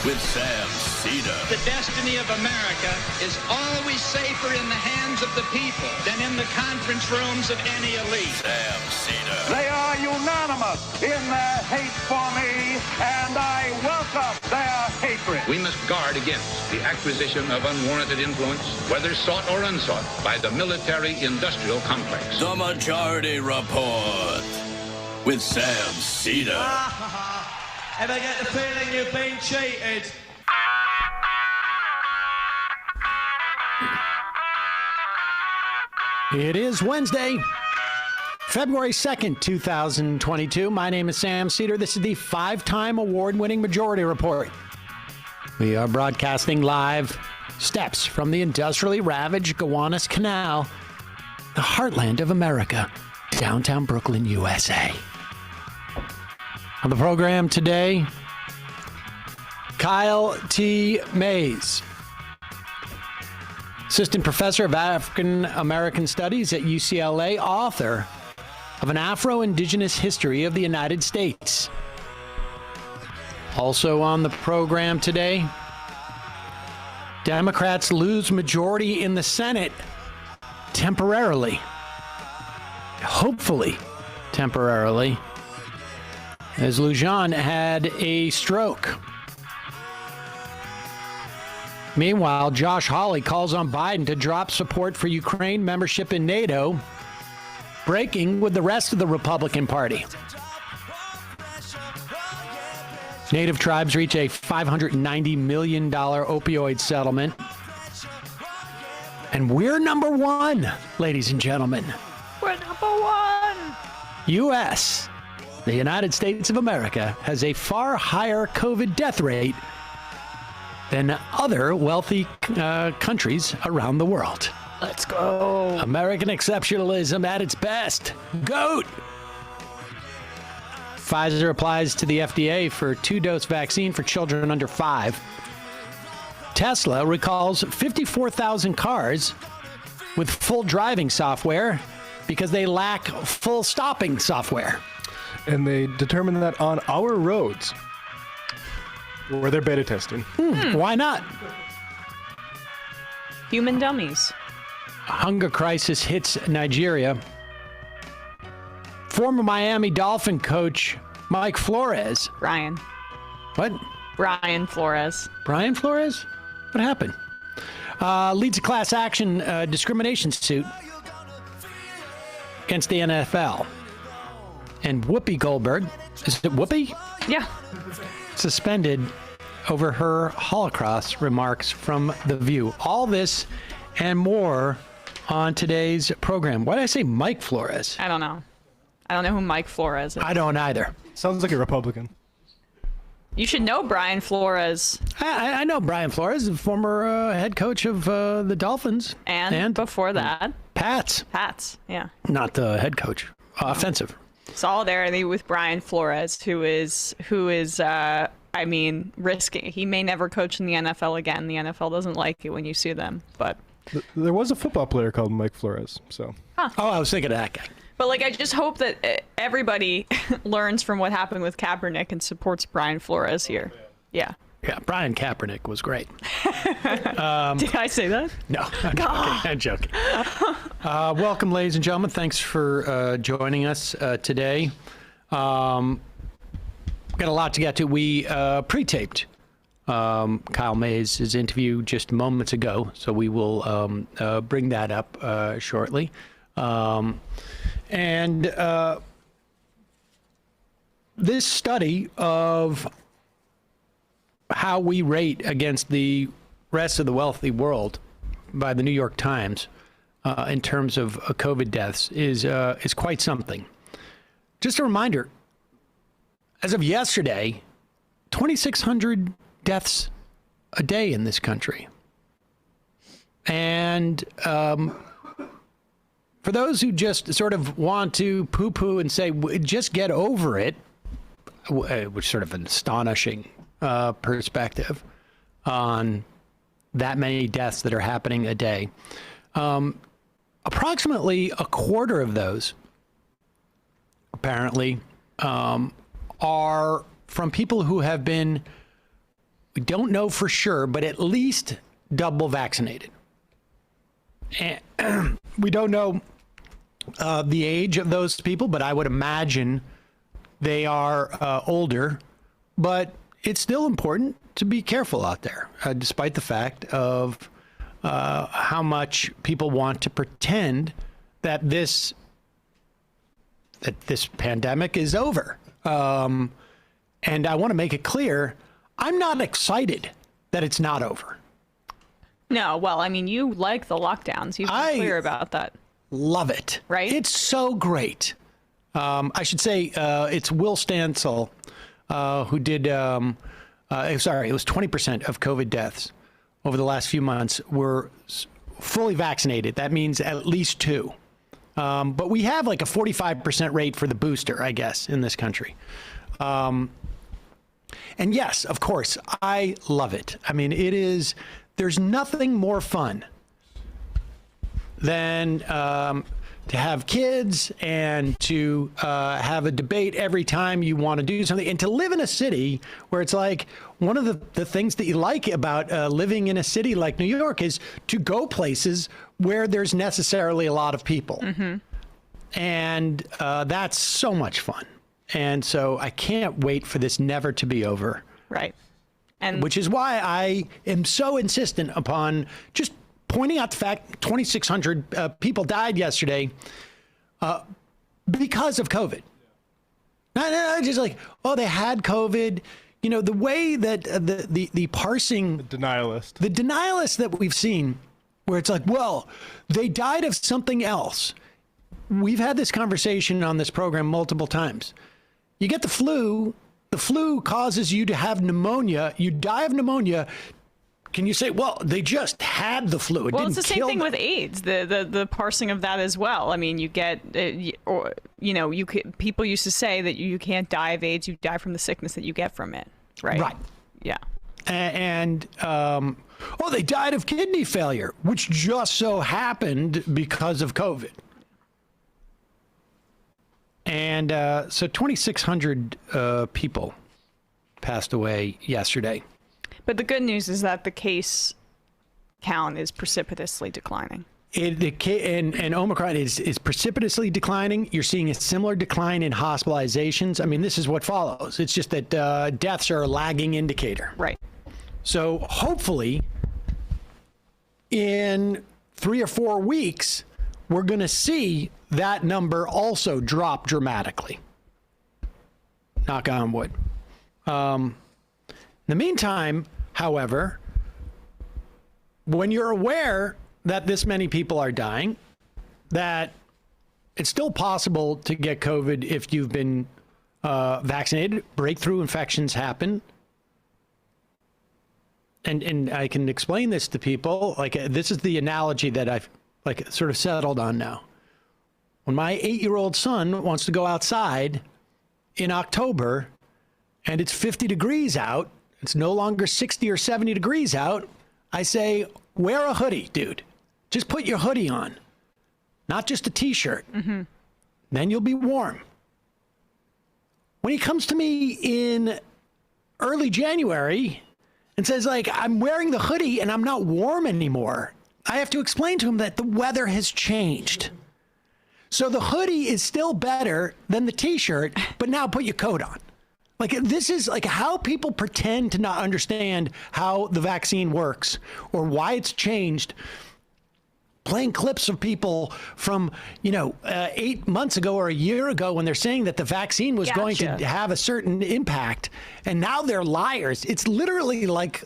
with Sam Seder. The destiny of America is always safer in the hands of the people than in the conference rooms of any elite. Sam Seder. They are unanimous in their hate for me, and I welcome their hatred. We must guard against the acquisition of unwarranted influence, whether sought or unsought, by the military-industrial complex. The Majority Report with Sam Seder. Ever get the feeling you've been cheated? It is Wednesday, February 2nd, 2022. My name is Sam Seder. This is the five-time award-winning Majority Report. We are broadcasting live steps from the industrially ravaged Gowanus Canal, the heartland of America, downtown Brooklyn, USA. On the program today, Kyle T. Mays, Assistant Professor of African American Studies at UCLA, author of an Afro-Indigenous History of the United States. Also on the program today, Democrats lose majority in the Senate temporarily. Hopefully temporarily, as Lujan had a stroke. Meanwhile, Josh Hawley calls on Biden to drop support for Ukraine membership in NATO, breaking with the rest of the Republican Party. Native tribes reach a $590 million opioid settlement. And we're number one, ladies and gentlemen. We're number one. U.S., the United States of America, has a far higher COVID death rate than other wealthy countries around the world. Let's go. American exceptionalism at its best. GOAT! Pfizer applies to the FDA for 2-dose vaccine for children under 5. Tesla recalls 54,000 cars with full driving software because they lack full stopping software. And they determined that on our roads, where they're beta testing. Why not? Human dummies. Hunger crisis hits Nigeria. Former Miami Dolphin coach Mike Flores. Brian. What? Brian Flores. Brian Flores? What happened? Leads a class action discrimination suit against the NFL. And Whoopi Goldberg, is it Whoopi? Yeah. Suspended over her Holocaust remarks from The View. All this and more on today's program. Why did I say Mike Flores? I don't know. I don't know who Mike Flores is. I don't either. Sounds like a Republican. You should know Brian Flores. I know Brian Flores, the former head coach of the Dolphins. And before that, Pats. yeah. Not the head coach. Offensive. Solidarity with Brian Flores, who is risking. He may never coach in the NFL again. The NFL doesn't like it when you sue them, but There was a football player called Mike Flores, so. Oh, I was thinking of that guy. But I just hope that everybody learns from what happened with Kaepernick and supports Brian Flores here. Yeah. Yeah, Brian Kaepernick was great. Did I say that? No, I'm joking. Welcome, ladies and gentlemen. Thanks for joining us today. Got a lot to get to. We pre-taped Kyle Mays' interview just moments ago, so we will bring that up shortly. This study of how we rate against the rest of the wealthy world by the New York Times in terms of COVID deaths is quite something. Just a reminder, as of yesterday, 2,600 deaths a day in this country. And for those who just sort of want to poo-poo and say, just get over it, which is sort of an astonishing perspective on that many deaths that are happening a day. Approximately a quarter of those, apparently, are from people who have been We don't know for sure, but at least double vaccinated. And we don't know the age of those people, but I would imagine they are older. But it's still important to be careful out there, despite the fact of how much people want to pretend that this pandemic is over. And I want to make it clear, I'm not excited that it's not over. No, well, I mean, you like the lockdowns. You've been clear about that. Love it. Right? It's so great. I should say it's Will Stansel who did, it was 20% of COVID deaths over the last few months were fully vaccinated. That means at least 2. But we have like a 45% rate for the booster, I guess, in this country. And yes, of course, I love it. I mean, there's nothing more fun than to have kids and to have a debate every time you want to do something, and to live in a city where it's like one of the things that you like about living in a city like New York is to go places where there's necessarily a lot of people. Mm-hmm. And that's so much fun. And so I can't wait for this never to be over. Right. And which is why I am so insistent upon just pointing out the fact 2,600 people died yesterday because of COVID. Not just like, oh, they had COVID. You know, the way that the parsing... The denialist. The denialist that we've seen, where it's like, well, they died of something else. We've had this conversation on this program multiple times. You get the flu causes you to have pneumonia. You die of pneumonia. Can you say, well, they just had the flu? Well, it's the same thing with AIDS, the parsing of that as well. I mean, you get, people used to say that you can't die of AIDS, you die from the sickness that you get from it, right? Right. Yeah. And, they died of kidney failure, which just so happened because of COVID. And so 2,600 people passed away yesterday. But the good news is that the case count is precipitously declining. And Omicron is precipitously declining. You're seeing a similar decline in hospitalizations. I mean, this is what follows. It's just that deaths are a lagging indicator. Right. So hopefully in 3 or 4 weeks, we're going to see that number also drop dramatically. Knock on wood. In the meantime, however, when you're aware that this many people are dying, that it's still possible to get COVID if you've been vaccinated, breakthrough infections happen. And I can explain this to people. Like, this is the analogy that I've sort of settled on now. When my 8-year-old son wants to go outside in October and it's 50 degrees out, it's no longer 60 or 70 degrees out, I say, wear a hoodie, dude. Just put your hoodie on, not just a t-shirt. Mm-hmm. Then you'll be warm. When he comes to me in early January and says, like, I'm wearing the hoodie and I'm not warm anymore, I have to explain to him that the weather has changed. So the hoodie is still better than the t-shirt, but now put your coat on. Like, this is like how people pretend to not understand how the vaccine works or why it's changed. Playing clips of people from, 8 months ago or a year ago when they're saying that the vaccine was going to have a certain impact, and now they're liars. It's literally like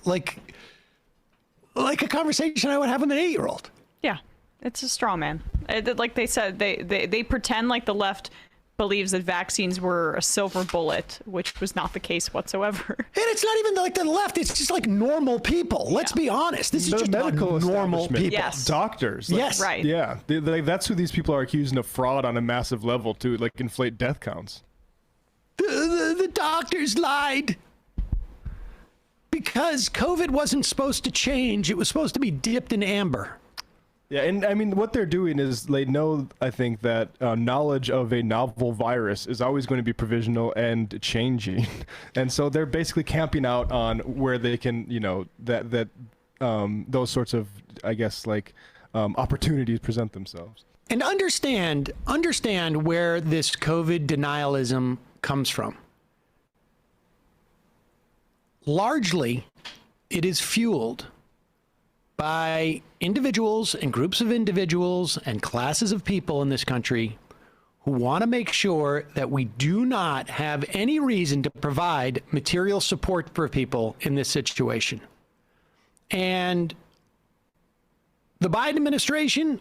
a conversation I would have with an 8-year-old. Yeah, it's a straw man. Like they said, they pretend like the left believes that vaccines were a silver bullet, which was not the case whatsoever. And it's not even like the left. It's just like normal people. Let's be honest. This is just medical normal people. Yes. Doctors. Yes. Right. Yeah. That's who these people are accusing of fraud on a massive level to inflate death counts. The doctors lied. Because COVID wasn't supposed to change. It was supposed to be dipped in amber. Yeah, and I mean, what they're doing is they know, I think, that knowledge of a novel virus is always going to be provisional and changing. And so they're basically camping out on where they can, you know, those sorts of, I guess, like opportunities present themselves. And understand where this COVID denialism comes from. Largely, it is fueled by individuals and groups of individuals and classes of people in this country who want to make sure that we do not have any reason to provide material support for people in this situation. And the Biden administration,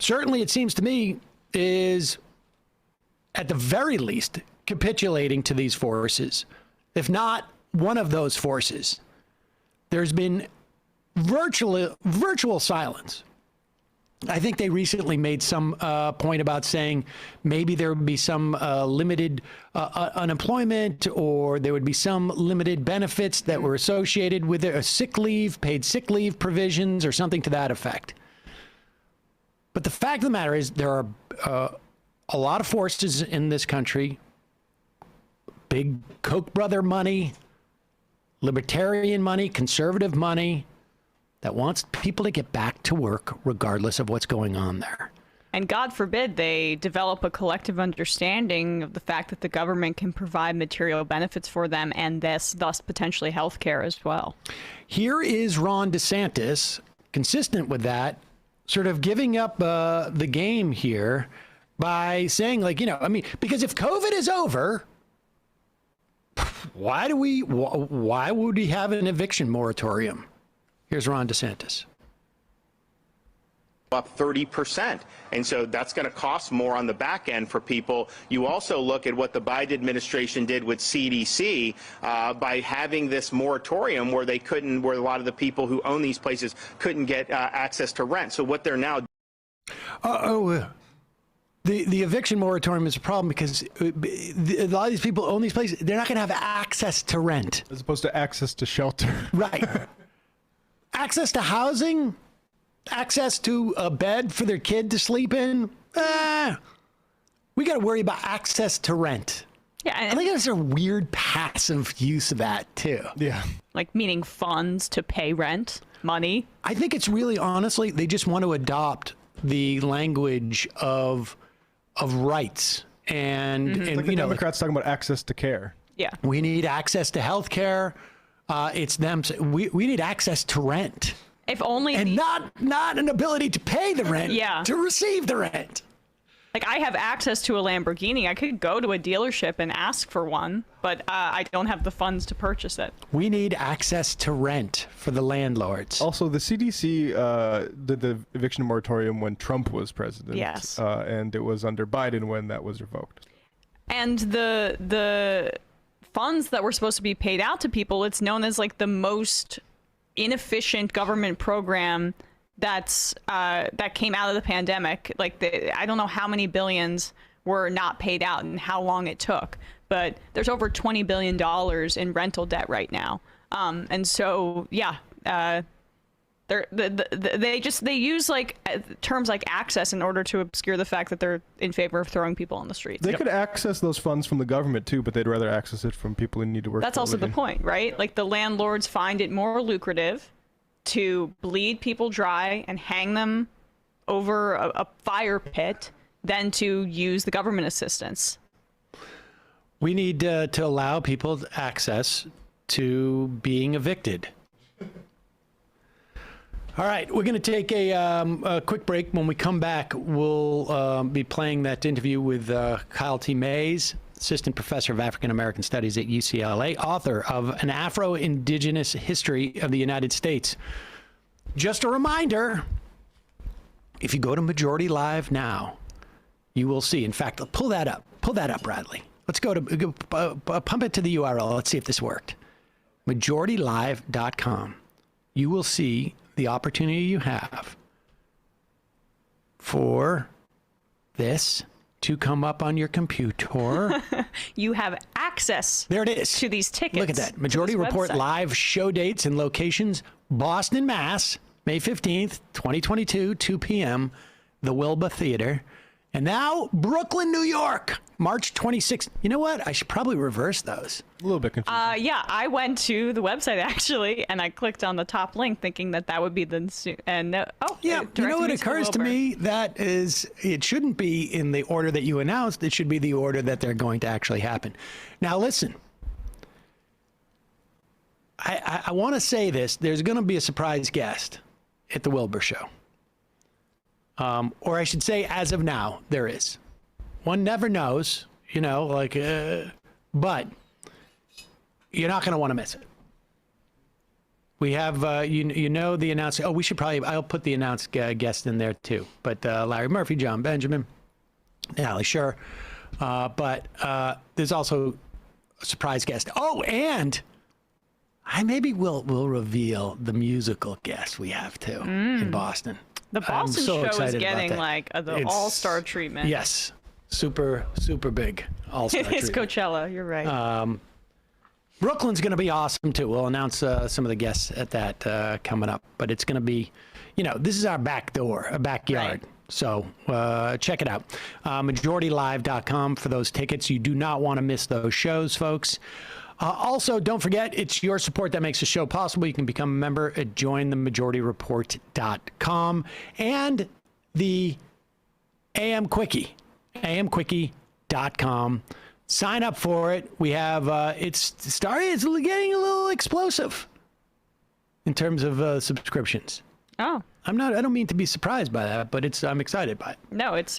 certainly it seems to me, is at the very least capitulating to these forces, if not one of those forces. There's been virtual silence. I think they recently made some point about saying maybe there would be some limited unemployment, or there would be some limited benefits that were associated with it, paid sick leave provisions or something to that effect. But the fact of the matter is there are a lot of forces in this country, big Koch brother money, libertarian money, conservative money, that wants people to get back to work regardless of what's going on there. And God forbid they develop a collective understanding of the fact that the government can provide material benefits for them, and thus potentially health care as well. Here is Ron DeSantis, consistent with that, sort of giving up the game here by saying, like, you know, I mean, because if COVID is over, why would we have an eviction moratorium? Here's Ron DeSantis. Up 30%. And so that's going to cost more on the back end for people. You also look at what the Biden administration did with CDC by having this moratorium where a lot of the people who own these places couldn't get access to rent. So what they're now. The eviction moratorium is a problem because a lot of these people own these places. They're not going to have access to rent. As opposed to access to shelter. Right. Access to housing, access to a bed for their kid to sleep in. We got to worry about access to rent. Yeah, I think there's a weird passive use of that too. Yeah. Like meaning funds to pay rent, money. I think it's really, honestly, they just want to adopt the language of rights and like the Democrats talking about access to care. Yeah. We need access to health care. It's them. We need access to rent. If only. And not an ability to pay the rent. Yeah. To receive the rent. Like, I have access to a Lamborghini. I could go to a dealership and ask for one, but I don't have the funds to purchase it. We need access to rent for the landlords. Also, the CDC did the eviction moratorium when Trump was president. Yes. And it was under Biden when that was revoked. And the funds that were supposed to be paid out to people, it's known as like the most inefficient government program that came out of the pandemic. Like, I don't know how many billions were not paid out and how long it took, but there's over $20 billion in rental debt right now. And so, yeah, they use like terms like access in order to obscure the fact that they're in favor of throwing people on the streets. They could access those funds from the government too, but they'd rather access it from people who need to work. That's also the point, right? Like, the landlords find it more lucrative to bleed people dry and hang them over a fire pit than to use the government assistance. We need to allow people access to being evicted. All right, we're going to take a quick break. When we come back, we'll be playing that interview with Kyle T. Mays, Assistant Professor of African American Studies at UCLA, author of An Afro-Indigenous History of the United States. Just a reminder, if you go to Majority Live now, you will see. In fact, pull that up. Pull that up, Bradley. Let's go to pump it to the URL. Let's see if this worked. MajorityLive.com. You will see the opportunity you have for this to come up on your computer. You have access there it is. To these tickets. Look at that. Majority Report website. live show dates and locations. Boston, Mass. May 15th, 2022, 2 p.m., the Wilbur Theater. And now, Brooklyn, New York, March 26th. You know what? I should probably reverse those. A little bit confusing. Yeah, I went to the website, actually, and I clicked on the top link thinking that would be the... And yeah, you know what occurs to me? That is, it shouldn't be in the order that you announced. It should be the order that they're going to actually happen. Now, listen. I want to say this. There's going to be a surprise guest at the Wilbur Show. Or I should say, as of now, there is. One never knows, but you're not going to want to miss it. We have, the announcement. Oh, we should probably, I'll put the announced guest in there too. But Larry Murphy, John Benjamin, Ali Sure. But there's also a surprise guest. Oh, and maybe we'll reveal the musical guest we have too in Boston. The Boston show is getting like the all-star treatment. Yes. Super, super big all-star treatment. It's Coachella. You're right. Brooklyn's going to be awesome, too. We'll announce some of the guests at that coming up. But it's going to be, this is our back door, a backyard. Right. So check it out. MajorityLive.com for those tickets. You do not want to miss those shows, folks. Also, don't forget, it's your support that makes the show possible. You can become a member at jointhemajorityreport.com and the AM Quickie, amquickie.com. Sign up for it. We have, it's getting a little explosive in terms of subscriptions. Oh. I don't mean to be surprised by that, but I'm excited by it. No, it's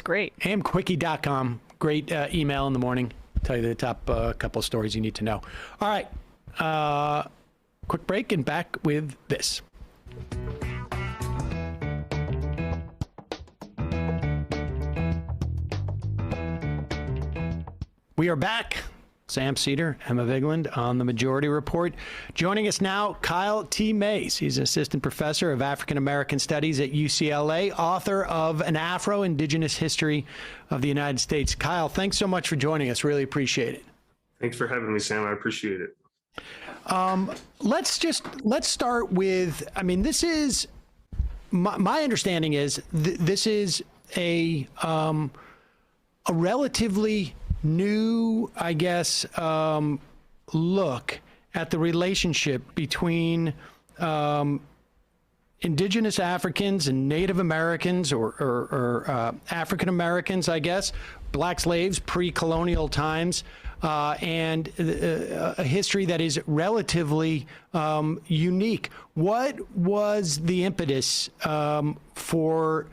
great. amquickie.com. Great email in the morning. Tell you the top couple of stories you need to know. All right. Quick break and back with this. We are back. Sam Seder, Emma Vigland on the Majority Report. Joining us now, Kyle T. Mays. He's an assistant professor of African American Studies at UCLA, author of An Afro-Indigenous History of the United States. Kyle, thanks so much for joining us. Really appreciate it. Thanks for having me, Sam. I appreciate it. Let's start with, this is, my understanding is this is a relatively new, I guess, look at the relationship between indigenous Africans and Native Americans or African Americans, I guess, black slaves, pre-colonial times, and a history that is relatively unique. What was the impetus for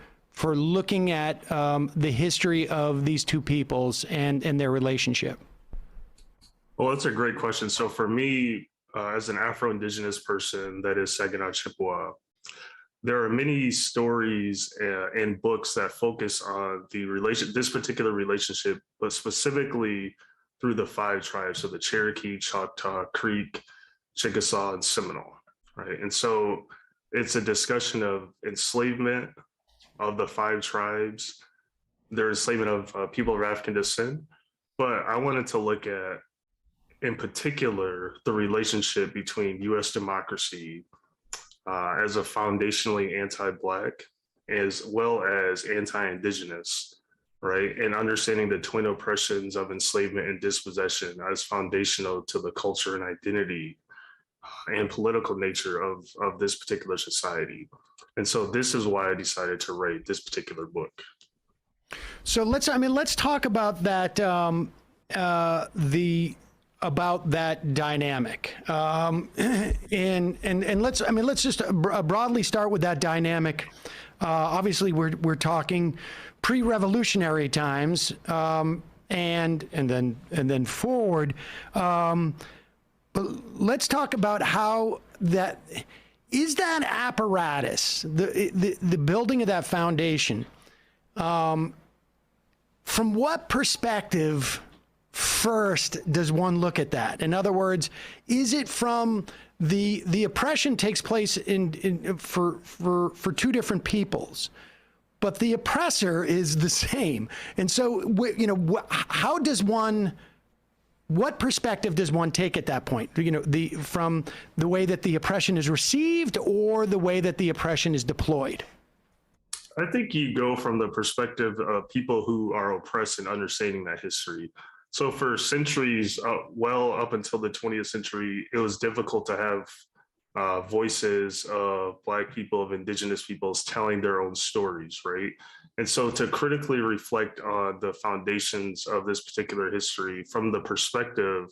looking at the history of these two peoples and their relationship? Well, that's a great question. So for me, as an Afro-Indigenous person that is Saginaw Chippewa, there are many stories and books that focus on this particular relationship, but specifically through the 5 tribes, so the Cherokee, Choctaw, Creek, Chickasaw, and Seminole, right? And so it's a discussion of enslavement of the 5 tribes, their enslavement of people of African descent. But I wanted to look at, in particular, the relationship between U.S. democracy as a foundationally anti-Black, as well as anti-Indigenous, right? And understanding the twin oppressions of enslavement and dispossession as foundational to the culture and identity and political nature of this particular society. And so this is why I decided to write this particular book. So let's talk about that, about that dynamic. And let's just broadly start with that dynamic. Obviously we're talking pre-revolutionary times, and then forward. But let's talk about how that is, that apparatus, the building of that foundation. From what perspective first does one look at that? In other words, is it from the oppression takes place for 2 different peoples, but the oppressor is the same? And so, how does one what perspective does one take at that point? You know, from the way that the oppression is received or the way that the oppression is deployed? I think you go from the perspective of people who are oppressed and understanding that history. So for centuries, well up until the 20th century, it was difficult to have voices of Black people, of Indigenous peoples telling their own stories, right? And so to critically reflect on the foundations of this particular history from the perspective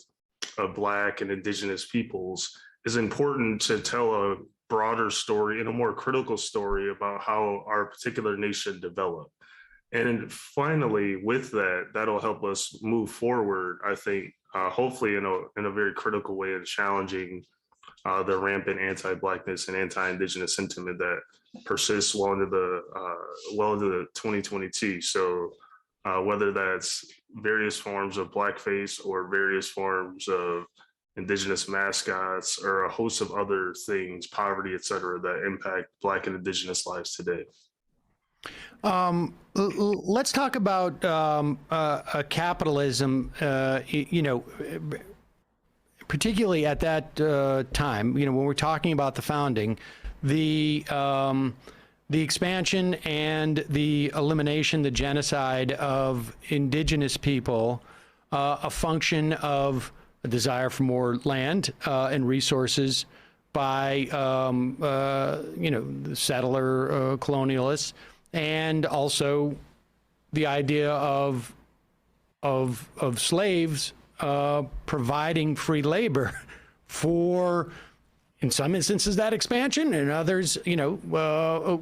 of Black and Indigenous peoples is important to tell a broader story and a more critical story about how our particular nation developed. And finally, with that, that'll help us move forward, I think, hopefully in a very critical way in challenging the rampant anti-Blackness and anti-Indigenous sentiment that persists well into the 2022. So whether that's various forms of blackface or various forms of Indigenous mascots or a host of other things, poverty, et cetera, that impact Black and Indigenous lives today. Let's talk about capitalism, you know, particularly at that time, you know, when we're talking about the founding, the expansion and the elimination, the genocide of Indigenous people, a function of a desire for more land and resources by, you know, the settler colonialists, and also the idea of slaves providing free labor for, in some instances, that expansion, and others, you know,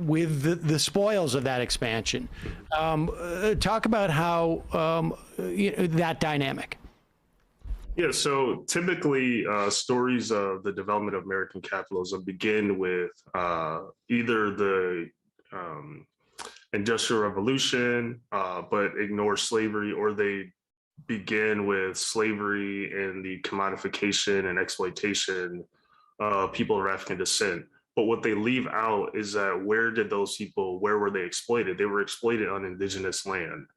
with the spoils of that expansion. Talk about how that dynamic. Yeah, so typically stories of the development of American capitalism begin with either the Industrial Revolution, but ignore slavery, or they begin with slavery and the commodification and exploitation of people of African descent. But what they leave out is that where were they exploited? They were exploited on indigenous land,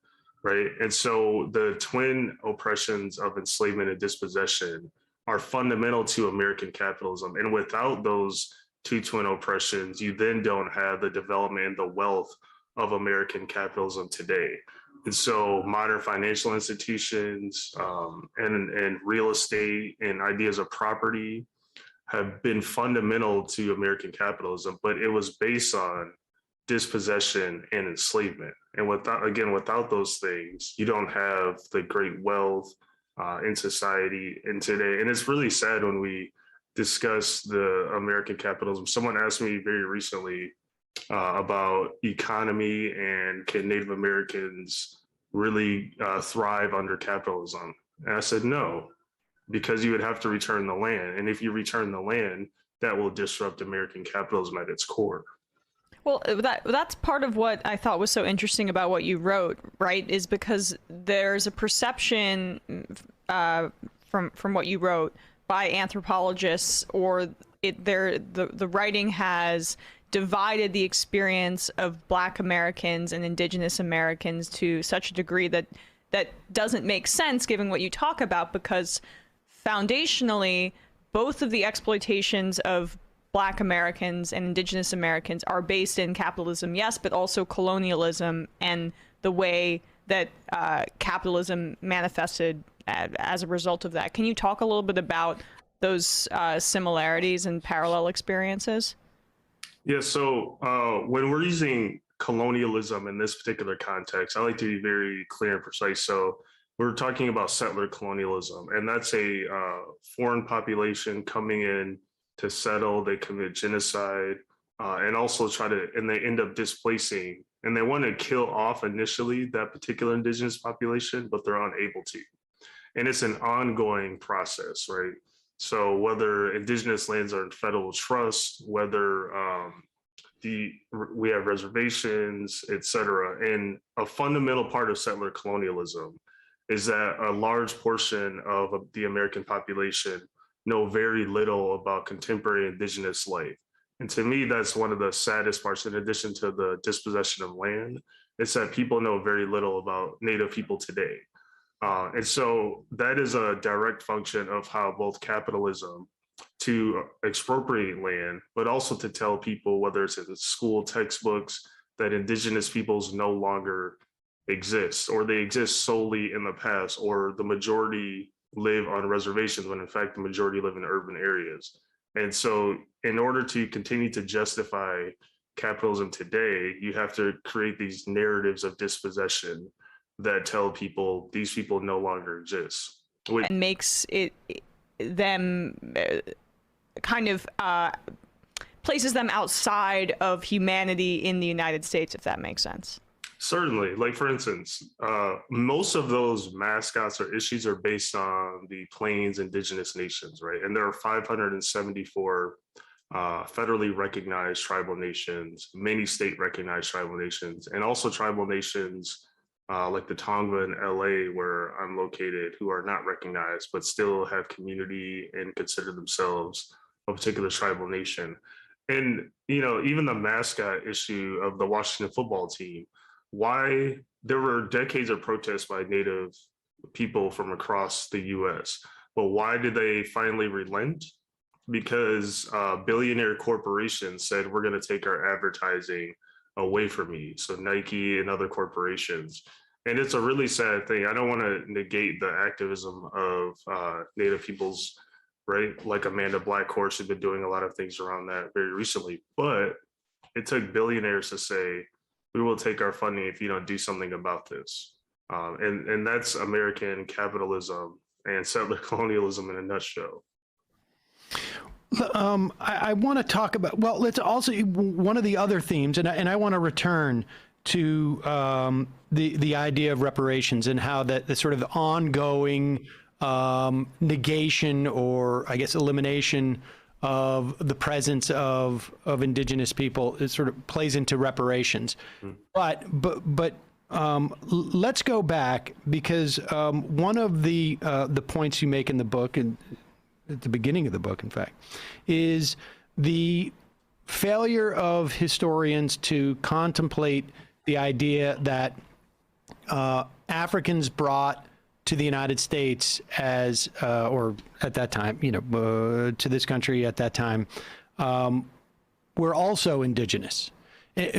right? And so the twin oppressions of enslavement and dispossession are fundamental to American capitalism. And without those two twin oppressions, you then don't have the development and the wealth of American capitalism today. And so modern financial institutions and real estate and ideas of property have been fundamental to American capitalism, but it was based on dispossession and enslavement. And without those things, you don't have the great wealth in society in today. And it's really sad when we discuss the American capitalism. Someone asked me very recently about economy and can Native Americans really thrive under capitalism? And I said, no, because you would have to return the land. And if you return the land, that will disrupt American capitalism at its core. Well, that's part of what I thought was so interesting about what you wrote, right? Is because there's a perception from what you wrote by anthropologists, or the writing has divided the experience of Black Americans and Indigenous Americans to such a degree that doesn't make sense given what you talk about, because foundationally, both of the exploitations of Black Americans and Indigenous Americans are based in capitalism, yes, but also colonialism and the way that capitalism manifested as a result of that. Can you talk a little bit about those similarities and parallel experiences? Yeah, so when we're using colonialism in this particular context, I like to be very clear and precise. So we're talking about settler colonialism, and that's a foreign population coming in to settle. They commit genocide and also and they end up displacing, and they want to kill off initially that particular indigenous population, but they're unable to. And it's an ongoing process, right? So whether indigenous lands are in federal trust, whether we have reservations, et cetera, and a fundamental part of settler colonialism is that a large portion of the American population know very little about contemporary indigenous life. And to me, that's one of the saddest parts, in addition to the dispossession of land, is that people know very little about Native people today. And so that is a direct function of how both capitalism to expropriate land, but also to tell people, whether it's in school textbooks, that indigenous peoples no longer exist, or they exist solely in the past, or the majority live on reservations when in fact the majority live in urban areas. And so in order to continue to justify capitalism today, you have to create these narratives of dispossession that tell people these people no longer exist. And makes it them kind of places them outside of humanity in the United States, if that makes sense. Certainly. Like, for instance, most of those mascots or issues are based on the Plains Indigenous Nations, right? And there are 574 federally recognized tribal nations, many state recognized tribal nations, and also tribal nations like the Tongva in LA, where I'm located, who are not recognized, but still have community and consider themselves a particular tribal nation. And, you know, even the mascot issue of the Washington football team, why there were decades of protests by Native people from across the US, but why did they finally relent? Because billionaire corporations said, we're going to take our advertising away from you. So Nike and other corporations. And it's a really sad thing. I don't want to negate the activism of Native peoples, right? Like Amanda Blackhorse, who's been doing a lot of things around that very recently. But it took billionaires to say, we will take our funding if you don't do something about this. And that's American capitalism and settler colonialism in a nutshell. I want to talk about, well, let's also, one of the other themes, and I want to return to the idea of reparations and how that the sort of ongoing negation, or I guess elimination of the presence of indigenous people, it sort of plays into reparations. But let's go back, because one of the points you make in the book, and at the beginning of the book, in fact, is the failure of historians to contemplate the idea that Africans brought to the United States as, or at that time, you know, to this country at that time, were also indigenous.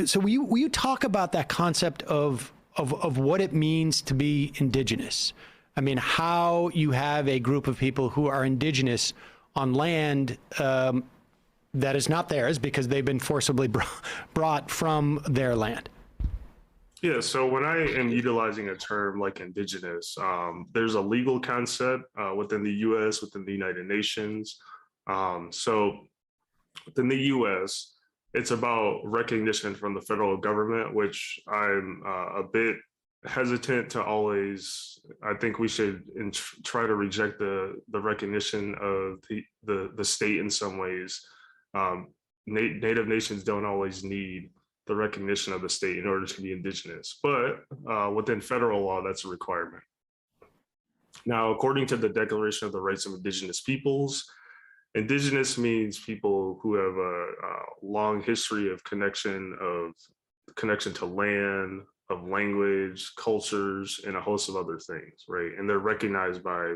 So will you talk about that concept of what it means to be indigenous? I mean, how you have a group of people who are indigenous on land that is not theirs because they've been forcibly brought from their land. Yeah, so when I am utilizing a term like indigenous, there's a legal concept within the US, within the United Nations. So within the US, it's about recognition from the federal government, which I'm a bit hesitant to always. I think we should try to reject the recognition of the state in some ways. Native nations don't always need the recognition of the state in order to be indigenous, but within federal law, that's a requirement. Now, according to the Declaration of the Rights of Indigenous Peoples, indigenous means people who have a long history of connection to land, of language, cultures, and a host of other things, right? And they're recognized by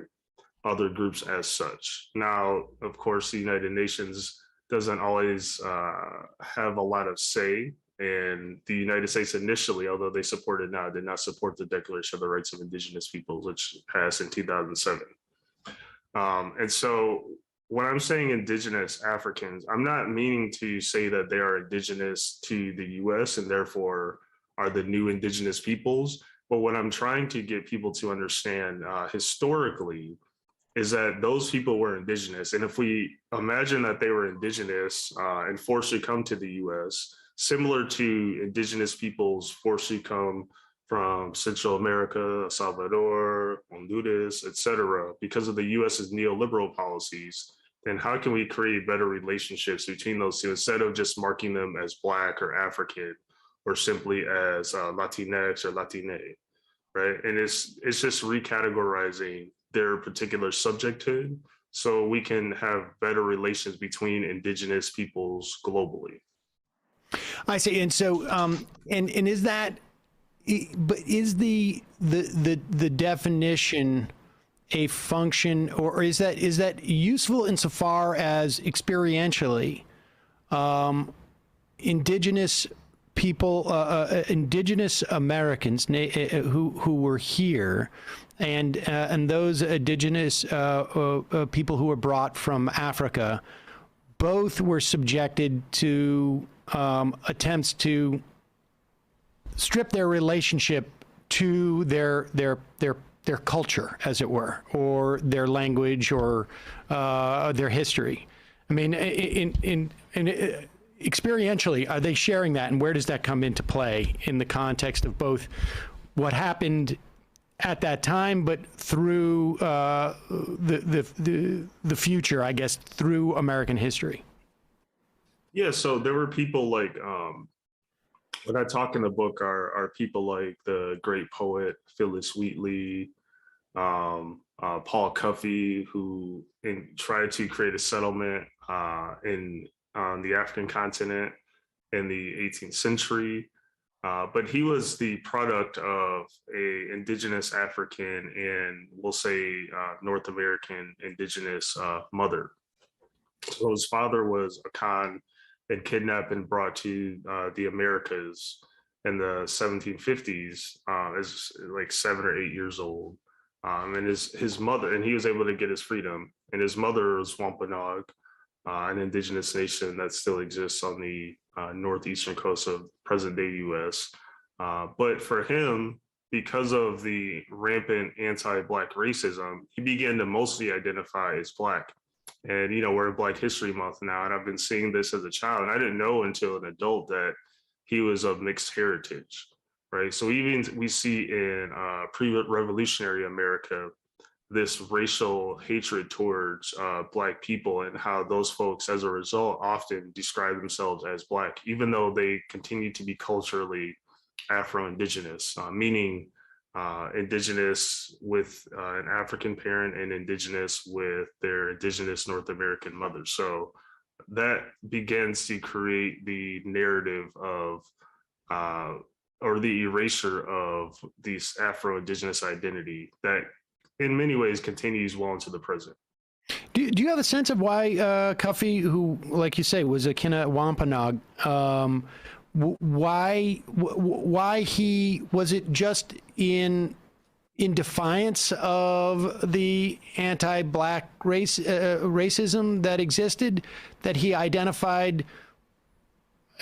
other groups as such. Now, of course, the United Nations doesn't always have a lot of say. And the United States initially, although they support it now, did not support the Declaration of the Rights of Indigenous Peoples, which passed in 2007. And so when I'm saying indigenous Africans, I'm not meaning to say that they are indigenous to the US and therefore are the new indigenous peoples. But what I'm trying to get people to understand historically is that those people were indigenous. And if we imagine that they were indigenous and forced to come to the US, similar to indigenous peoples forced to come from Central America, Salvador, Honduras, etc., because of the US's neoliberal policies, then how can we create better relationships between those two instead of just marking them as Black or African or simply as Latinx or Latine, right? And it's just recategorizing their particular subjecthood so we can have better relations between indigenous peoples globally. I see. And so, and is that, but is the definition a function, or is that useful insofar as experientially indigenous people, indigenous Americans who were here, and those indigenous people who were brought from Africa, both were subjected to attempts to strip their relationship to their culture, as it were, or their language, or their history. I mean, experientially, are they sharing that, and where does that come into play in the context of both what happened at that time, but through the future, I guess, through American history? Yeah, so there were people like, when I talk in the book, are people like the great poet Phyllis Wheatley, Paul Cuffey, who tried to create a settlement on the African continent in the 18th century. But he was the product of a indigenous African and we'll say North American indigenous mother. So his father was a Khan and kidnapped and brought to the Americas in the 1750s as like 7 or 8 years old. And his mother, and he was able to get his freedom. And his mother was Wampanoag, an indigenous nation that still exists on the northeastern coast of present-day U.S. But for him, because of the rampant anti-Black racism, he began to mostly identify as Black. And, you know, we're in Black History Month now, and I've been seeing this as a child, and I didn't know until an adult that he was of mixed heritage, right? So even we see in pre-revolutionary America, this racial hatred towards Black people, and how those folks, as a result, often describe themselves as Black, even though they continue to be culturally Afro-Indigenous, meaning indigenous with an African parent and indigenous with their indigenous North American mother. So that begins to create the narrative of or the erasure of this Afro-Indigenous identity that in many ways continues well into the present. Do you have a sense of why Cuffey, who, like you say, was a Kina Wampanoag, why he was it just in defiance of the anti-Black racism that existed, that he identified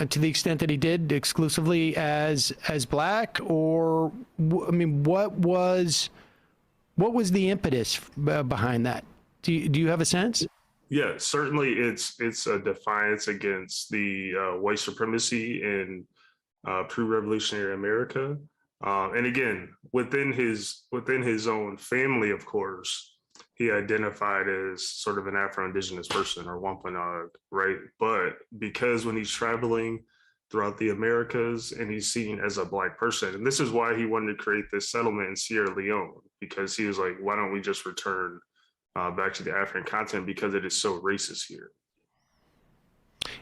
to the extent that he did exclusively as Black? Or I mean, what was the impetus behind that? Do you have a sense? Yeah, certainly it's a defiance against the white supremacy in pre-revolutionary America. And again, within his own family, of course, he identified as sort of an Afro-Indigenous person, or Wampanoag, right? But because when he's traveling throughout the Americas and he's seen as a Black person, and this is why he wanted to create this settlement in Sierra Leone, because he was like, why don't we just return back to the African continent, because it is so racist here.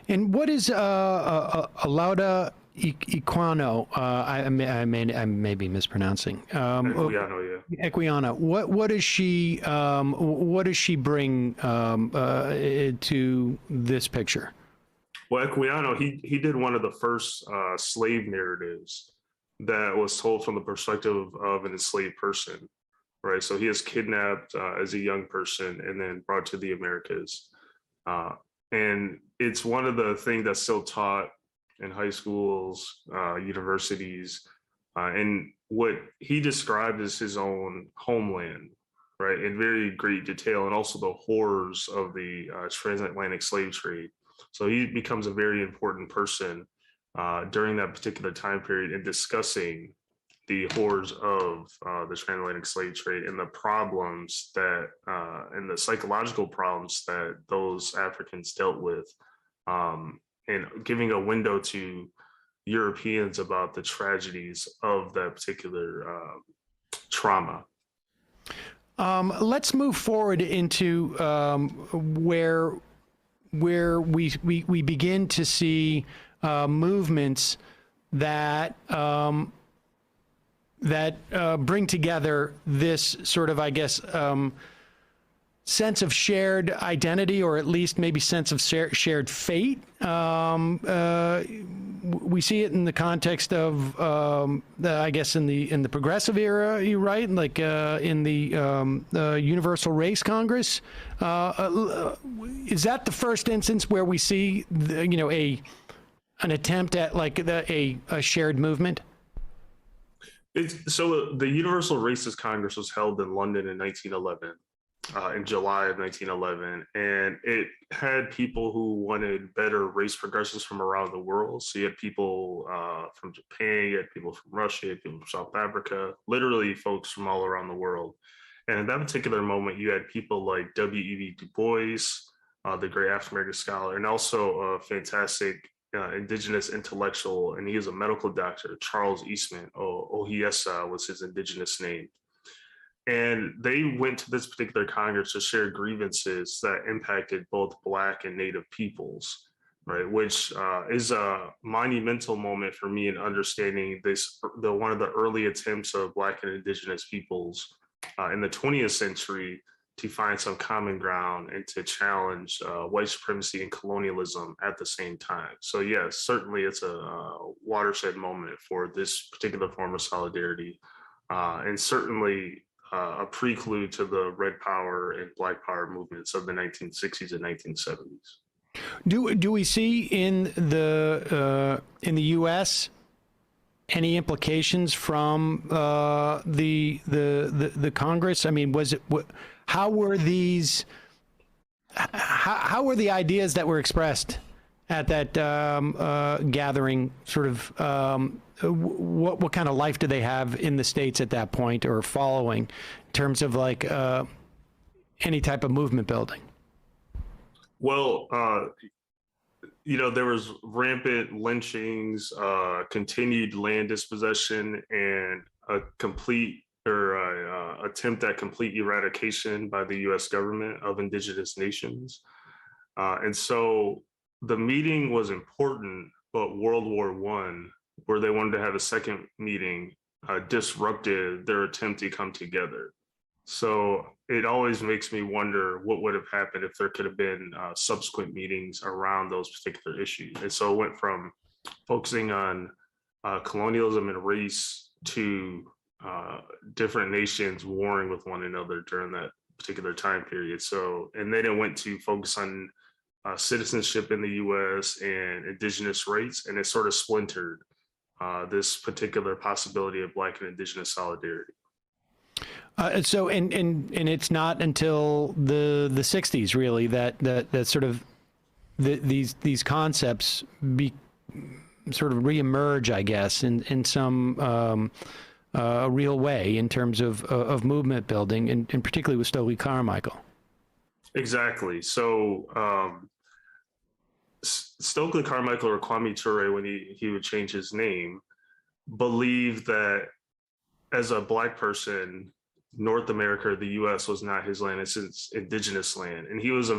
And what is Alauda Equiano? I may be mispronouncing. Equiano, yeah. Equiano. What does she bring to this picture? Well, Equiano, he did one of the first slave narratives that was told from the perspective of an enslaved person. Right, so he is kidnapped as a young person and then brought to the Americas. And it's one of the things that's still taught in high schools, universities, and what he described as his own homeland, right, in very great detail, and also the horrors of the transatlantic slave trade. So he becomes a very important person during that particular time period in discussing the horrors of the transatlantic slave trade and the problems that, and the psychological problems that those Africans dealt with, and giving a window to Europeans about the tragedies of that particular trauma. Let's move forward into where we begin to see movements that that bring together this sort of, I guess, sense of shared identity, or at least maybe sense of shared fate. We see it in the context of, I guess, in the progressive era, you right, like in the Universal Race Congress. Is that the first instance where we see, an attempt at like a shared movement? So the Universal Racist Congress was held in London in 1911. In July of 1911, and it had people who wanted better race progressions from around the world. So you had people from Japan, you had people from Russia, you had people from South Africa, literally folks from all around the world. And at that particular moment, you had people like W.E.B. Du Bois, the great African-American scholar, and also a fantastic indigenous intellectual, and he is a medical doctor, Charles Eastman, Ohiesa was his indigenous name. And they went to this particular Congress to share grievances that impacted both Black and Native peoples, right? Which is a monumental moment for me in understanding one of the early attempts of Black and Indigenous peoples in the 20th century to find some common ground and to challenge white supremacy and colonialism at the same time. So yes, certainly it's a watershed moment for this particular form of solidarity, and certainly a prelude to the Red Power and Black Power movements of the 1960s and 1970s. Do we see in the U.S. any implications from the Congress? I mean, how were the ideas that were expressed at that gathering sort of? What kind of life do they have in the States at that point, or following, in terms of like any type of movement building? Well, there was rampant lynchings, continued land dispossession, and a complete attempt at complete eradication by the U.S. government of indigenous nations. And so the meeting was important, but World War I, where they wanted to have a second meeting, disrupted their attempt to come together. So it always makes me wonder what would have happened if there could have been subsequent meetings around those particular issues. And so it went from focusing on colonialism and race to different nations warring with one another during that particular time period. So, and then it went to focus on citizenship in the US and indigenous rights, and it sort of splintered this particular possibility of Black and Indigenous solidarity. So it's not until the 60s really that sort of these concepts sort of reemerge, I guess, in some real way in terms of movement building, and particularly with Stokely Carmichael. Exactly. So Stokely Carmichael, or Kwame Ture, when he would change his name, believed that as a Black person, North America, the U.S. was not his land; it's his indigenous land. And he was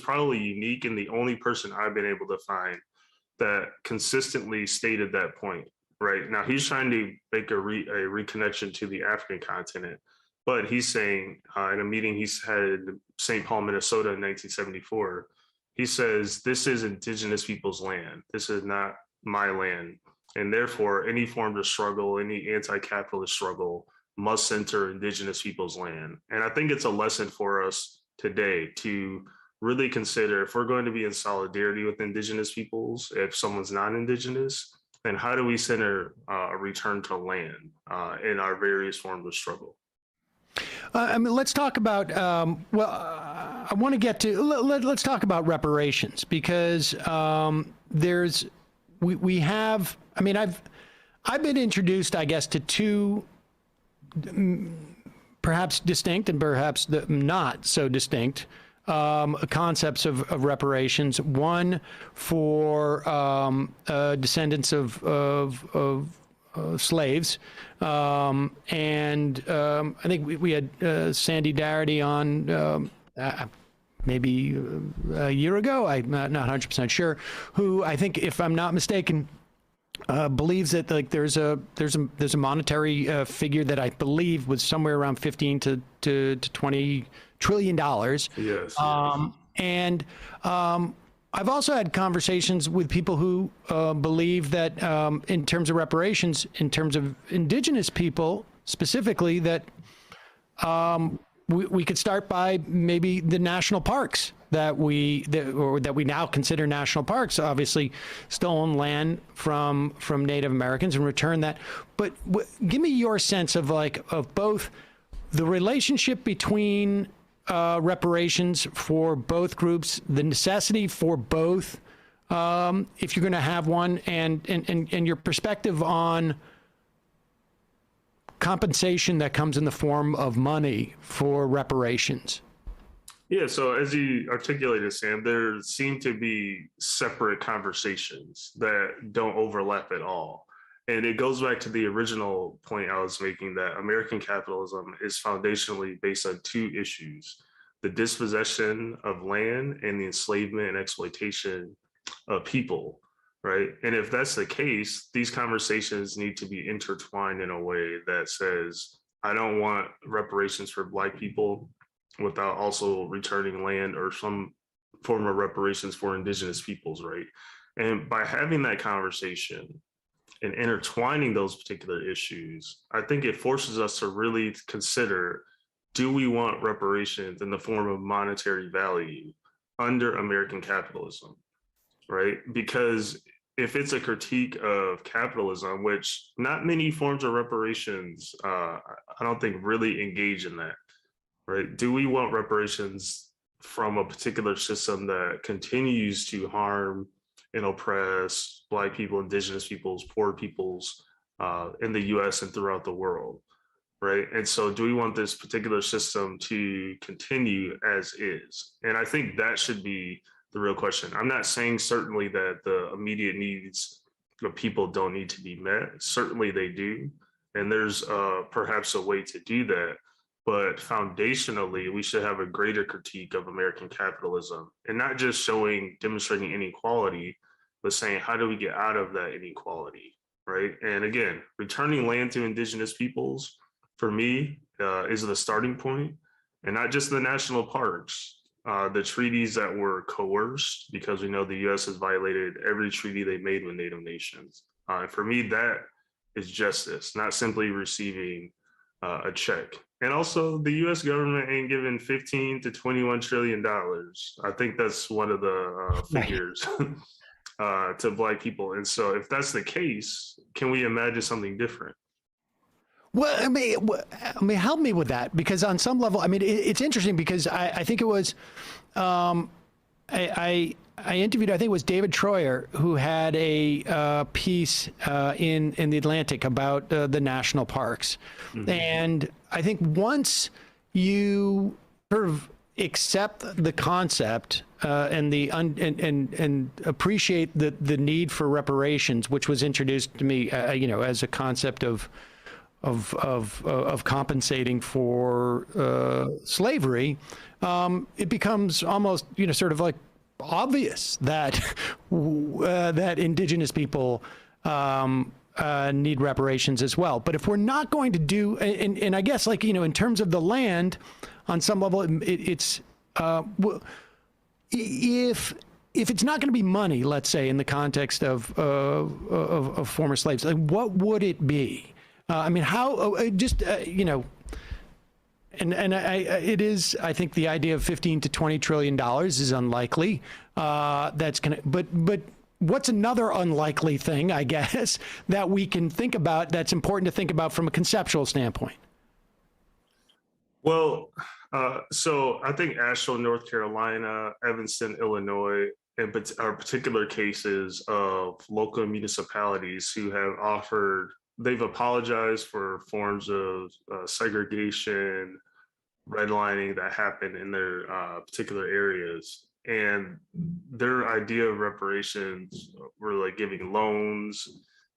probably unique and the only person I've been able to find that consistently stated that point. Right now, he's trying to make a reconnection to the African continent, but he's saying in a meeting he's had in St. Paul, Minnesota in 1974, he says, "This is indigenous people's land. This is not my land. And therefore, any form of struggle, any anti-capitalist struggle must center indigenous people's land." And I think it's a lesson for us today to really consider, if we're going to be in solidarity with indigenous peoples, if someone's not indigenous, then how do we center a return to land in our various forms of struggle? I mean, let's talk about, I want to get to, let's talk about reparations, because we have, I mean, I've been introduced, I guess, to two perhaps distinct and perhaps not so distinct concepts of reparations. One for descendants of slaves, and I think we had Sandy Darity on maybe a year ago. I'm not 100% sure. Who, I think, if I'm not mistaken, believes that like there's a monetary figure that I believe was somewhere around 15 to 20 trillion dollars. Yes. And I've also had conversations with people who believe that in terms of reparations, in terms of indigenous people specifically, that we could start by maybe the national parks that we now consider national parks, obviously stolen land from Native Americans, and return that. But give me your sense of both the relationship between reparations for both groups, the necessity for both, if you're going to have one, and your perspective on compensation that comes in the form of money for reparations. Yeah, so as you articulated, Sam, there seem to be separate conversations that don't overlap at all. And it goes back to the original point I was making, that American capitalism is foundationally based on two issues: the dispossession of land and the enslavement and exploitation of people, right? And if that's the case, these conversations need to be intertwined in a way that says, I don't want reparations for Black people without also returning land or some form of reparations for indigenous peoples, right? And by having that conversation and intertwining those particular issues, I think it forces us to really consider, do we want reparations in the form of monetary value under American capitalism, right? Because if it's a critique of capitalism, which not many forms of reparations, I don't think really engage in that, right? Do we want reparations from a particular system that continues to harm and oppress Black people, indigenous peoples, poor peoples in the US and throughout the world, right? And so do we want this particular system to continue as is? And I think that should be the real question. I'm not saying certainly that the immediate needs of people don't need to be met. Certainly they do. And there's perhaps a way to do that. But foundationally, we should have a greater critique of American capitalism, and not just demonstrating inequality, but saying, how do we get out of that inequality, right? And again, returning land to indigenous peoples, for me, is the starting point, and not just the national parks. The treaties that were coerced, because we know the U.S. has violated every treaty they made with Native nations. For me, that is justice, not simply receiving a check. And also, the U.S. government ain't giving 15 to 21 trillion dollars. I think that's one of the figures to Black people. And so, if that's the case, can we imagine something different? Well, I mean, help me with that, because on some level, I mean, it's interesting because I think it was, I interviewed, I think it was David Troyer, who had a piece in the Atlantic about the national parks. Mm-hmm. And I think once you sort of accept the concept and appreciate the need for reparations, which was introduced to me, as a concept of compensating for slavery, it becomes almost, sort of like obvious that that indigenous people need reparations as well. But if we're not going to do, and I guess in terms of the land, on some level, it's if it's not going to be money, let's say in the context of former slaves, what would it be? I mean, how it is. I think the idea of 15 to 20 trillion dollars is unlikely. That's gonna. But what's another unlikely thing, I guess, that we can think about? That's important to think about from a conceptual standpoint. Well, so I think Asheville, North Carolina, Evanston, Illinois, are particular cases of local municipalities who have they've apologized for forms of segregation, redlining that happened in their particular areas. And their idea of reparations were like giving loans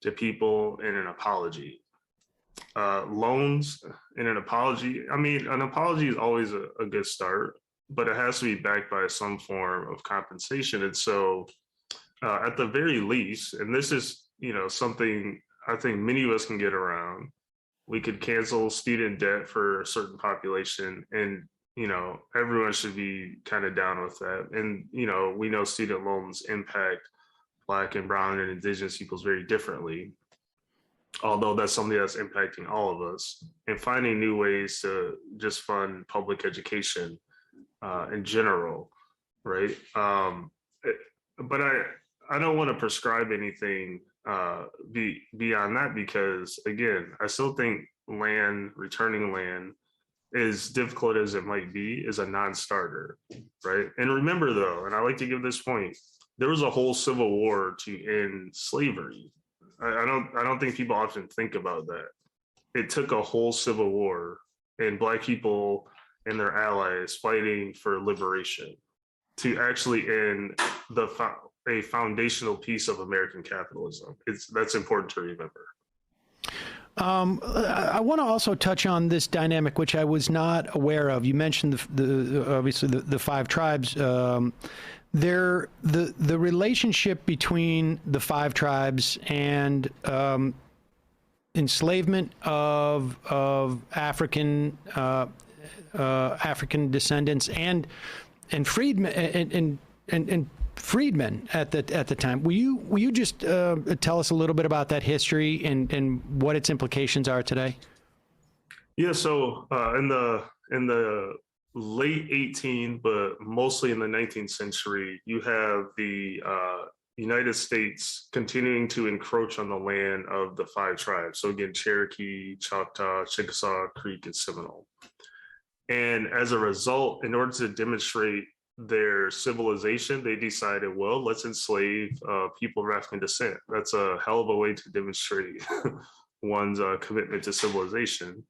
to people and an apology. Loans and an apology. I mean, an apology is always a good start, but it has to be backed by some form of compensation. And so at the very least, and this is something I think many of us can get around. We could cancel student debt for a certain population, and everyone should be kind of down with that. And we know student loans impact Black and Brown and Indigenous peoples very differently, although that's something that's impacting all of us. And finding new ways to just fund public education in general, right? But I don't want to prescribe anything beyond that, because again, I still think returning land, as difficult as it might be, is a non-starter, right? And remember though, and I like to give this point, there was a whole civil war to end slavery. I don't think people often think about that. It took a whole civil war and Black people and their allies fighting for liberation to actually end a foundational piece of American capitalism. That's important to remember. I want to also touch on this dynamic, which I was not aware of. You mentioned obviously the five tribes. The relationship between the five tribes and enslavement of African descendants and freedmen and freedmen at the time. Will you just tell us a little bit about that history and what its implications are today? Yeah, so in the late 18th, but mostly in the 19th century, you have the United States continuing to encroach on the land of the five tribes. So again, Cherokee, Choctaw, Chickasaw, Creek, and Seminole. And as a result, in order to demonstrate their civilization, they decided, well, let's enslave people of African descent. That's a hell of a way to demonstrate one's commitment to civilization.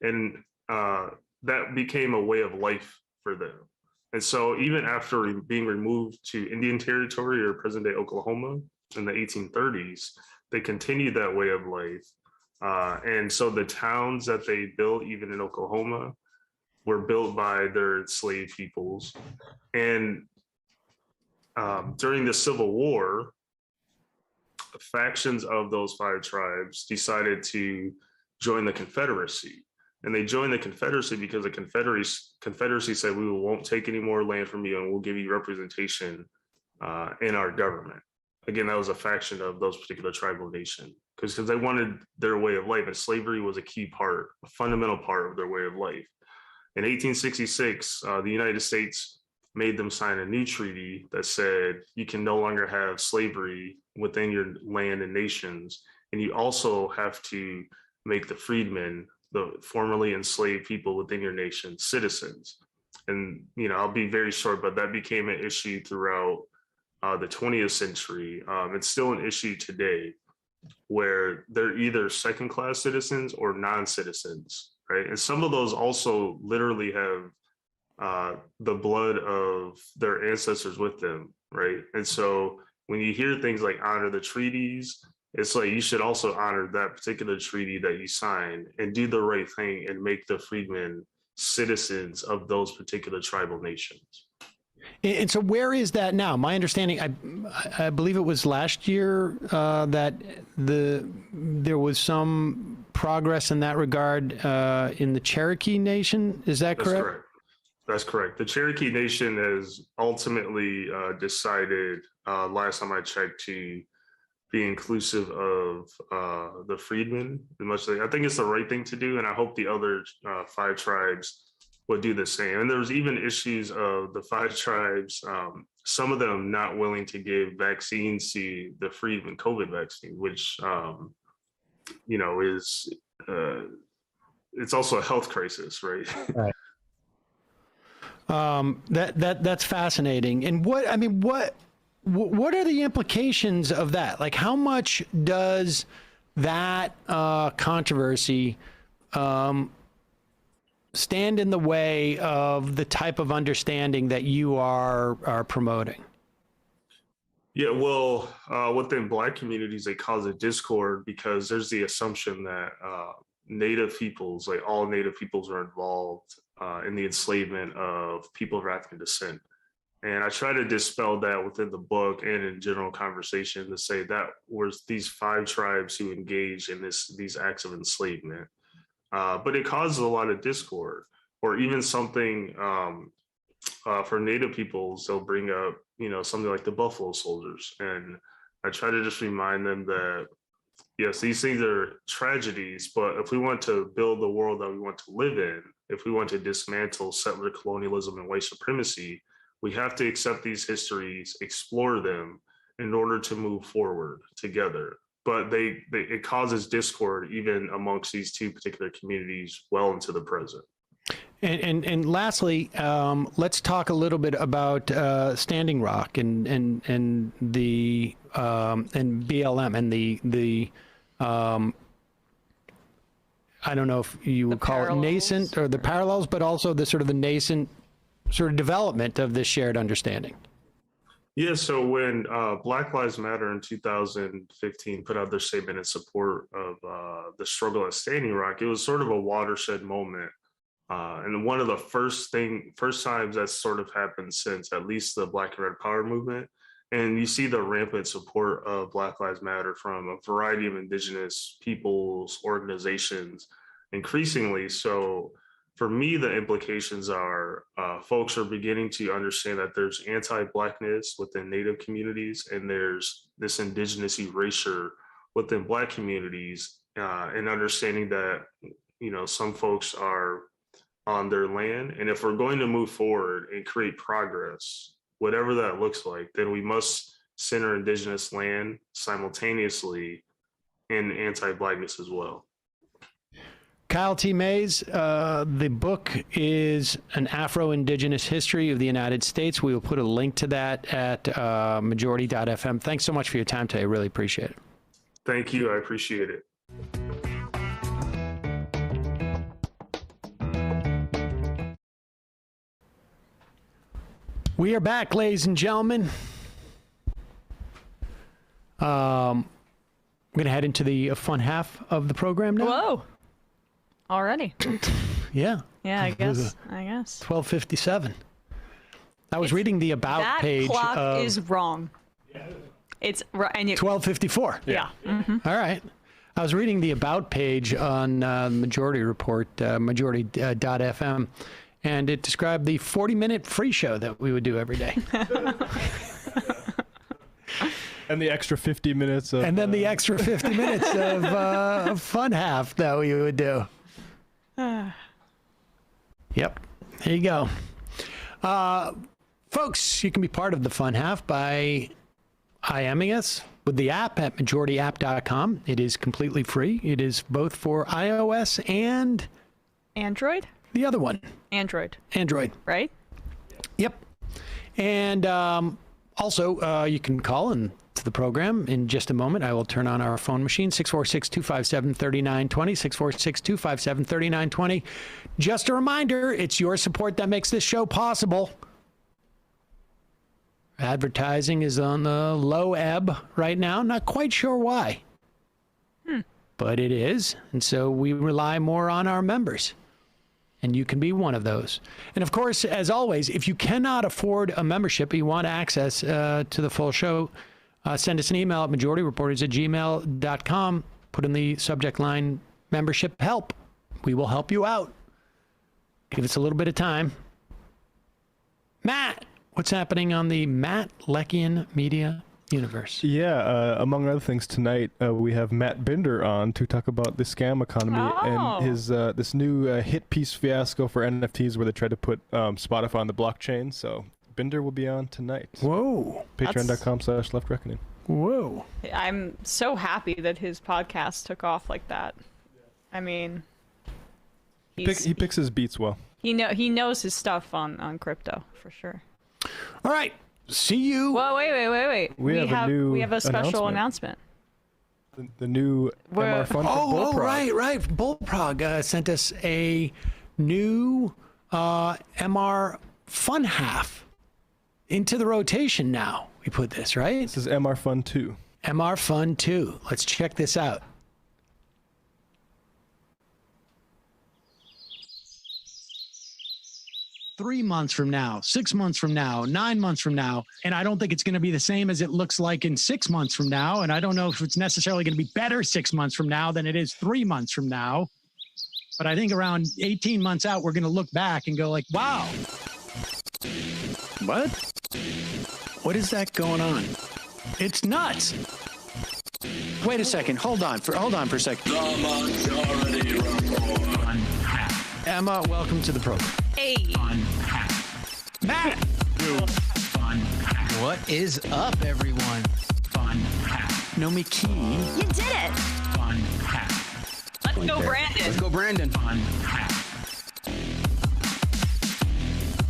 And that became a way of life for them. And so even after being removed to Indian Territory or present-day Oklahoma in the 1830s, they continued that way of life. And so the towns that they built, even in Oklahoma, were built by their enslaved peoples. And during the Civil War, factions of those five tribes decided to join the Confederacy. And they joined the Confederacy because the Confederacy said, we won't take any more land from you and we'll give you representation in our government. Again, that was a faction of those particular tribal nations because they wanted their way of life, and slavery was a key part, a fundamental part of their way of life. In 1866, the United States made them sign a new treaty that said you can no longer have slavery within your land and nations, and you also have to make the freedmen, the formerly enslaved people within your nation, citizens. And I'll be very short, but that became an issue throughout the 20th century. It's still an issue today, where they're either second-class citizens or non-citizens, right? And some of those also literally have the blood of their ancestors with them, right? And so when you hear things like honor the treaties, it's like you should also honor that particular treaty that you signed and do the right thing and make the freedmen citizens of those particular tribal nations. And so where is that now? My understanding, I believe it was last year that there was some progress in that regard in the Cherokee Nation. Is that correct? Correct. That's correct. The Cherokee Nation has ultimately decided, last time I checked, to be inclusive of the freedmen. I think it's the right thing to do, and I hope the other five tribes would do the same. And there was even issues of the five tribes, some of them not willing to give vaccines to the freedmen COVID vaccine, which is it's also a health crisis, right? Right. That's fascinating. And what are the implications of that? Like, how much does that controversy stand in the way of the type of understanding that you are promoting? Yeah, well, within Black communities, they cause a discord because there's the assumption that Native peoples, like all Native peoples, are involved in the enslavement of people of African descent. And I try to dispel that within the book and in general conversation to say that was these 5 tribes who engaged in these acts of enslavement. But it causes a lot of discord, or even something for Native peoples, they'll bring up, something like the Buffalo Soldiers. And I try to just remind them that, yes, these things are tragedies, but if we want to build the world that we want to live in, if we want to dismantle settler colonialism and white supremacy, we have to accept these histories, explore them in order to move forward together. But it causes discord even amongst these 2 particular communities well into the present. And lastly, let's talk a little bit about Standing Rock and the and BLM and the I don't know if you would call it nascent or the parallels, but also the sort of the nascent sort of development of this shared understanding. Yeah, so when Black Lives Matter in 2015 put out their statement in support of the struggle at Standing Rock, it was sort of a watershed moment. And one of the first times that's sort of happened since at least the Black and Red Power movement. And you see the rampant support of Black Lives Matter from a variety of Indigenous peoples, organizations, increasingly. So for me, the implications are folks are beginning to understand that there's anti-Blackness within Native communities, and there's this Indigenous erasure within Black communities, and understanding that, some folks are on their land. And if we're going to move forward and create progress, whatever that looks like, then we must center Indigenous land simultaneously in anti-Blackness as well. Kyle T. Mays, the book is An Afro-Indigenous History of the United States. We will put a link to that at majority.fm. Thanks so much for your time today. I really appreciate it. Thank you. I appreciate it. We are back, ladies and gentlemen. We're going to head into the fun half of the program now. Whoa. Already. Yeah. Yeah, I guess. 12:57. I was reading the about page. That clock is wrong. It's right. 12:54. Yeah. Mm-hmm. All right. I was reading the about page on Majority Report, majority.fm, and it described the 40-minute free show that we would do every day. And the extra 50 minutes of... And then the extra 50 minutes of fun half that we would do. Yep. There you go. Folks, you can be part of the fun half by IMing us with the app at majorityapp.com. It is completely free. It is both for iOS and... Android? The other one. Android. Right? Yep. And also, you can call in to the program in just a moment. I will turn on our phone machine, 646-257-3920, 646-257-3920. Just a reminder, it's your support that makes this show possible. Advertising is on the low ebb right now. Not quite sure why. But it is. And so we rely more on our members. And you can be one of those. And of course, as always, if you cannot afford a membership, you want access to the full show, send us an email at majorityreporters@gmail.com. Put in the subject line, membership help. We will help you out. Give us a little bit of time. Matt, what's happening on the Matt Lekian Media universe? Yeah, among other things, tonight we have Matt Binder on to talk about the scam economy and his this new hit piece fiasco for NFTs where they tried to put Spotify on the blockchain. So Binder will be on tonight. Whoa. Patreon.com/leftreckoning. Whoa. I'm so happy that his podcast took off like that. I mean, He picks his beats well. He knows his stuff on crypto for sure. All right. See you. Well, wait. We have a special announcement. The new MR Fund Bullprog. Right. Bullprog sent us a new MR Fun Half into the rotation now. We put this, right? This is MR Fun 2. MR Fun 2. Let's check this out. 3 months from now, 6 months from now, 9 months from now. And I don't think it's going to be the same as it looks like in 6 months from now. And I don't know if it's necessarily going to be better 6 months from now than it is 3 months from now. But I think around 18 months out, we're going to look back and go like, wow. What? What is that going on? It's nuts. Wait a second. Hold on for a second. The Majority Report. Emma, welcome to the program. Hey. Matt. What is up, everyone? Nomi Key. You did it. Let's go, Brandon. Let's go, Brandon.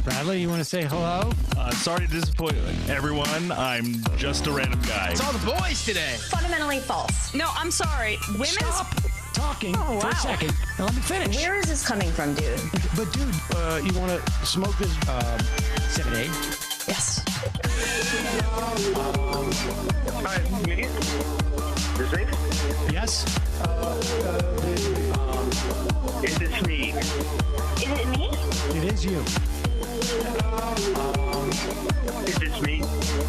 Bradley, you want to say hello? Sorry to disappoint everyone. I'm just a random guy. It's all the boys today. Fundamentally false. No, I'm sorry. Women's Stop talking for a second. Now let me finish. Where is this coming from, dude? But dude, you want to smoke this 7A? Yes. Hi, me? Is it? Yes. Is this me? Is it me? It is you. Is this me?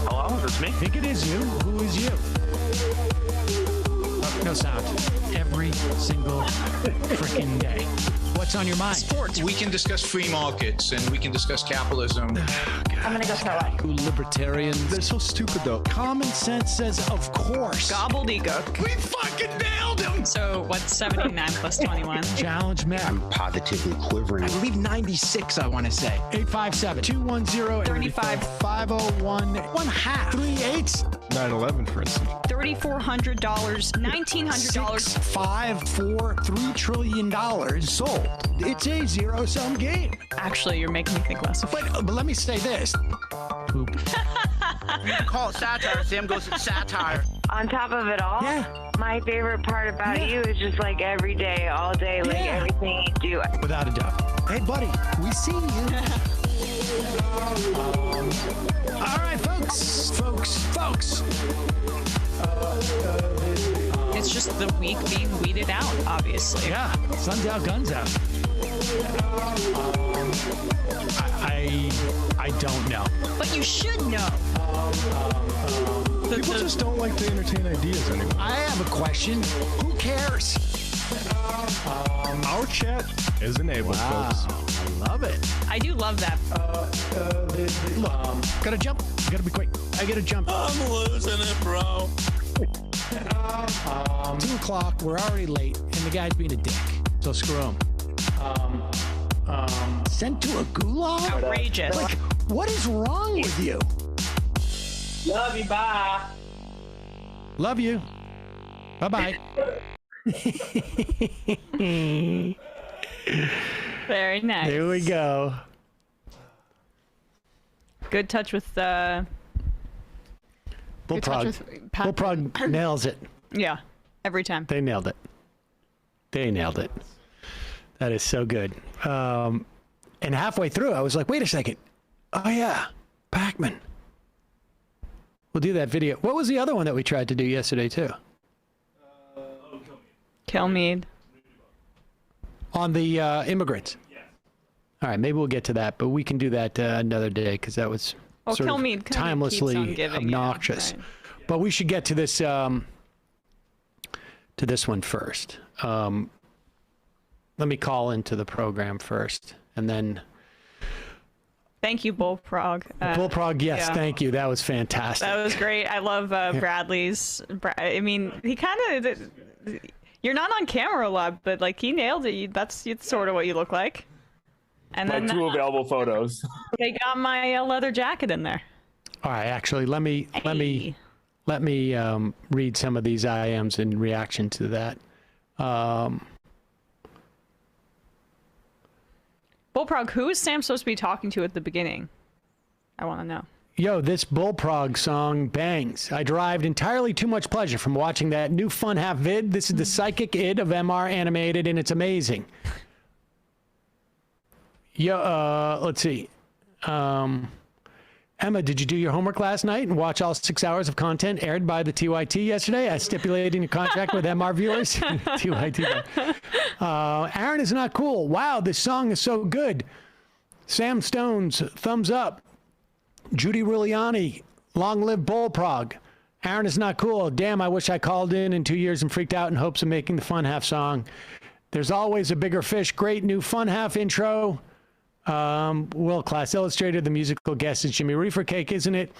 Hello, is this me? I think it is you. Who is you? No sound. Every single freaking day. What's on your mind? Sports. We can discuss free markets and we can discuss capitalism. I'm gonna go start watching. Libertarians. They're so stupid, though. Common sense says, of course. gobbledygook. We fucking nailed him. So what's 79 plus 21? Challenge Matt. I'm positively quivering. I believe 96, I want to say. 857-210-35-501. 1/2. 3/8. 9/11, for instance. $3,400, $1,900. 5, 4, $3 trillion sold. It's a zero-sum game. Actually, you're making me think less of it. But let me say this. Poop. Call it satire. Sam goes to satire. On top of it all, my favorite part about you is just like every day, all day, like everything you do. Without a doubt. Hey, buddy, we see you. All right, folks. It's just the weak being weeded out, obviously. Yeah, sun's out, guns out. I don't know. But you should know. People just don't like to entertain ideas anymore. I have a question. Who cares? Our chat is enabled, folks. I love it. I do love that. Look, gotta jump. Gotta be quick. I gotta jump. I'm losing it, bro. 2 o'clock. We're already late, and the guy's being a dick. So screw him. Sent to a gulag? Outrageous. Like, what is wrong with you? Love you, bye. Love you. Bye-bye. Very nice. There we go. Good touch with Bullprog nails it. Yeah, every time. They nailed it. That is so good. And halfway through, I was like, wait a second. Oh, yeah. Pac-Man. We'll do that video. What was the other one that we tried to do yesterday, too? Kilmeade. On the immigrants. All right, maybe we'll get to that, but we can do that another day because that was sort of timelessly obnoxious. Right. But we should get to this one first. Let me call into the program first, and then. Thank you, Bullprog. Bullprog, yes, thank you. That was fantastic. That was great. I love Bradley's. I mean, he kind of. You're not on camera a lot, but like he nailed it. That's sort of what you look like. And my then 2 available photos. They got my leather jacket in there. All right, actually, let me read some of these IMs in reaction to that. Bullprog, who is Sam supposed to be talking to at the beginning? I want to know. Yo, this Bullprog song bangs. I derived entirely too much pleasure from watching that new Fun Half vid. This is the psychic id of MR animated, and it's amazing. Yo, let's see. Emma, did you do your homework last night and watch all 6 hours of content aired by the TYT yesterday as stipulated in your contract with MR viewers? TYT. Aaron is not cool. Wow, this song is so good. Sam Stones, thumbs up. Judy Ruliani, long live Bullprog. Aaron is not cool. Damn, I wish I called in 2 years and freaked out in hopes of making the Fun Half song. There's always a bigger fish. Great new Fun Half intro. Will Class Illustrated, the musical guest is Jimmy Reefer Cake, isn't it?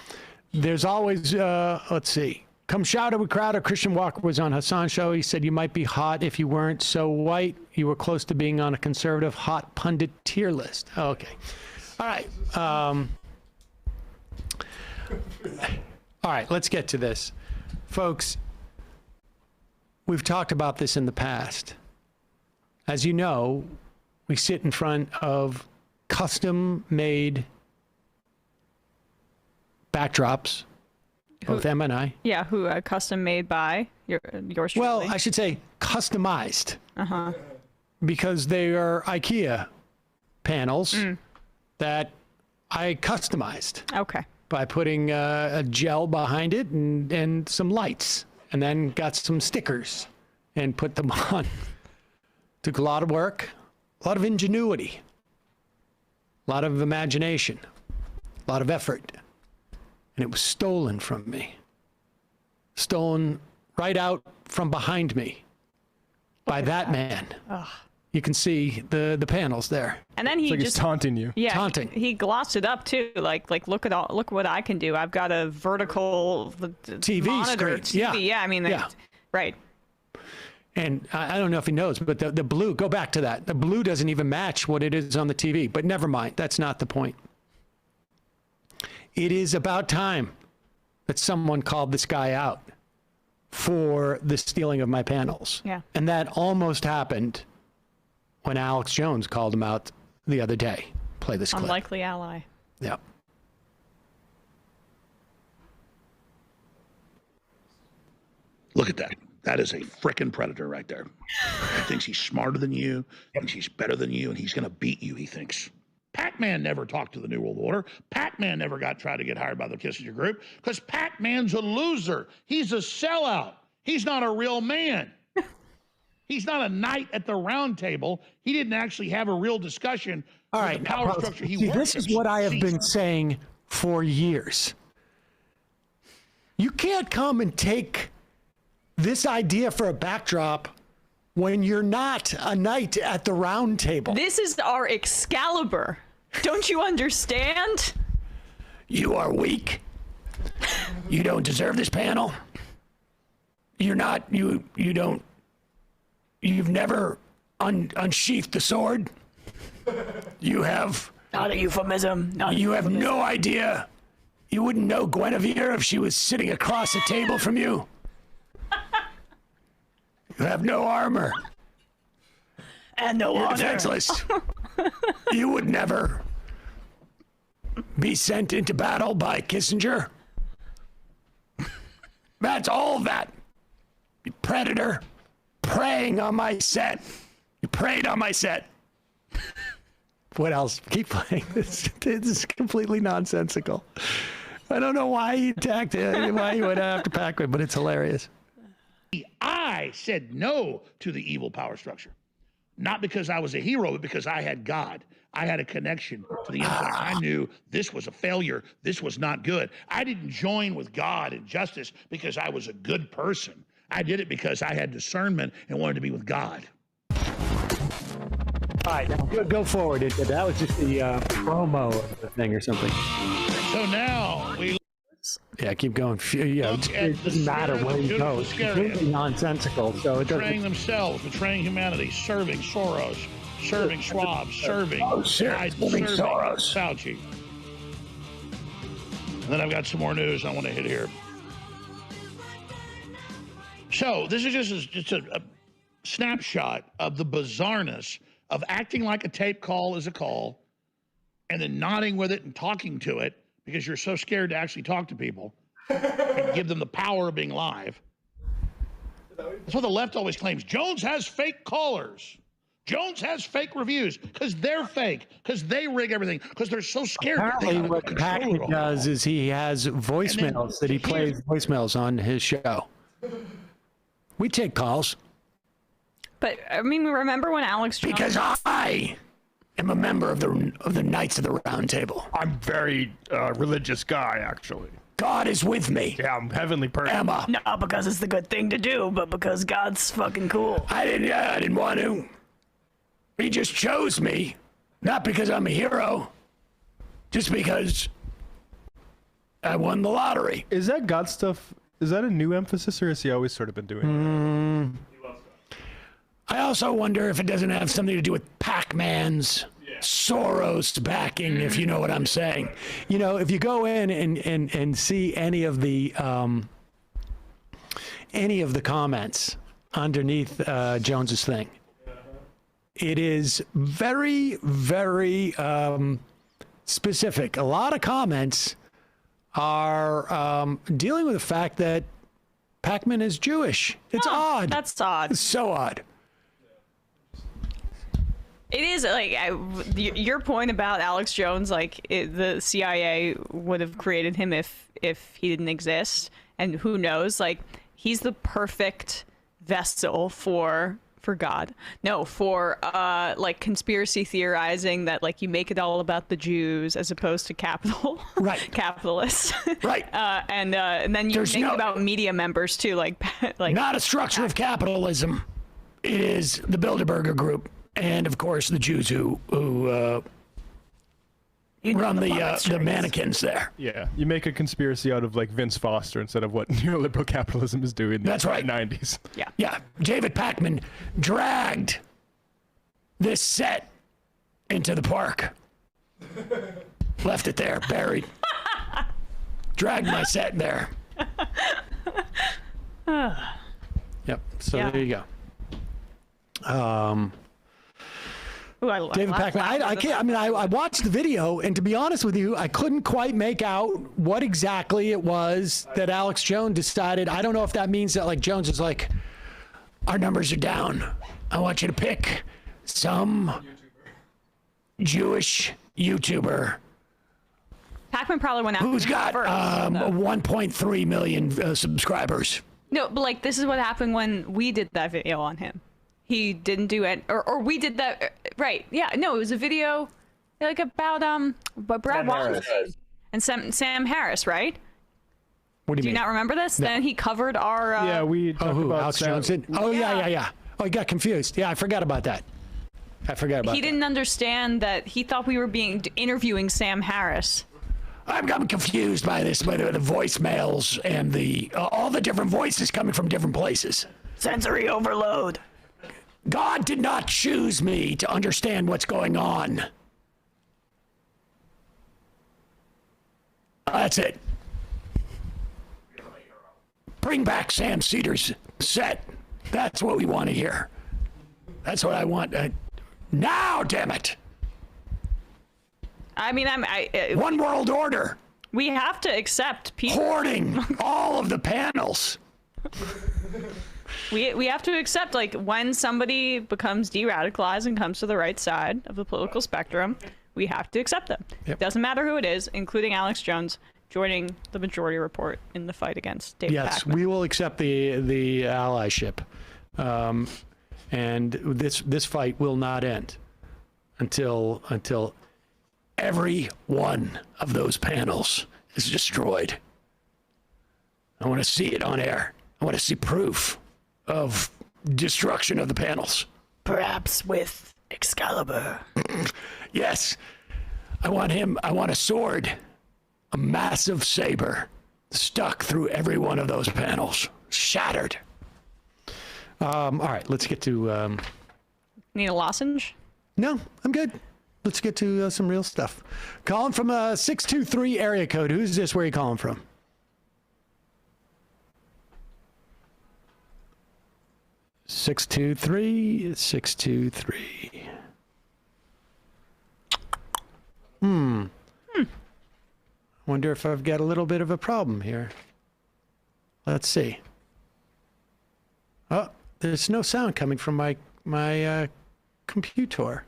There's always, let's see. Come Shout It with Crowder. Christian Walker was on Hassan's show. He said you might be hot if you weren't so white. You were close to being on a conservative hot pundit tier list. Okay. All right. All right, let's get to this. Folks, we've talked about this in the past. As you know, we sit in front of custom-made backdrops, both Em and I. Yeah, who custom made by yours truly. Well, I should say customized. Because they are IKEA panels that I customized. Okay. By putting a gel behind it and some lights, and then got some stickers and put them on. Took a lot of work, a lot of ingenuity, a lot of imagination, a lot of effort. And it was stolen from me. Stolen right out from behind me by that man. Ugh. You can see the panels there. And then he it's like just he's taunting you. Yeah, taunting. He glossed it up too. Like look what I can do. I've got a vertical TV monitor. screen. TV. Yeah, I mean, right. And I don't know if he knows, but the blue, go back to that. The blue doesn't even match what it is on the TV, but never mind. That's not the point. It is about time that someone called this guy out for the stealing of my panels. Yeah. And that almost happened when Alex Jones called him out the other day. Play this clip. Unlikely ally. Yep. Look at that. That is a frickin' predator right there. He thinks he's smarter than you, and he's better than you, and he's going to beat you, he thinks. Pac-Man never talked to the New World Order. Pac-Man never tried to get hired by the Kissinger Group because Pac-Man's a loser. He's a sellout. He's not a real man. He's not a knight at the round table. He didn't actually have a real discussion with the power structure he works. This is what I have been saying for years. You can't come and take this idea for a backdrop when you're not a knight at the round table. This is our Excalibur. Don't you understand? You are weak. You don't deserve this panel. You're not, you don't, you've never unsheathed the sword. You have... Not a euphemism. You have no idea. You wouldn't know Guinevere if she was sitting across the table from you. You have no armor. And no You're honor. defenseless. You would never be sent into battle by Kissinger. That's all of that. You predator preying on my set. You preyed on my set. What else? Keep playing. This is completely nonsensical. I don't know why he attacked it, why he went after Pac-Man, but it's hilarious. I said no to the evil power structure. Not because I was a hero, but because I had God. I had a connection to the empire. I knew this was a failure. This was not good. I didn't join with God and justice because I was a good person. I did it because I had discernment and wanted to be with God. All right, now go forward. That was just the promo of the thing or something. So now we... Yeah, keep going. Yeah, it doesn't matter where you go. It's completely nonsensical. So it betraying themselves, betraying humanity, serving Soros, serving Schwab, serving Soros, Fauci. And then I've got some more news I want to hit here. So this is just a snapshot of the bizarreness of acting like a tape call is a call and then nodding with it and talking to it because you're so scared to actually talk to people and give them the power of being live. That's what the left always claims. Jones has fake callers. Jones has fake reviews because they're fake, because they rig everything, because they're so scared. Apparently what Patrick does is he has voicemails that he plays voicemails on his show. We take calls. But, I mean, remember when Alex Jones... Because I am a member of the Knights of the Round Table. I'm very religious guy, actually. God is with me. Yeah, I'm heavenly person. Emma. Not because it's the good thing to do, but because God's fucking cool. I didn't want to. He just chose me. Not because I'm a hero. Just because I won the lottery. Is that God stuff, is that a new emphasis, or has he always sort of been doing that? I also wonder if it doesn't have something to do with Pac-Man's Soros backing, if you know what I'm saying. You know, if you go in and see any of the comments underneath Jones's thing, it is very, very specific. A lot of comments are dealing with the fact that Pac-Man is Jewish. It's odd. That's odd. It's so odd. It is like your point about Alex Jones, like the CIA would have created him if he didn't exist, and who knows? Like he's the perfect vessel for God. No, for like conspiracy theorizing that like you make it all about the Jews as opposed to capitalists. Right. And then you think about media members too, like not a structure of capitalism. It is the Bilderberger Group. And of course, the Jews who run the mannequins there. Yeah, you make a conspiracy out of like Vince Foster instead of what neoliberal capitalism is doing. That's right. 90s. Yeah. David Pac-Man dragged this set into the park, left it there, buried. Dragged my set there. Yep. So there you go. David Pac-Man. I can't. I mean, I watched the video, and to be honest with you, I couldn't quite make out what exactly it was that Alex Jones decided. I don't know if that means that like Jones is like, our numbers are down. I want you to pick some Jewish YouTuber Pac-Man probably went after who's got 1.3 million subscribers. No, but like this is what happened when we did that video on him. He didn't do it, or we did that, right? Yeah, no, it was a video like about Brad Wallace and Sam Harris, right? What do you mean? Do you not remember this? No. Then he covered our. We talked about Alex Jones. Oh yeah. Oh, he got confused. Yeah, I forgot about that. He didn't understand that. He thought we were interviewing Sam Harris. I'm confused by this, by the voicemails and the all the different voices coming from different places. Sensory overload. God did not choose me to understand what's going on. That's it. Bring back Sam Seder's set. That's what we want to hear. That's what I want. Now, damn it. I mean, One World Order. We have to accept people hoarding all of the panels. We have to accept, like, when somebody becomes de-radicalized and comes to the right side of the political spectrum, we have to accept them. Yep. Doesn't matter who it is, including Alex Jones joining the Majority Report in the fight against David Pac-Man. We will accept the allyship, and this fight will not end until every one of those panels is destroyed. I want to see it on air. I want to see proof of destruction of the panels. Perhaps with Excalibur. Yes. I want a sword, a massive saber stuck through every one of those panels, shattered. All right, let's get to... Need a lozenge? No, I'm good. Let's get to some real stuff. Calling from a 623 area code. Who's this? Where are you calling from? Six two three. Wonder if I've got a little bit of a problem here. Let's see. Oh, there's no sound coming from my computer.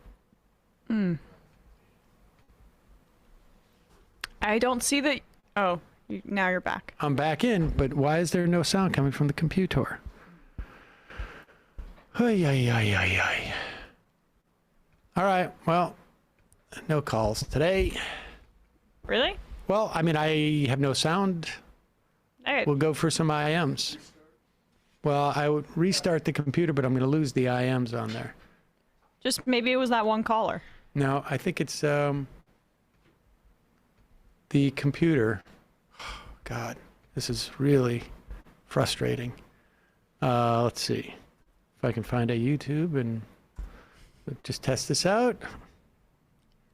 I don't see that. Oh, now you're back. I'm back in, but why is there no sound coming from the computer? All right, well, No calls today. Really? Well, I mean, I have no sound. All right. We'll go for some IMs. Well, I would restart the computer, but I'm going to lose the IMs on there. Just maybe it was that one caller. No, I think it's the computer. Oh, God, this is really frustrating. Let's see if I can find a YouTube and just test this out.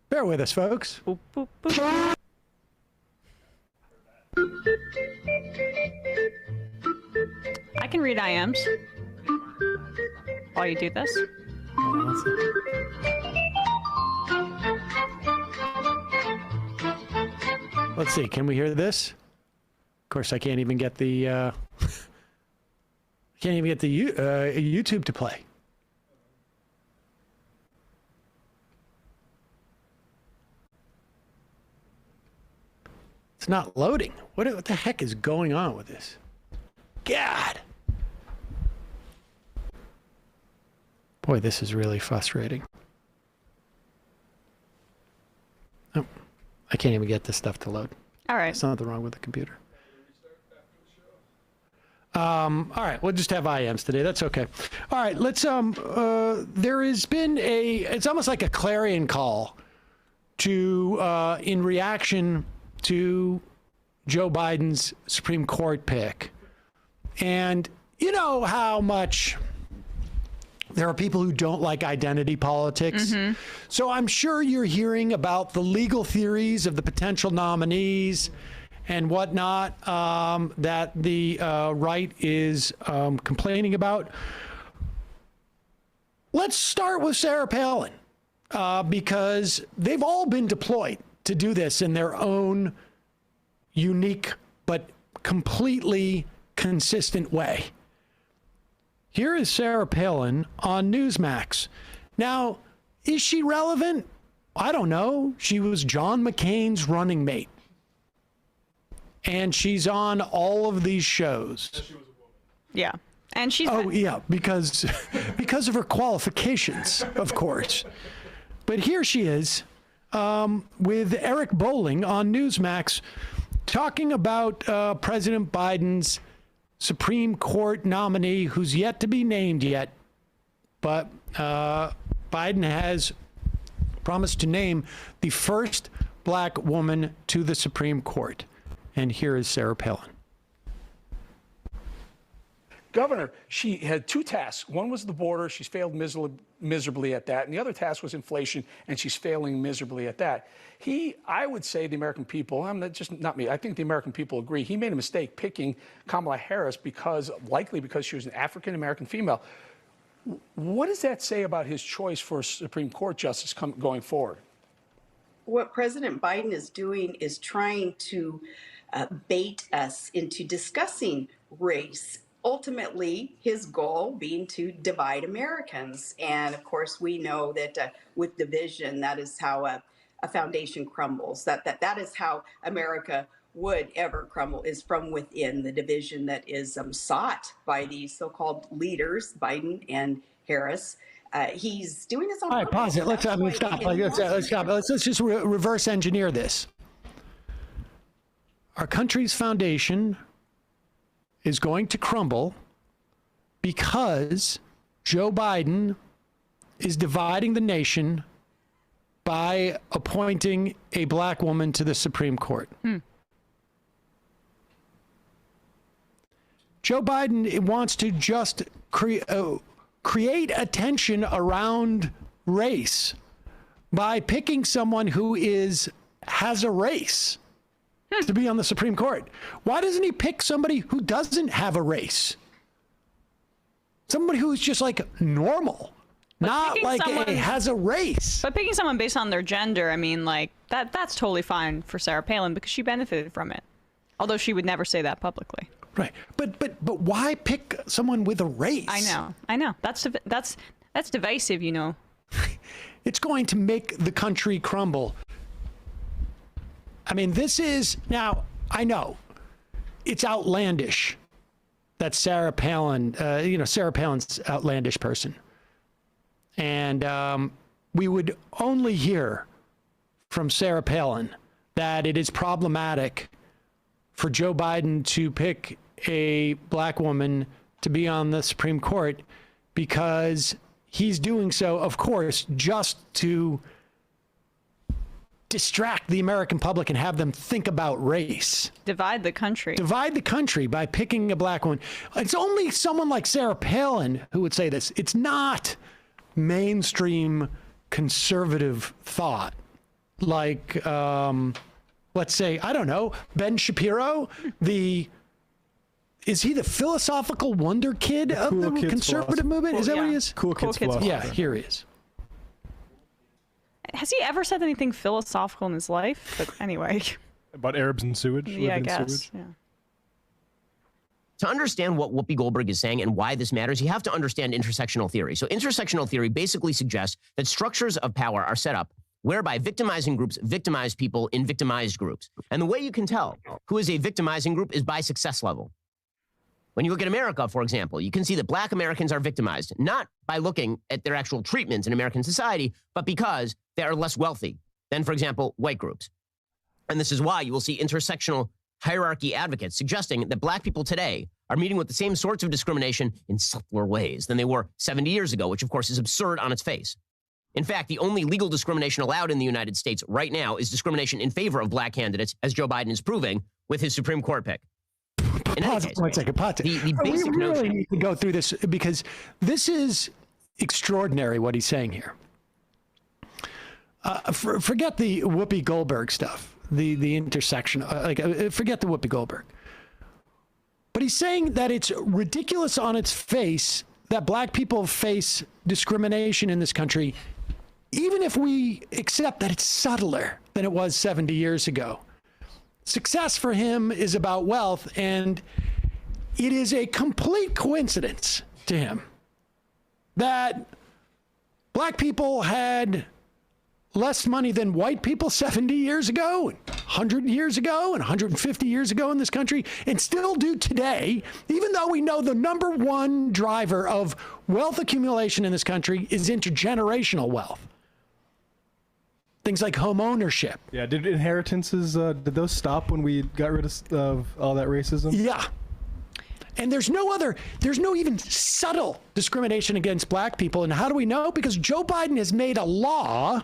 Bear with us, folks. Boop, boop, boop. I can read IMs while you do this. Let's see. Can we hear this? Of course, I can't even get the YouTube to play. It's not loading. What the heck is going on with this? God. Boy, this is really frustrating. Oh, I can't even get this stuff to load. All right. There's something wrong with the computer. All right, we'll just have IMs today. That's okay. All right, let's there has been it's almost like a clarion call to in reaction to Joe Biden's Supreme Court pick. And you know how much there are people who don't like identity politics. Mm-hmm. So I'm sure you're hearing about the legal theories of the potential nominees and whatnot that the right is complaining about. Let's start with Sarah Palin because they've all been deployed to do this in their own unique but completely consistent way. Here is Sarah Palin on Newsmax. Now, is she relevant? I don't know. She was John McCain's running mate. And she's on all of these shows. Yeah. And she's yeah, because of her qualifications, of course. But here she is with Eric Bolling on Newsmax talking about President Biden's Supreme Court nominee who's yet to be named yet. But Biden has promised to name the first black woman to the Supreme Court. And here is Sarah Palin. Governor, she had two tasks. One was the border. She's failed miserably at that. And the other task was inflation, and she's failing miserably at that. I would say the American people, not me, I think the American people agree, he made a mistake picking Kamala Harris likely because she was an African-American female. What does that say about his choice for a Supreme Court justice going forward? What President Biden is doing is trying to bait us into discussing race. Ultimately, his goal being to divide Americans. And of course, we know that with division, that is how a foundation crumbles. That is how America would ever crumble, is from within, the division that is sought by these so-called leaders, Biden and Harris. He's doing this on purpose. All right, pause it. Let's stop. Let's just reverse engineer this. Our country's foundation is going to crumble because Joe Biden is dividing the nation by appointing a black woman to the Supreme Court. Joe Biden wants to just create attention around race by picking someone who has a race to be on the Supreme Court. Why doesn't he pick somebody who doesn't have a race? Somebody who's just like normal, not like has a race. But picking someone based on their gender, I mean, like that's totally fine for Sarah Palin because she benefited from it. Although she would never say that publicly. Right. But why pick someone with a race? I know. That's divisive, you know. It's going to make the country crumble. I mean, now, I know it's outlandish that Sarah Palin, Sarah Palin's outlandish person. And we would only hear from Sarah Palin that it is problematic for Joe Biden to pick a black woman to be on the Supreme Court because he's doing so, of course, just to distract the American public and have them think about race. Divide the country. Divide the country by picking a black woman. It's only someone like Sarah Palin who would say this. It's not mainstream conservative thought. Like, let's say, I don't know, Ben Shapiro, is he the philosophical wonder kid of the conservative movement? Is that what he is? Cool kids philosopher. Yeah, here he is. Has he ever said anything philosophical in his life? But anyway. About Arabs and sewage? Yeah, I living in guess. sewage? Yeah. To understand what Whoopi Goldberg is saying and why this matters, you have to understand intersectional theory. So intersectional theory basically suggests that structures of power are set up whereby victimizing groups victimize people in victimized groups. And the way you can tell who is a victimizing group is by success level. When you look at America, for example, you can see that black Americans are victimized, not by looking at their actual treatment in American society, but because they are less wealthy than, for example, white groups. And this is why you will see intersectional hierarchy advocates suggesting that black people today are meeting with the same sorts of discrimination in subtler ways than they were 70 years ago, which of course is absurd on its face. In fact, the only legal discrimination allowed in the United States right now is discrimination in favor of black candidates, as Joe Biden is proving with his Supreme Court pick. Pause one second. The basic we really need to go through this because this is extraordinary what he's saying here. Forget the Whoopi Goldberg stuff, the intersection. Forget the Whoopi Goldberg. But he's saying that it's ridiculous on its face that black people face discrimination in this country, even if we accept that it's subtler than it was 70 years ago. Success for him is about wealth, and it is a complete coincidence to him that black people had less money than white people 70 years ago, 100 years ago, and 150 years ago in this country, and still do today, even though we know the number one driver of wealth accumulation in this country is intergenerational wealth. Things like home ownership. Yeah, did inheritances, did those stop when we got rid of all that racism? Yeah. And there's no even subtle discrimination against black people. And how do we know? Because Joe Biden has made a law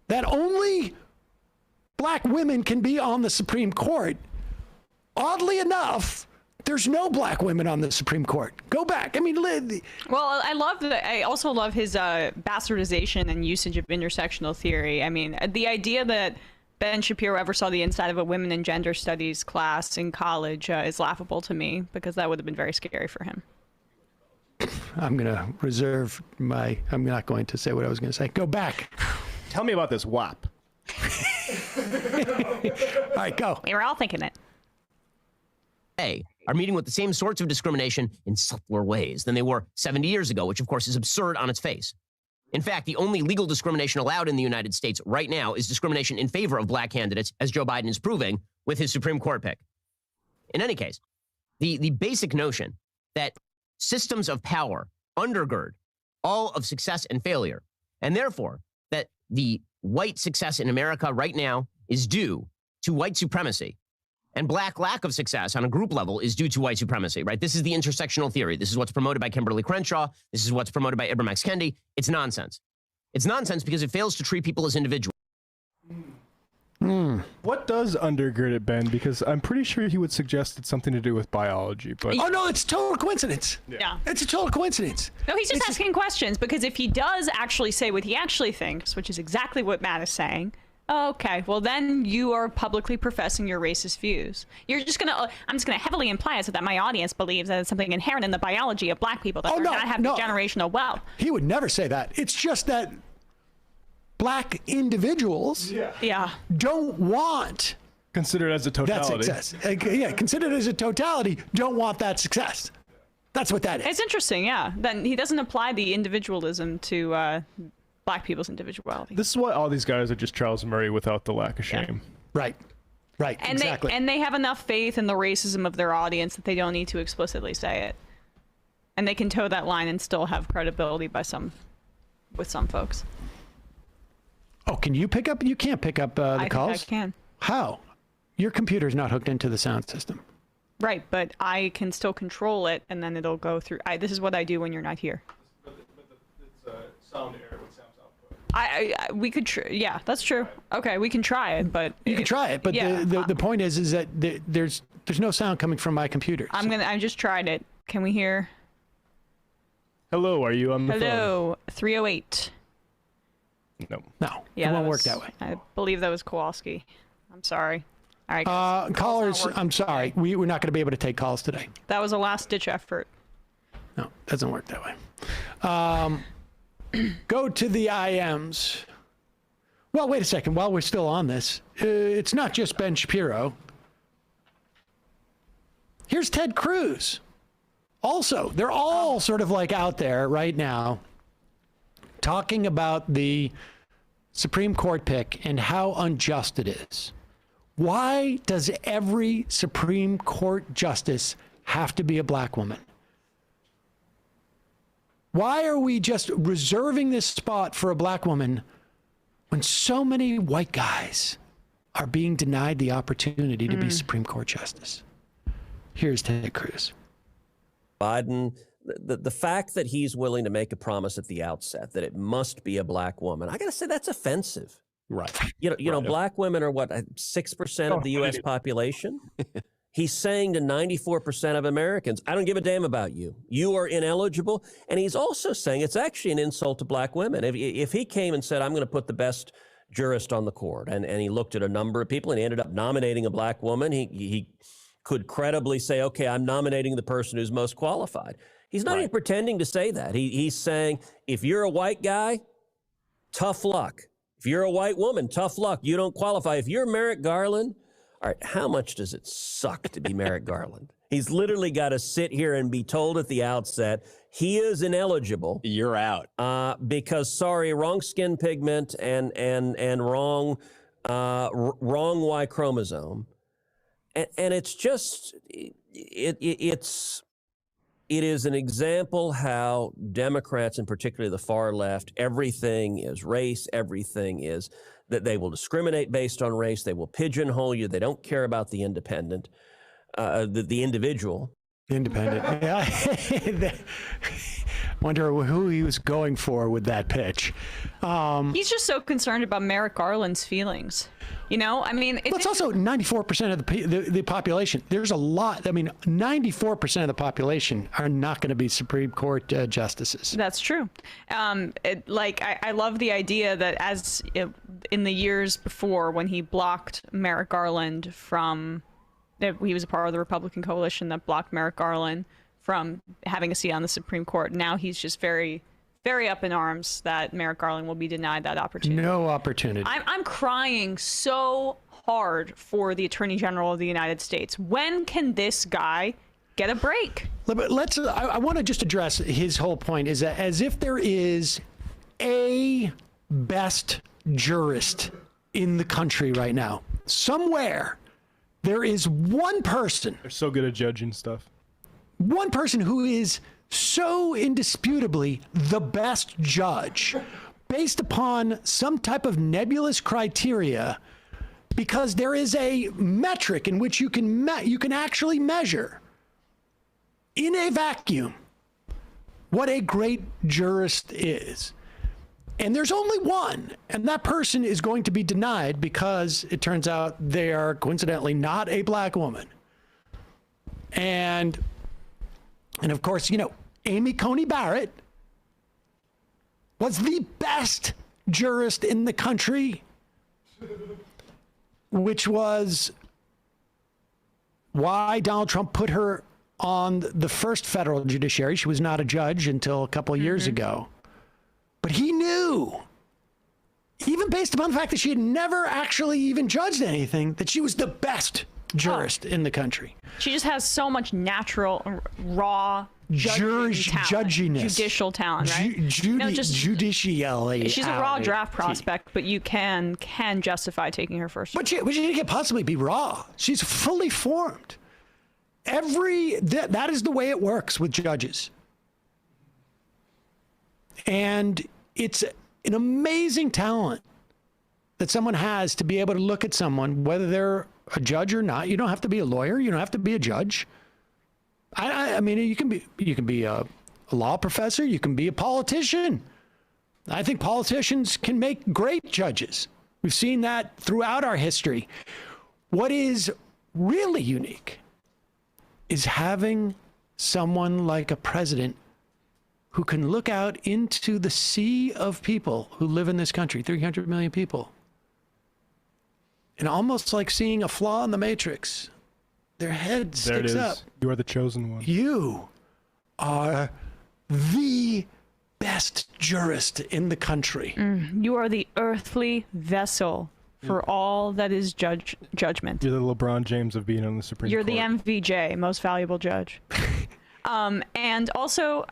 that only black women can be on the Supreme Court. Oddly enough, there's no black women on the Supreme Court. Go back. I mean, well, I also love his bastardization and usage of intersectional theory. I mean, the idea that Ben Shapiro ever saw the inside of a women and gender studies class in college is laughable to me, because that would have been very scary for him. I'm going to reserve I'm not going to say what I was going to say. Go back. Tell me about this WAP. All right, go. We were all thinking it. Are meeting with the same sorts of discrimination in subtler ways than they were 70 years ago, which of course is absurd on its face. In fact, the only legal discrimination allowed in the United States right now is discrimination in favor of black candidates, as Joe Biden is proving with his Supreme Court pick. In any case, the basic notion that systems of power undergird all of success and failure, and therefore that the white success in America right now is due to white supremacy, and black lack of success on a group level is due to white supremacy, right? This is the intersectional theory. This is what's promoted by Kimberly Crenshaw. This is what's promoted by Ibram X. Kendi. It's nonsense. It's nonsense because it fails to treat people as individuals. What does undergird it, Ben? Because I'm pretty sure he would suggest it's something to do with biology. But oh no, it's total coincidence. Yeah. It's a total coincidence. No, he's just asking questions, because if he does actually say what he actually thinks, which is exactly what Matt is saying, okay, well then you are publicly professing your racist views. I'm just gonna heavily imply that my audience believes that it's something inherent in the biology of black people that they're not having generational wealth. He would never say that. It's just that black individuals don't want considered as a totality. That success. Considered as a totality, don't want that success. That's what that is. It's interesting, yeah. Then he doesn't apply the individualism to black people's individuality. This is why all these guys are just Charles Murray without the lack of shame. Right. And exactly. They have enough faith in the racism of their audience that they don't need to explicitly say it. And they can toe that line and still have credibility with some folks. Oh, can you pick up? You can't pick up the calls? I can. How? Your computer's not hooked into the sound system. Right, but I can still control it, and then it'll go through. This is what I do when you're not here. But it's a sound error with sound output. We could. Yeah, that's true. Okay, we can try it, but you can try it. But yeah, the point is that there's no sound coming from my computer. I just tried it. Can we hear? Hello, are you on the phone? Hello, 308. No. Yeah, it won't work that way. I believe that was Kowalski. I'm sorry. All right, guys. Callers, I'm sorry. We're not going to be able to take calls today. That was a last-ditch effort. No, it doesn't work that way. Go to the IMs. Well, wait a second. While we're still on this, it's not just Ben Shapiro. Here's Ted Cruz. Also, they're all sort of like out there right now talking about the Supreme Court pick and how unjust it is. Why does every Supreme Court justice have to be a black woman? Why are we just reserving this spot for a black woman when so many white guys are being denied the opportunity to be Supreme Court justice? Here's Ted Cruz. Biden, the fact that he's willing to make a promise at the outset that it must be a black woman, I got to say that's offensive. Right. You know, black women are what, 6% of the U.S. population? He's saying to 94% of Americans, I don't give a damn about you. You are ineligible. And he's also saying it's actually an insult to black women. If he came and said, I'm going to put the best jurist on the court, and he looked at a number of people and he ended up nominating a black woman, he could credibly say, okay, I'm nominating the person who's most qualified. He's not even pretending to say that. He's saying, if you're a white guy, tough luck. If you're a white woman, tough luck. You don't qualify. If you're Merrick Garland, all right, how much does it suck to be Merrick Garland? He's literally got to sit here and be told at the outset, he is ineligible. You're out. Because, sorry, wrong skin pigment and wrong Y chromosome. And it's just, it is an example how Democrats, and particularly the far left, everything is race, everything is that they will discriminate based on race, they will pigeonhole you, they don't care about the independent, the individual. Independent, yeah. Wonder who he was going for with that pitch. He's just so concerned about Merrick Garland's feelings. You know, I mean, it's also 94% of the population. There's a lot. I mean, 94% of the population are not going to be Supreme Court justices. That's true. I love the idea that in the years before, when he blocked Merrick Garland from, he was a part of the Republican coalition that blocked Merrick Garland from having a seat on the Supreme Court. Now he's just very, very up in arms that Merrick Garland will be denied that opportunity. No opportunity. I'm crying so hard for the Attorney General of the United States. When can this guy get a break? But I want to just address his whole point is that as if there is a best jurist in the country right now. Somewhere there is one person. They're so good at judging stuff. One person who is so indisputably the best judge based upon some type of nebulous criteria, because there is a metric in which you can actually measure in a vacuum what a great jurist is. And there's only one, and that person is going to be denied because it turns out they are coincidentally not a black woman. And of course, you know, Amy Coney Barrett was the best jurist in the country, which was why Donald Trump put her on the first federal judiciary. She was not a judge until a couple of years ago. But he knew, even based upon the fact that she had never actually even judged anything, that she was the best jurist in the country. She just has so much natural, raw judginess. Judicial talent, right? Judicially. She's a raw draft prospect, but you can justify taking her first. But she can't possibly be raw. She's fully formed. That is the way it works with judges. And it's an amazing talent that someone has to be able to look at someone, whether they're a judge or not. You don't have to be a lawyer. You don't have to be a judge. I mean, you can be a law professor. You can be a politician. I think politicians can make great judges. We've seen that throughout our history. What is really unique is having someone like a president who can look out into the sea of people who live in this country, 300 million people, and almost like seeing a flaw in the matrix, their head sticks up. You are the chosen one. You are the best jurist in the country. You are the earthly vessel for all that is judgment. You're the LeBron James of being on the Supreme Court. You're the MVJ, most valuable judge. And also,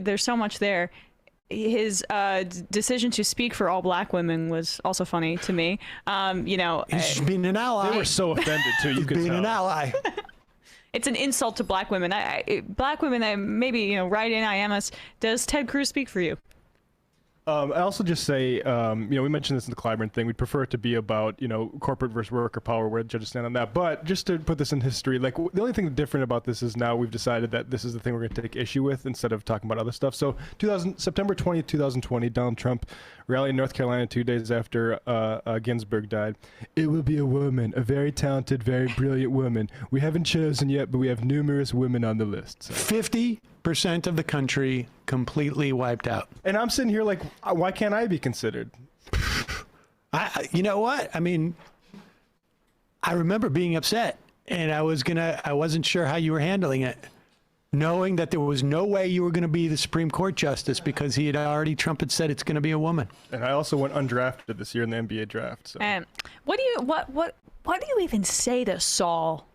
there's so much there. His decision to speak for all black women was also funny to me. He's being an ally. They were so offended too. You could being tell. an ally. It's an insult to black women. Black women, maybe write in IMS. Does Ted Cruz speak for you? I also just say, we mentioned this in the Clyburn thing. We'd prefer it to be about, corporate versus worker power, where judges stand on that. But just to put this in history, like the only thing different about this is now we've decided that this is the thing we're going to take issue with instead of talking about other stuff. So September 20th, 2020, Donald Trump rallied in North Carolina 2 days after Ginsburg died. It will be a woman, a very talented, very brilliant woman. We haven't chosen yet, but we have numerous women on the list. So. 50% of the country completely wiped out. And I'm sitting here like, why can't I be considered? You know what? I mean, I remember being upset, and I wasn't sure how you were handling it, knowing that there was no way you were going to be the Supreme Court justice because Trump had said it's going to be a woman. And I also went undrafted this year in the NBA draft. So. What do you even say to Saul?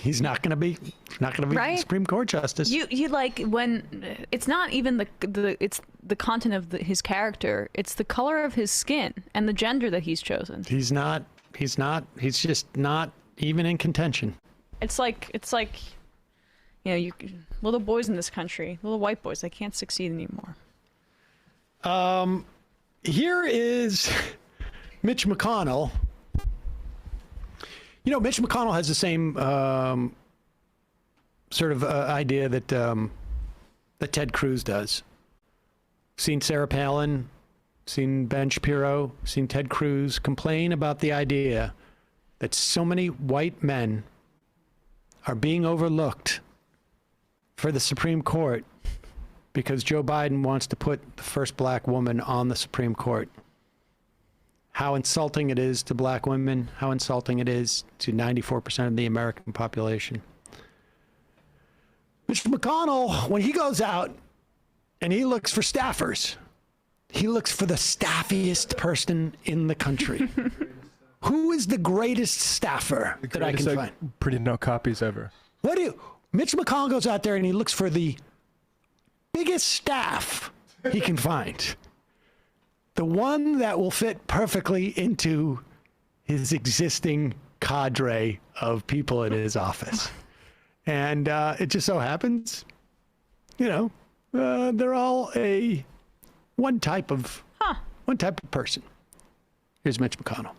He's not going to be right? the Supreme Court justice. You like when it's not even it's the content of his character. It's the color of his skin and the gender that he's chosen. He's just not even in contention. It's like little boys in this country, little white boys, they can't succeed anymore. Here is Mitch McConnell. Mitch McConnell has the same sort of idea that Ted Cruz does. Seen Sarah Palin, seen Ben Shapiro, seen Ted Cruz complain about the idea that so many white men are being overlooked for the Supreme Court because Joe Biden wants to put the first black woman on the Supreme Court. How insulting it is to black women, how insulting it is to 94% of the American population. Mr. McConnell, when he goes out and he looks for staffers, he looks for the staffiest person in the country. Who is the greatest staffer that I can find? Printed no copies ever. Mitch McConnell goes out there and he looks for the biggest staff he can find. The one that will fit perfectly into his existing cadre of people in his office. And it just so happens, they're all one type of person. Here's Mitch McConnell.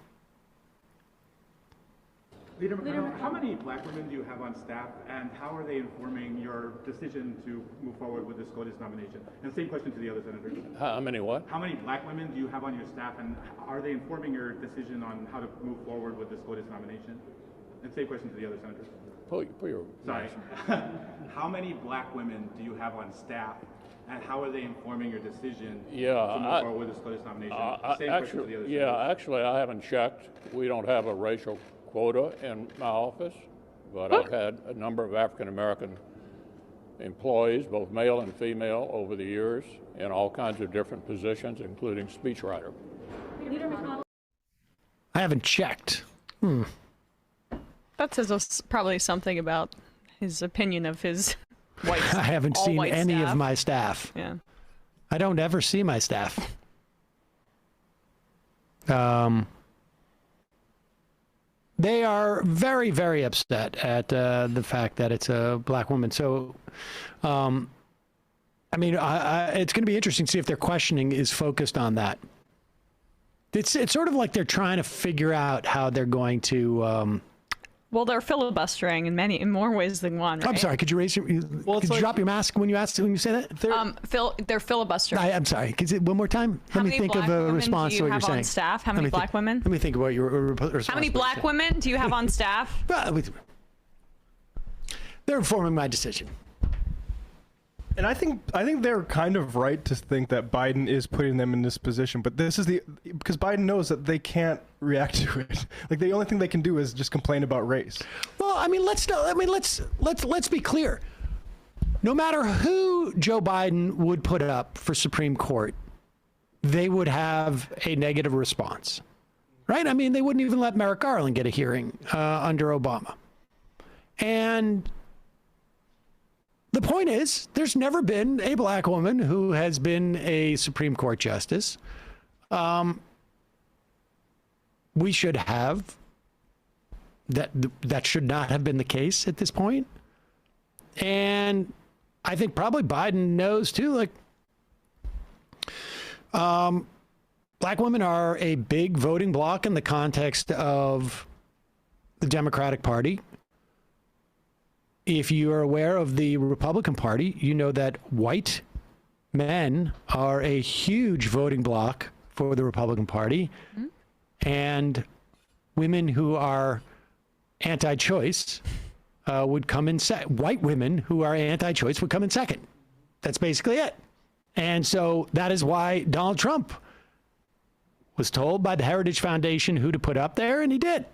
Leader McConnell, how many black women do you have on staff, and how are they informing your decision to move forward with this SCOTUS nomination? And same question to the other senators. How many what? How many black women do you have on your staff, and are they informing your decision on how to move forward with this SCOTUS nomination? And same question to the other senators. Sorry. How many black women do you have on staff, and how are they informing your decision to move forward with the SCOTUS nomination? Same question to the other senators. Actually, I haven't checked. We don't have a racial quota in my office, but I've had a number of African-American employees, both male and female, over the years in all kinds of different positions, including speechwriter. I haven't checked. That says us probably something about his opinion of his white I haven't seen any staff. of my staff. Yeah. I don't ever see my staff. They are very, very upset at the fact that it's a black woman. So, it's going to be interesting to see if their questioning is focused on that. It's sort of like they're trying to figure out how they're going to. Well, they're filibustering in more ways than one. Right? I'm sorry. Could you raise your? Could you drop your mask when you say that? They're filibustering. I'm sorry. Could you one more time? How Let me many think black of a women response do to you what you're have on saying. staff? How many black women? Let me think about your response. How many black women do you have on staff? They're informing my decision. And I think they're kind of right to think that Biden is putting them in this position, but this is because Biden knows that they can't react to it. Like the only thing they can do is just complain about race. Well, I mean, let's be clear. No matter who Joe Biden would put up for Supreme Court, they would have a negative response, right? I mean, they wouldn't even let Merrick Garland get a hearing under Obama, and the point is, there's never been a black woman who has been a Supreme Court justice. We should have that. That should not have been the case at this point. And I think probably Biden knows too. Like, black women are a big voting bloc in the context of the Democratic Party. If you are aware of the Republican Party, you know that white men are a huge voting bloc for the Republican Party. Mm-hmm. And women who are anti-choice would come in second. White women who are anti-choice would come in second. That's basically it. And so that is why Donald Trump was told by the Heritage Foundation who to put up there, and he did.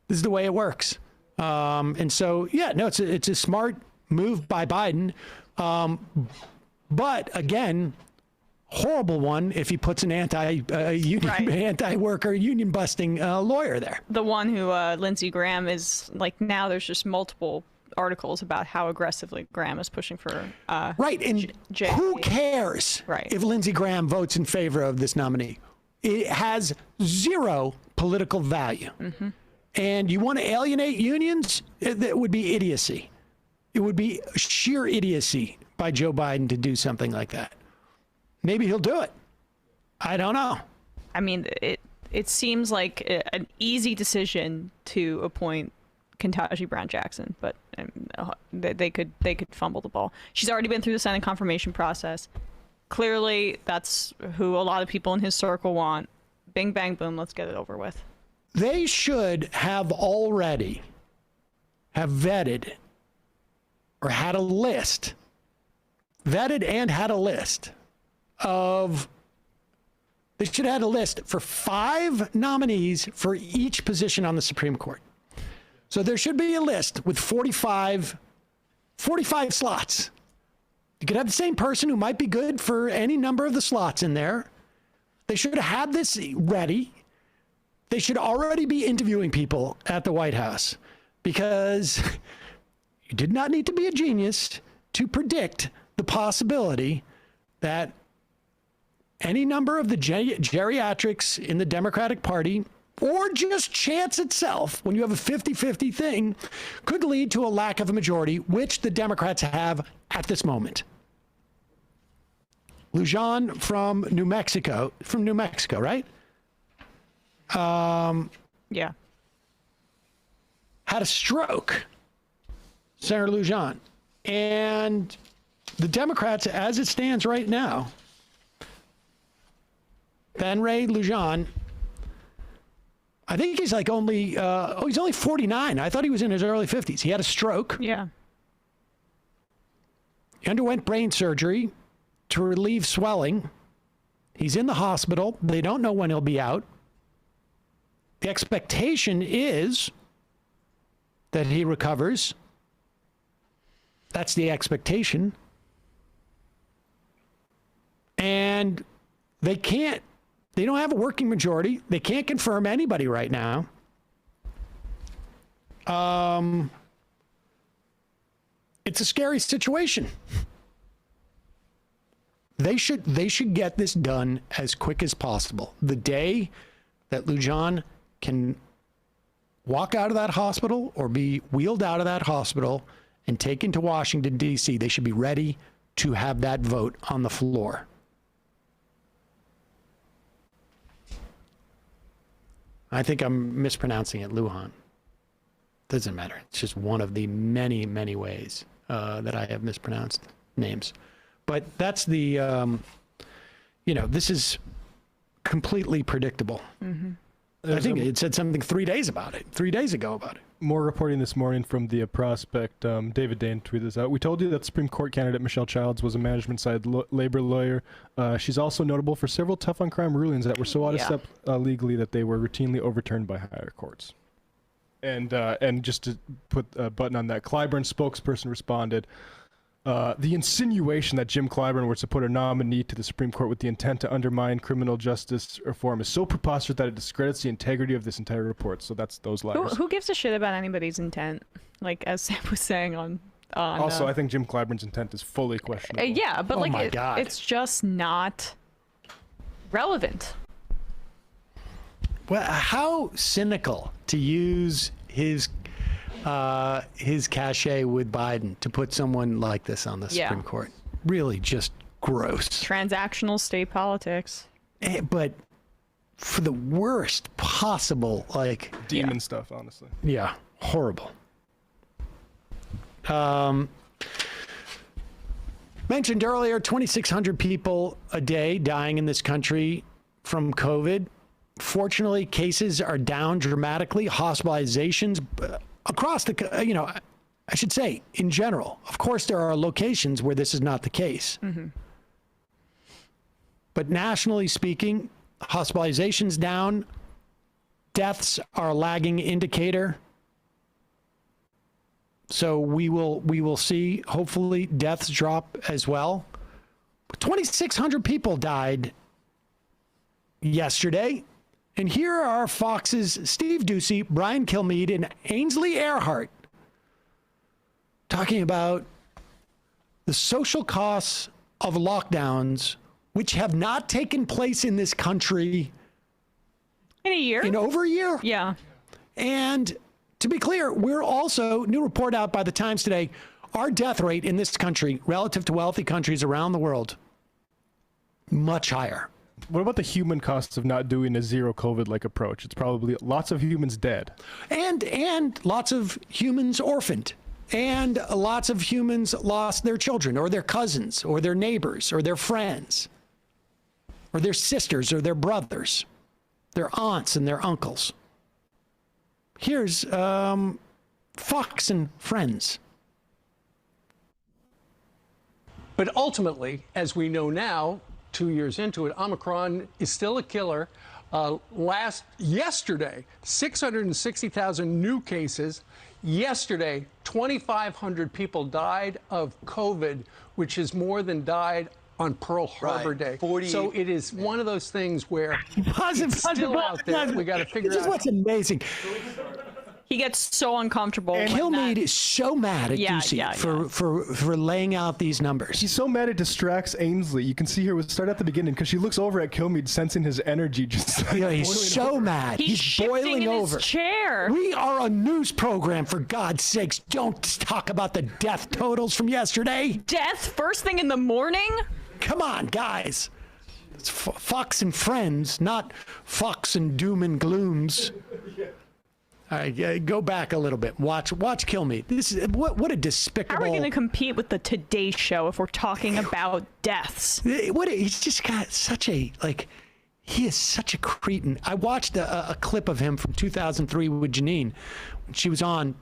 This is the way it works. And so, yeah, no, it's a smart move by Biden. But again, horrible one if he puts an anti-worker, union busting lawyer there. The one who Lindsey Graham is like, now there's just multiple articles about how aggressively Graham is pushing for. Right. And who cares if Lindsey Graham votes in favor of this nominee? It has zero political value. Mm-hmm. And you want to alienate unions? That would be idiocy. It would be sheer idiocy by Joe Biden to do something like that. Maybe he'll do it. I don't know. I mean, it seems like an easy decision to appoint Ketanji Brown Jackson, but they could fumble the ball. She's already been through the Senate confirmation process. Clearly, that's who a lot of people in his circle want. Bing, bang, boom, let's get it over with. They should have already have vetted or had a list, vetted and had a list of, they should have had a list for 5 nominees for each position on the Supreme Court. So there should be a list with 45 slots. You could have the same person who might be good for any number of the slots in there. They should have had this ready. They should already be interviewing people at the White House, because you did not need to be a genius to predict the possibility that any number of the geriatrics in the Democratic Party, or just chance itself, when you have a 50-50 thing, could lead to a lack of a majority, which the Democrats have at this moment. Lujan from New Mexico, right? Yeah. Had a stroke, Senator Lujan. And the Democrats, as it stands right now, Ben Ray Lujan, I think he's like only, he's only 49. I thought he was in his early 50s. He had a stroke. Yeah. He underwent brain surgery to relieve swelling. He's in the hospital. They don't know when he'll be out. The expectation is that he recovers. That's the expectation. And they don't have a working majority. They can't confirm anybody right now. It's a scary situation. They should get this done as quick as possible. The day that Lujan can walk out of that hospital or be wheeled out of that hospital and taken to Washington, D.C., they should be ready to have that vote on the floor. I think I'm mispronouncing it, Lujan. Doesn't matter. It's just one of the many, many ways that I have mispronounced names. But that's the, this is completely predictable. Mm-hmm. I think it said something 3 days ago about it. More reporting this morning from the Prospect. David Dane tweeted this out. We told you that Supreme Court candidate Michelle Childs was a management-side labor lawyer. She's also notable for several tough-on-crime rulings that were so out of step legally that they were routinely overturned by higher courts. And just to put a button on that, Clyburn's spokesperson responded, the insinuation that Jim Clyburn was to put a nominee to the Supreme Court with the intent to undermine criminal justice reform is so preposterous that it discredits the integrity of this entire report. So that's those liars. Who gives a shit about anybody's intent? Like, as Sam was saying on also, I think Jim Clyburn's intent is fully questionable. Yeah, but it's just not relevant. Well, how cynical to use his cachet with Biden to put someone like this on the Supreme Court. Really just gross. Transactional state politics. But for the worst possible, demon stuff, honestly. Yeah, horrible. Mentioned earlier, 2,600 people a day dying in this country from COVID. Fortunately, cases are down dramatically. Hospitalizations across the, I should say, in general. Of course, there are locations where this is not the case. Mm-hmm. But nationally speaking, hospitalizations down. Deaths are a lagging indicator. So we will see, hopefully, deaths drop as well. 2,600 people died yesterday. And here are Fox's Steve Doocy, Brian Kilmeade, and Ainsley Earhart talking about the social costs of lockdowns, which have not taken place in this country in a year. In over a year. Yeah. And to be clear, we're also, new report out by the Times today, our death rate in this country relative to wealthy countries around the world, much higher. What about the human costs of not doing a zero COVID-like approach? It's probably lots of humans dead. And lots of humans orphaned. And lots of humans lost their children or their cousins or their neighbors or their friends or their sisters or their brothers, their aunts and their uncles. Here's Fox and Friends. But ultimately, as we know now, 2 years into it, Omicron is still a killer. Yesterday, 660,000 new cases. Yesterday, 2,500 people died of COVID, which is more than died on Pearl Harbor Day. So it is one of those things where it's still out there. We got to figure out. This is what's amazing. He gets so uncomfortable. And Kilmeade is so mad at Doocy for laying out these numbers. He's so mad it distracts Ainsley. You can see her start at the beginning because she looks over at Kilmeade, sensing his energy just. He's so mad. He's boiling in over. His chair. We are a news program, for God's sakes. Don't talk about the death totals from yesterday. Death first thing in the morning? Come on, guys. It's Fox and Friends, not Fox and Doom and Glooms. All right, go back a little bit. Watch Kilmeade. This is what a despicable. How are we going to compete with the Today Show if we're talking about deaths? He's just got such a he is such a cretin. I watched a clip of him from 2003 with Janine. She was on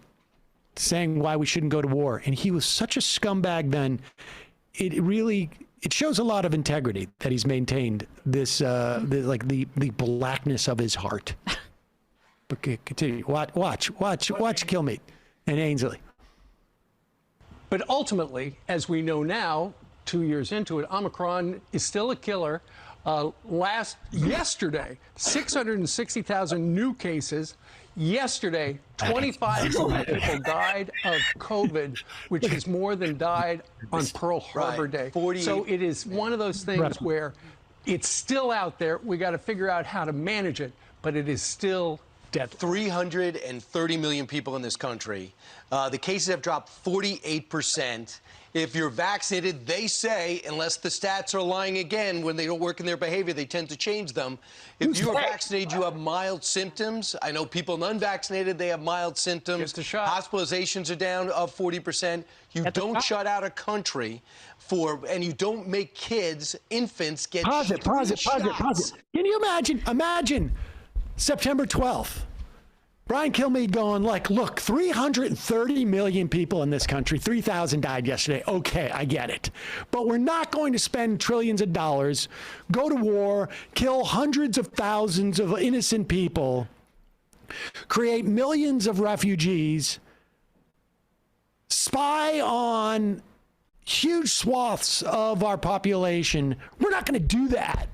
saying why we shouldn't go to war, and he was such a scumbag then. It shows a lot of integrity that he's maintained this the blackness of his heart. Okay, continue. Watch Kilmeade and Ainsley. But ultimately, as we know now, 2 years into it, Omicron is still a killer. Yesterday, 660,000 new cases. Yesterday, 2,500 people died of COVID, which is more than died on Pearl Harbor Day. So it is one of those things where it's still out there. We got to figure out how to manage it, but it is still dead. 330 million people in this country. The cases have dropped 48%. If you're vaccinated, they say, unless the stats are lying again, when they don't work in their behavior, they tend to change them. If you are vaccinated, you have mild symptoms. I know people unvaccinated, they have mild symptoms. Hospitalizations are down 40%. You don't shut out a country and you don't make kids, infants, get Pause it. Can you imagine September 12th? Brian Kilmeade going like, look, 330 million people in this country, 3,000 died yesterday. Okay, I get it. But we're not going to spend trillions of dollars, go to war, kill hundreds of thousands of innocent people, create millions of refugees, spy on huge swaths of our population. We're not going to do that.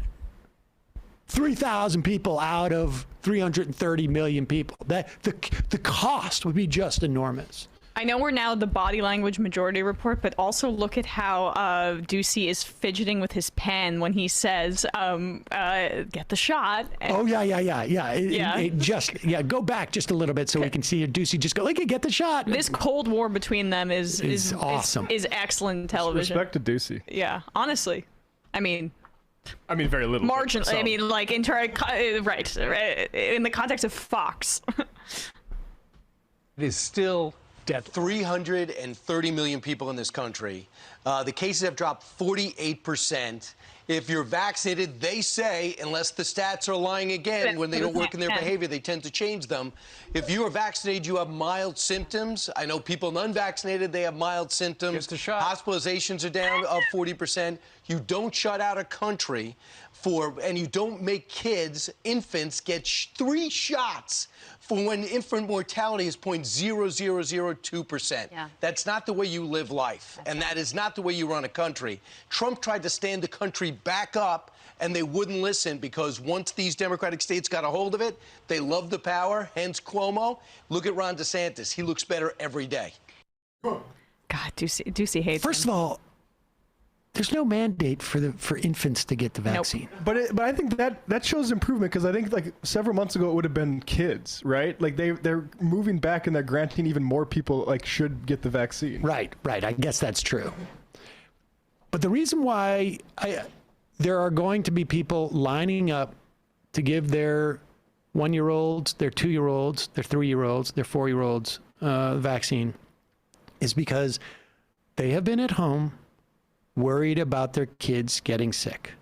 3,000 people out of 330 million people. The cost would be just enormous. I know we're now the body language majority report, but also look at how Ducey is fidgeting with his pen when he says, get the shot. And Go back just a little bit so we can see Ducey just go, get the shot. This Cold War between them is awesome. Is excellent television. Respect to Ducey. Yeah, honestly. I mean, very little. Marginal. I mean, like, in the context of Fox. It is still dead. 330 million people in this country. The cases have dropped 48%. If you're vaccinated, they say, unless the stats are lying again, when they don't work in their behavior, they tend to change them. If you are vaccinated, you have mild symptoms. I know people unvaccinated, they have mild symptoms. Hospitalizations are down 40%. You don't shut out a country and you don't make kids, infants, get 3 shots for when infant mortality is 0.0002%. Yeah. That's not the way you live life, and that is not the way you run a country. Trump tried to stand the country back up, and they wouldn't listen because once these Democratic states got a hold of it, they loved the power, hence Cuomo. Look at Ron DeSantis. He looks better every day. God, Ducey hates First of all, there's no mandate for infants to get the vaccine. Nope. But I think that shows improvement, because I think like several months ago it would have been kids, right? Like they're moving back and they're granting even more people like should get the vaccine. Right. I guess that's true. But the reason why there are going to be people lining up to give their 1-year-olds, their 2-year-olds, their 3-year-olds, their 4-year-olds vaccine is because they have been at home worried about their kids getting sick.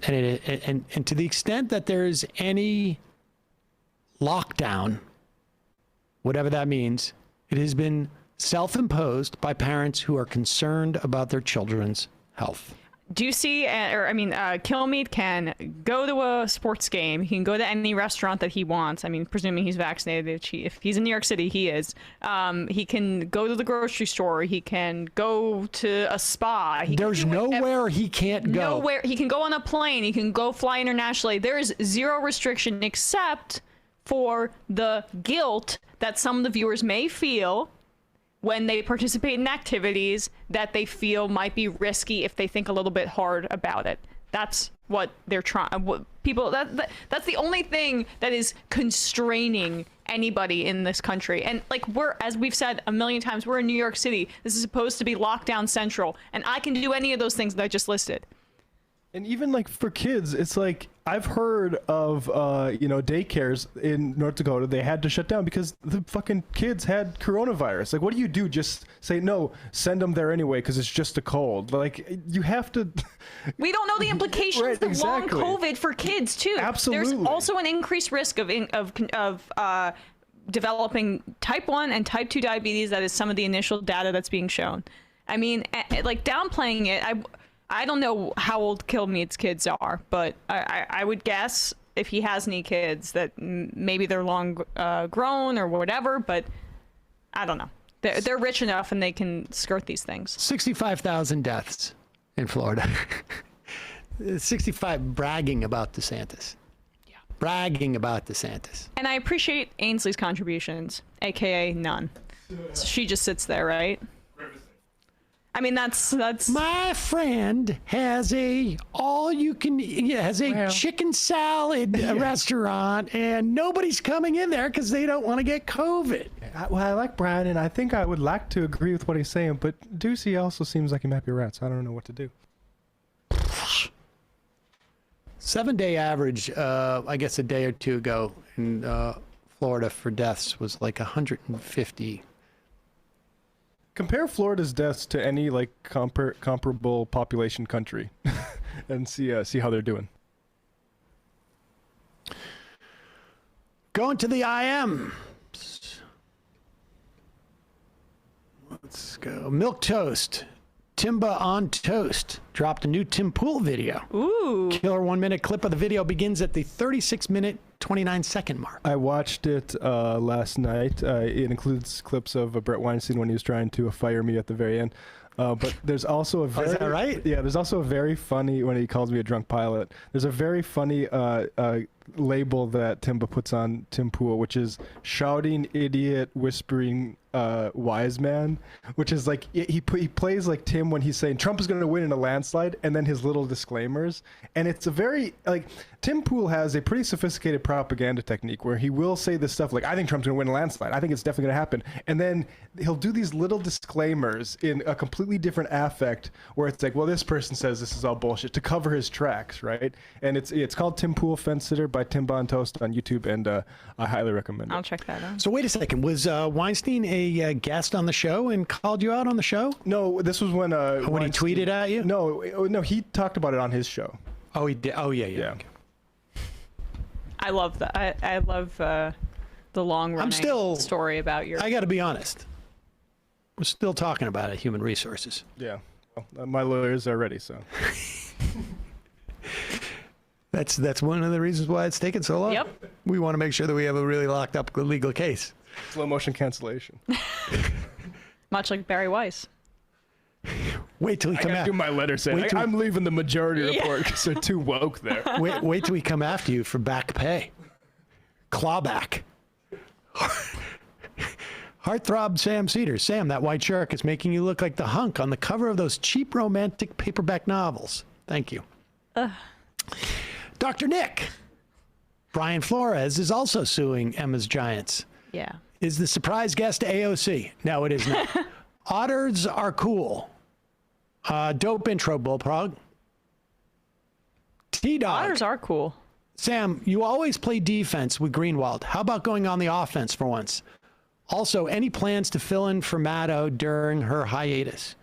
And to the extent that there's any lockdown, whatever that means, it has been self-imposed by parents who are concerned about their children's health. Ducey, Kilmeade can go to a sports game. He can go to any restaurant that he wants. I mean, presuming he's vaccinated. If he's in New York City, he is. He can go to the grocery store. He can go to a spa. There's nowhere he can't go. Nowhere. He can go on a plane. He can go fly internationally. There is zero restriction except for the guilt that some of the viewers may feel when they participate in activities that they feel might be risky if they think a little bit hard about it. That's what they're trying. That's the only thing that is constraining anybody in this country. And like as we've said a million times, we're in New York City. This is supposed to be lockdown central, and I can do any of those things that I just listed. And even like for kids, it's like I've heard of daycares in North Dakota. They had to shut down because the fucking kids had coronavirus. Like, what do you do? Just say no, send them there anyway because it's just a cold. Like, you have to. We don't know the implications Right, of exactly. long COVID for kids too. Absolutely. There's also an increased risk of developing type 1 and type 2 diabetes. That is some of the initial data that's being shown. I mean, like downplaying it. I don't know how old Kilmeade's kids are, but I would guess if he has any kids that maybe they're long grown or whatever, but I don't know. They're rich enough and they can skirt these things. 65,000 deaths in Florida. 65 bragging about DeSantis. Yeah. Bragging about DeSantis. And I appreciate Ainsley's contributions, aka none. So she just sits there, right? I mean, that's my friend has a chicken salad restaurant, and nobody's coming in there because they don't want to get COVID. Well, I like Brian, and I think I would like to agree with what he's saying, but Ducey also seems like he might be right, so I don't know what to do. 7-day average, I guess a day or two ago in Florida for deaths was like 150. Compare Florida's deaths to any like comparable population country, and see how they're doing. Going to the IM. Let's go. Milk Toast. Timba on Toast dropped a new Tim Pool video. Ooh. Killer 1-minute clip of the video begins at the 36-minute, 29-second mark. I watched it last night. It includes clips of Brett Weinstein when he was trying to fire me at the very end. But there's also a very... is that right? Yeah, there's also a very funny, when he calls me a drunk pilot, there's a very funny label that Timba puts on Tim Pool, which is shouting idiot, whispering wise man, which is like he plays like Tim when he's saying Trump is going to win in a landslide, and then his little disclaimers. And it's a very like Tim Pool has a pretty sophisticated propaganda technique where he will say this stuff like, I think Trump's going to win a landslide, I think it's definitely going to happen, and then he'll do these little disclaimers in a completely different affect where it's like, well, this person says this is all bullshit, to cover his tracks, right? And it's called Tim Pool Fence Sitter by Tim Bon Toast on YouTube, and I highly recommend it. I'll check that out. So wait a second, was Weinstein a guest on the show and called you out on the show? No, this was when he tweeted at you? No, he talked about it on his show. Oh, he did. Oh, yeah. Okay. I love that. I love the long-running story about your... I got to be honest. We're still talking about it, human resources. Yeah. Well, my lawyers are ready, so... That's one of the reasons why it's taken so long. Yep. We want to make sure that we have a really locked up legal case. Slow motion cancellation. Much like Barry Weiss. Wait till we come out. Do my letter saying I'm leaving the majority report because they're too woke there. Wait till we come after you for back pay. Clawback. Heartthrob Sam Seder. Sam, that white shark is making you look like the hunk on the cover of those cheap romantic paperback novels. Thank you. Dr. Nick. Brian Flores is also suing Emma's Giants. Yeah. Is the surprise guest AOC? No, it is not. Otters are cool. Dope intro, Bullprog. T-Dog. Otters are cool. Sam, you always play defense with Greenwald. How about going on the offense for once? Also, any plans to fill in for Maddow during her hiatus?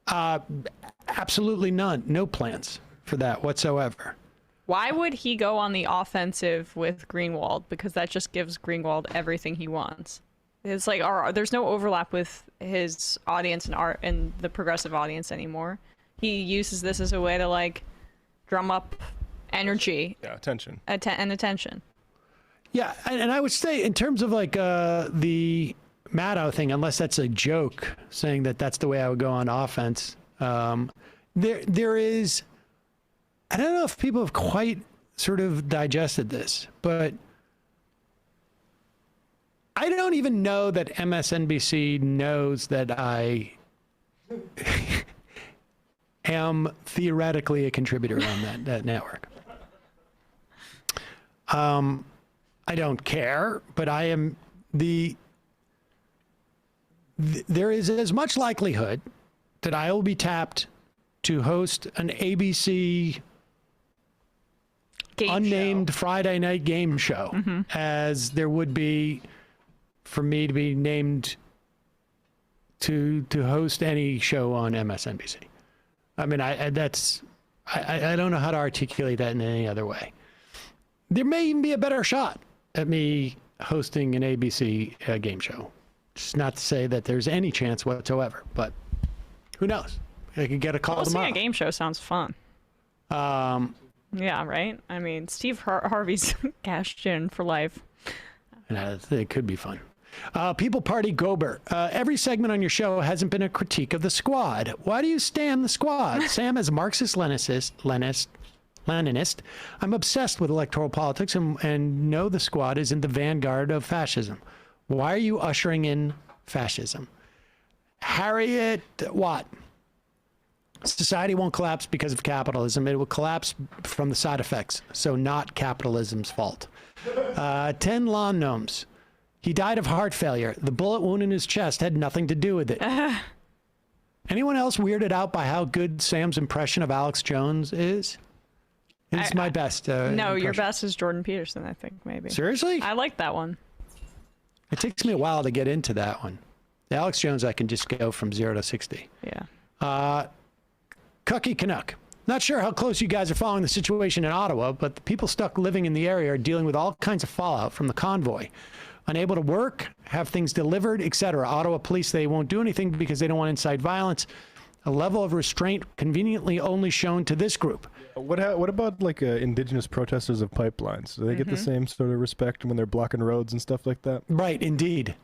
Absolutely none. No plans for that whatsoever. Why would he go on the offensive with Greenwald? Because that just gives Greenwald everything he wants. It's like there's no overlap with his audience and the progressive audience anymore. He uses this as a way to like drum up energy. Yeah, attention. And attention. Yeah, and I would say in terms of like the Maddow thing, unless that's a joke, saying that that's the way I would go on offense, there is, I don't know if people have quite sort of digested this, but I don't even know that MSNBC knows that I am theoretically a contributor on that network. I don't care, but I am there is as much likelihood that I will be tapped to host an ABC unnamed Friday night game show as there would be for me to be named to host any show on MSNBC. I mean, I don't know how to articulate that in any other way. There may even be a better shot at me hosting an ABC game show. Just not to say that there's any chance whatsoever, but who knows? I could get a call tomorrow. Hosting a game show sounds fun. Yeah, right? I mean, Steve Harvey's cashed in for life. It could be fun. People Party Gober. Every segment on your show hasn't been a critique of the squad. Why do you stand the squad? Sam, as a Marxist-Leninist, I'm obsessed with electoral politics and know the squad is in the vanguard of fascism. Why are you ushering in fascism? Harriet Watt. Society won't collapse because of capitalism. It will collapse from the side effects, so not capitalism's fault. 10 lawn gnomes. He died of heart failure. The bullet wound in his chest had nothing to do with it. Anyone else weirded out by how good Sam's impression of Alex Jones is? It's my best. No, impression. your best is Jordan Peterson, I think, maybe. Seriously? I like that one. It takes me a while to get into that one. The Alex Jones, I can just go from 0 to 60. Yeah. Cucky Canuck. Not sure how close you guys are following the situation in Ottawa, but the people stuck living in the area are dealing with all kinds of fallout from the convoy. Unable to work, have things delivered, etc. Ottawa police, they won't do anything because they don't want to incite violence. A level of restraint conveniently only shown to this group. What about like indigenous protesters of pipelines? Do they get the same sort of respect when they're blocking roads and stuff like that? Right, indeed.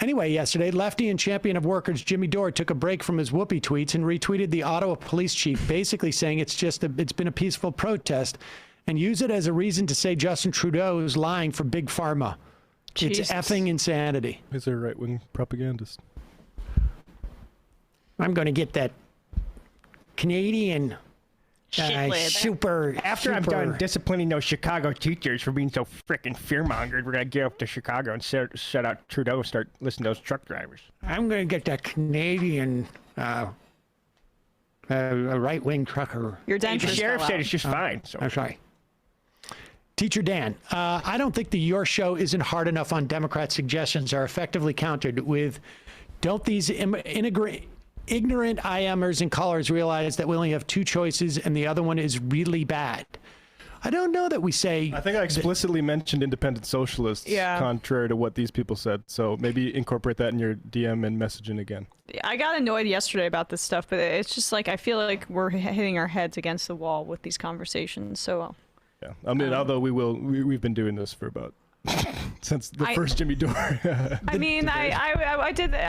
Anyway, yesterday, lefty and champion of workers Jimmy Dore took a break from his whoopee tweets and retweeted the Ottawa police chief, basically saying it's been a peaceful protest, and use it as a reason to say Justin Trudeau is lying for Big Pharma. Jesus. It's effing insanity. He's a right-wing propagandist. I'm going to get that Canadian super. After I'm done disciplining those Chicago teachers for being so frickin' fear-mongered, we're gonna get up to Chicago and shut out Trudeau and start listening to those truck drivers. I'm going to get that Canadian right-wing trucker. Your dentist. The sheriff said it's just fine. So. I'm sorry. Teacher Dan, I don't think your show isn't hard enough on Democrat suggestions are effectively countered with, don't these ignorant IMers and callers realize that we only have two choices and the other one is really bad? I don't know that we say... I think I explicitly mentioned independent socialists, contrary to what these people said. So maybe incorporate that in your DM and messaging again. I got annoyed yesterday about this stuff, but it's just like I feel like we're hitting our heads against the wall with these conversations. So... Yeah, I mean, although we've been doing this for about since the first Jimmy Dore. I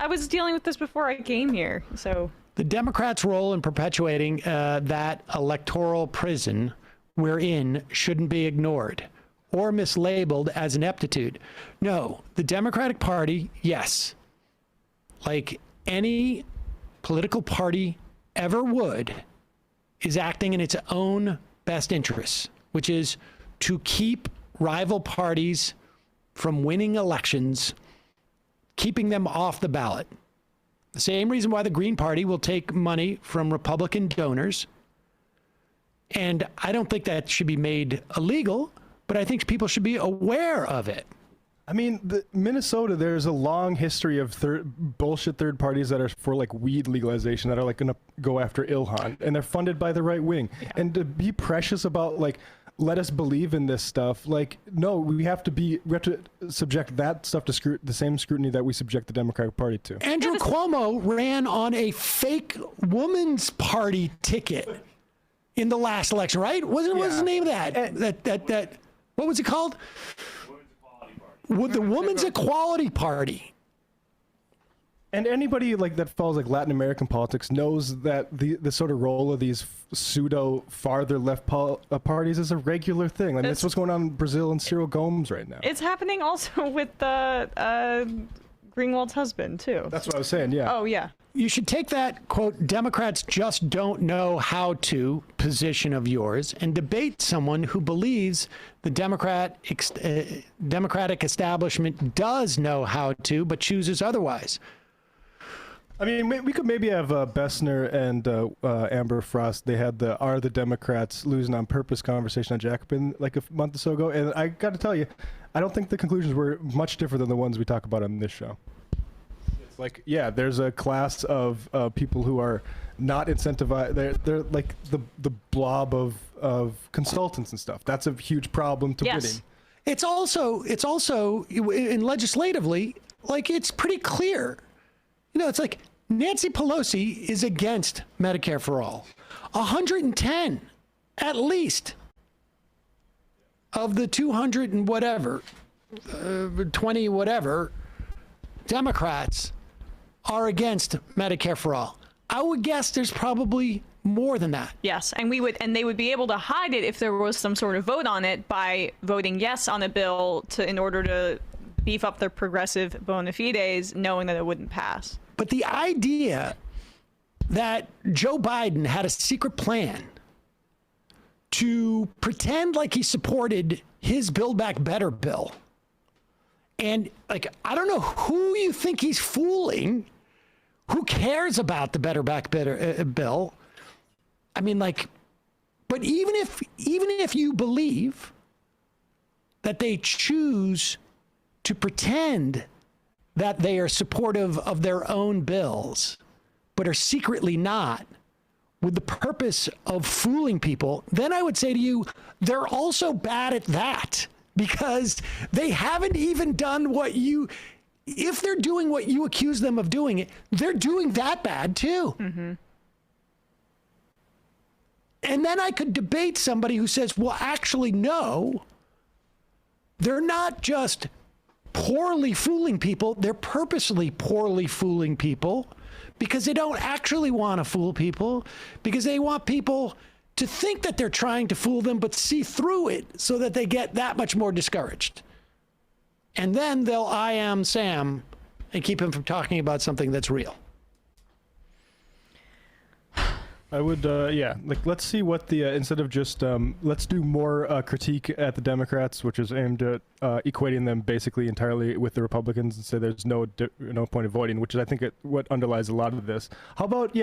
was dealing with this before I came here. So the Democrats' role in perpetuating that electoral prison we're in shouldn't be ignored or mislabeled as ineptitude. No, the Democratic Party, yes, like any political party ever would, is acting in its own best interests, which is to keep rival parties from winning elections, keeping them off the ballot. The same reason why the Green Party will take money from Republican donors. And I don't think that should be made illegal, but I think people should be aware of it. I mean, Minnesota, there's a long history of bullshit third parties that are for like weed legalization that are like going to go after Ilhan, and they're funded by the right wing. Yeah. And to be precious about like, let us believe in this stuff. Like, no, we have to subject that stuff to the same scrutiny that we subject the Democratic Party to. Andrew Cuomo ran on a fake woman's party ticket in the last election, right? What's the name of that? What was it called? With the Women's Equality Party. And anybody like that follows like Latin American politics knows that the sort of role of these pseudo farther left parties is a regular thing. Like that's what's going on in Brazil and Cyril Gomes right now. It's happening also with Greenwald's husband too. That's what I was saying. Yeah. Oh yeah. You should take that, quote, Democrats just don't know how to position of yours and debate someone who believes the Democratic establishment does know how to, but chooses otherwise. I mean, we could maybe have Bessner and Amber Frost. They had the "Are the Democrats Losing on Purpose" conversation on Jacobin like a month or so ago. And I got to tell you, I don't think the conclusions were much different than the ones we talk about on this show. It's like, yeah, there's a class of people who are not incentivized. They're like the blob of consultants and stuff. That's a huge problem to winning. It's also in legislatively, like, it's pretty clear. You know, it's like Nancy Pelosi is against Medicare for all. 110, at least, of the 200 and whatever, 20 whatever, Democrats are against Medicare for all. I would guess there's probably more than that. Yes, and they would be able to hide it if there was some sort of vote on it by voting yes on a bill in order to beef up their progressive bona fides, knowing that it wouldn't pass. But the idea that Joe Biden had a secret plan to pretend like he supported his Build Back Better bill. And, like, I don't know who you think he's fooling. Who cares about the Better Back Better bill? I mean, like, but even if you believe that they choose to pretend that they are supportive of their own bills, but are secretly not, with the purpose of fooling people, then I would say to you, they're also bad at that, because they haven't even done what you, if they're doing what you accuse them of doing, they're doing that bad too. Mm-hmm. And then I could debate somebody who says, well, actually, no, they're not just poorly fooling people, they're purposely poorly fooling people, because they don't actually want to fool people, because they want people to think that they're trying to fool them, but see through it so that they get that much more discouraged. And then they'll I am Sam and keep him from talking about something that's real. I would, like, let's see what the, instead of just, let's do more critique at the Democrats, which is aimed at equating them basically entirely with the Republicans and say there's no point of voting, which is, I think, what underlies a lot of this. How about,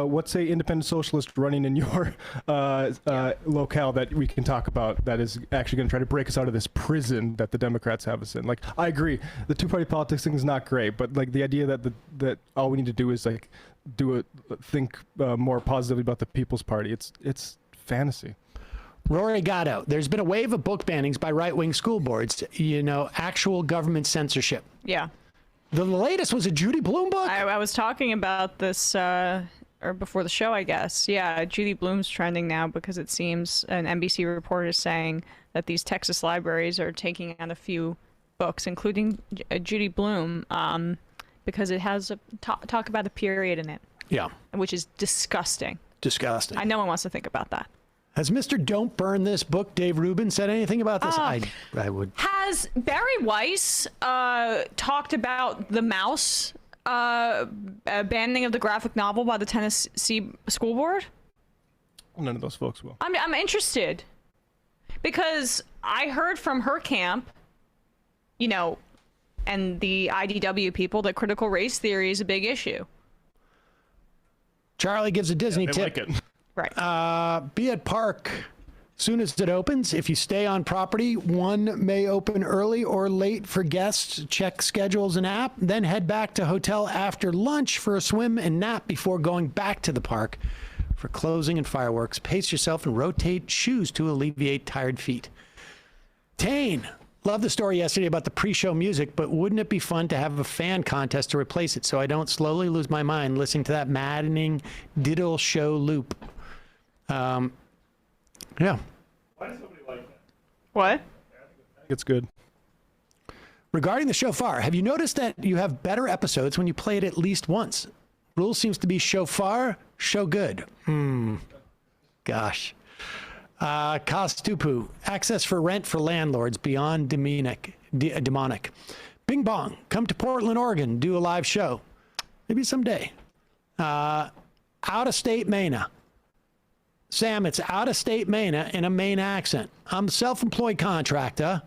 what's a independent socialist running in your locale that we can talk about that is actually going to try to break us out of this prison that the Democrats have us in? Like, I agree, the two-party politics thing is not great, but, like, the idea that all we need to do is, like, think more positively about the People's Party. It's fantasy. Rory Gatto, there's been a wave of book bannings by right-wing school boards, actual government censorship. Yeah. The latest was a Judy Blume book? I was talking about this, or before the show, I guess. Yeah, Judy Blume's trending now because it seems an NBC reporter is saying that these Texas libraries are taking out a few books, including Judy Blume, because it has a talk about a period in it. Yeah. Which is disgusting. Disgusting. No one wants to think about that. Has Mr. Don't Burn This book, Dave Rubin, said anything about this? I would. Has Barry Weiss talked about the mouse banning of the graphic novel by the Tennessee School Board? None of those folks will. I'm interested because I heard from her camp, and the IDW people, that critical race theory is a big issue. Charlie gives a Disney tip. Like it. Right. Be at park soon as it opens. If you stay on property, one may open early or late for guests. Check schedules and app. Then head back to hotel after lunch for a swim and nap before going back to the park for closing and fireworks. Pace yourself and rotate shoes to alleviate tired feet. Tane. Love the story yesterday about the pre-show music, but wouldn't it be fun to have a fan contest to replace it so I don't slowly lose my mind listening to that maddening diddle show loop? Yeah. Why does somebody like that? What? I think it's good. Regarding the shofar, have you noticed that you have better episodes when you play it at least once? Rule seems to be shofar, show good. Gosh. Kostupu, access for rent for landlords beyond demonic. Bing Bong, come to Portland, Oregon, do a live show. Maybe someday. Out-of-state Maina. Sam, it's out-of-state Maina in a Maine accent. I'm a self-employed contractor.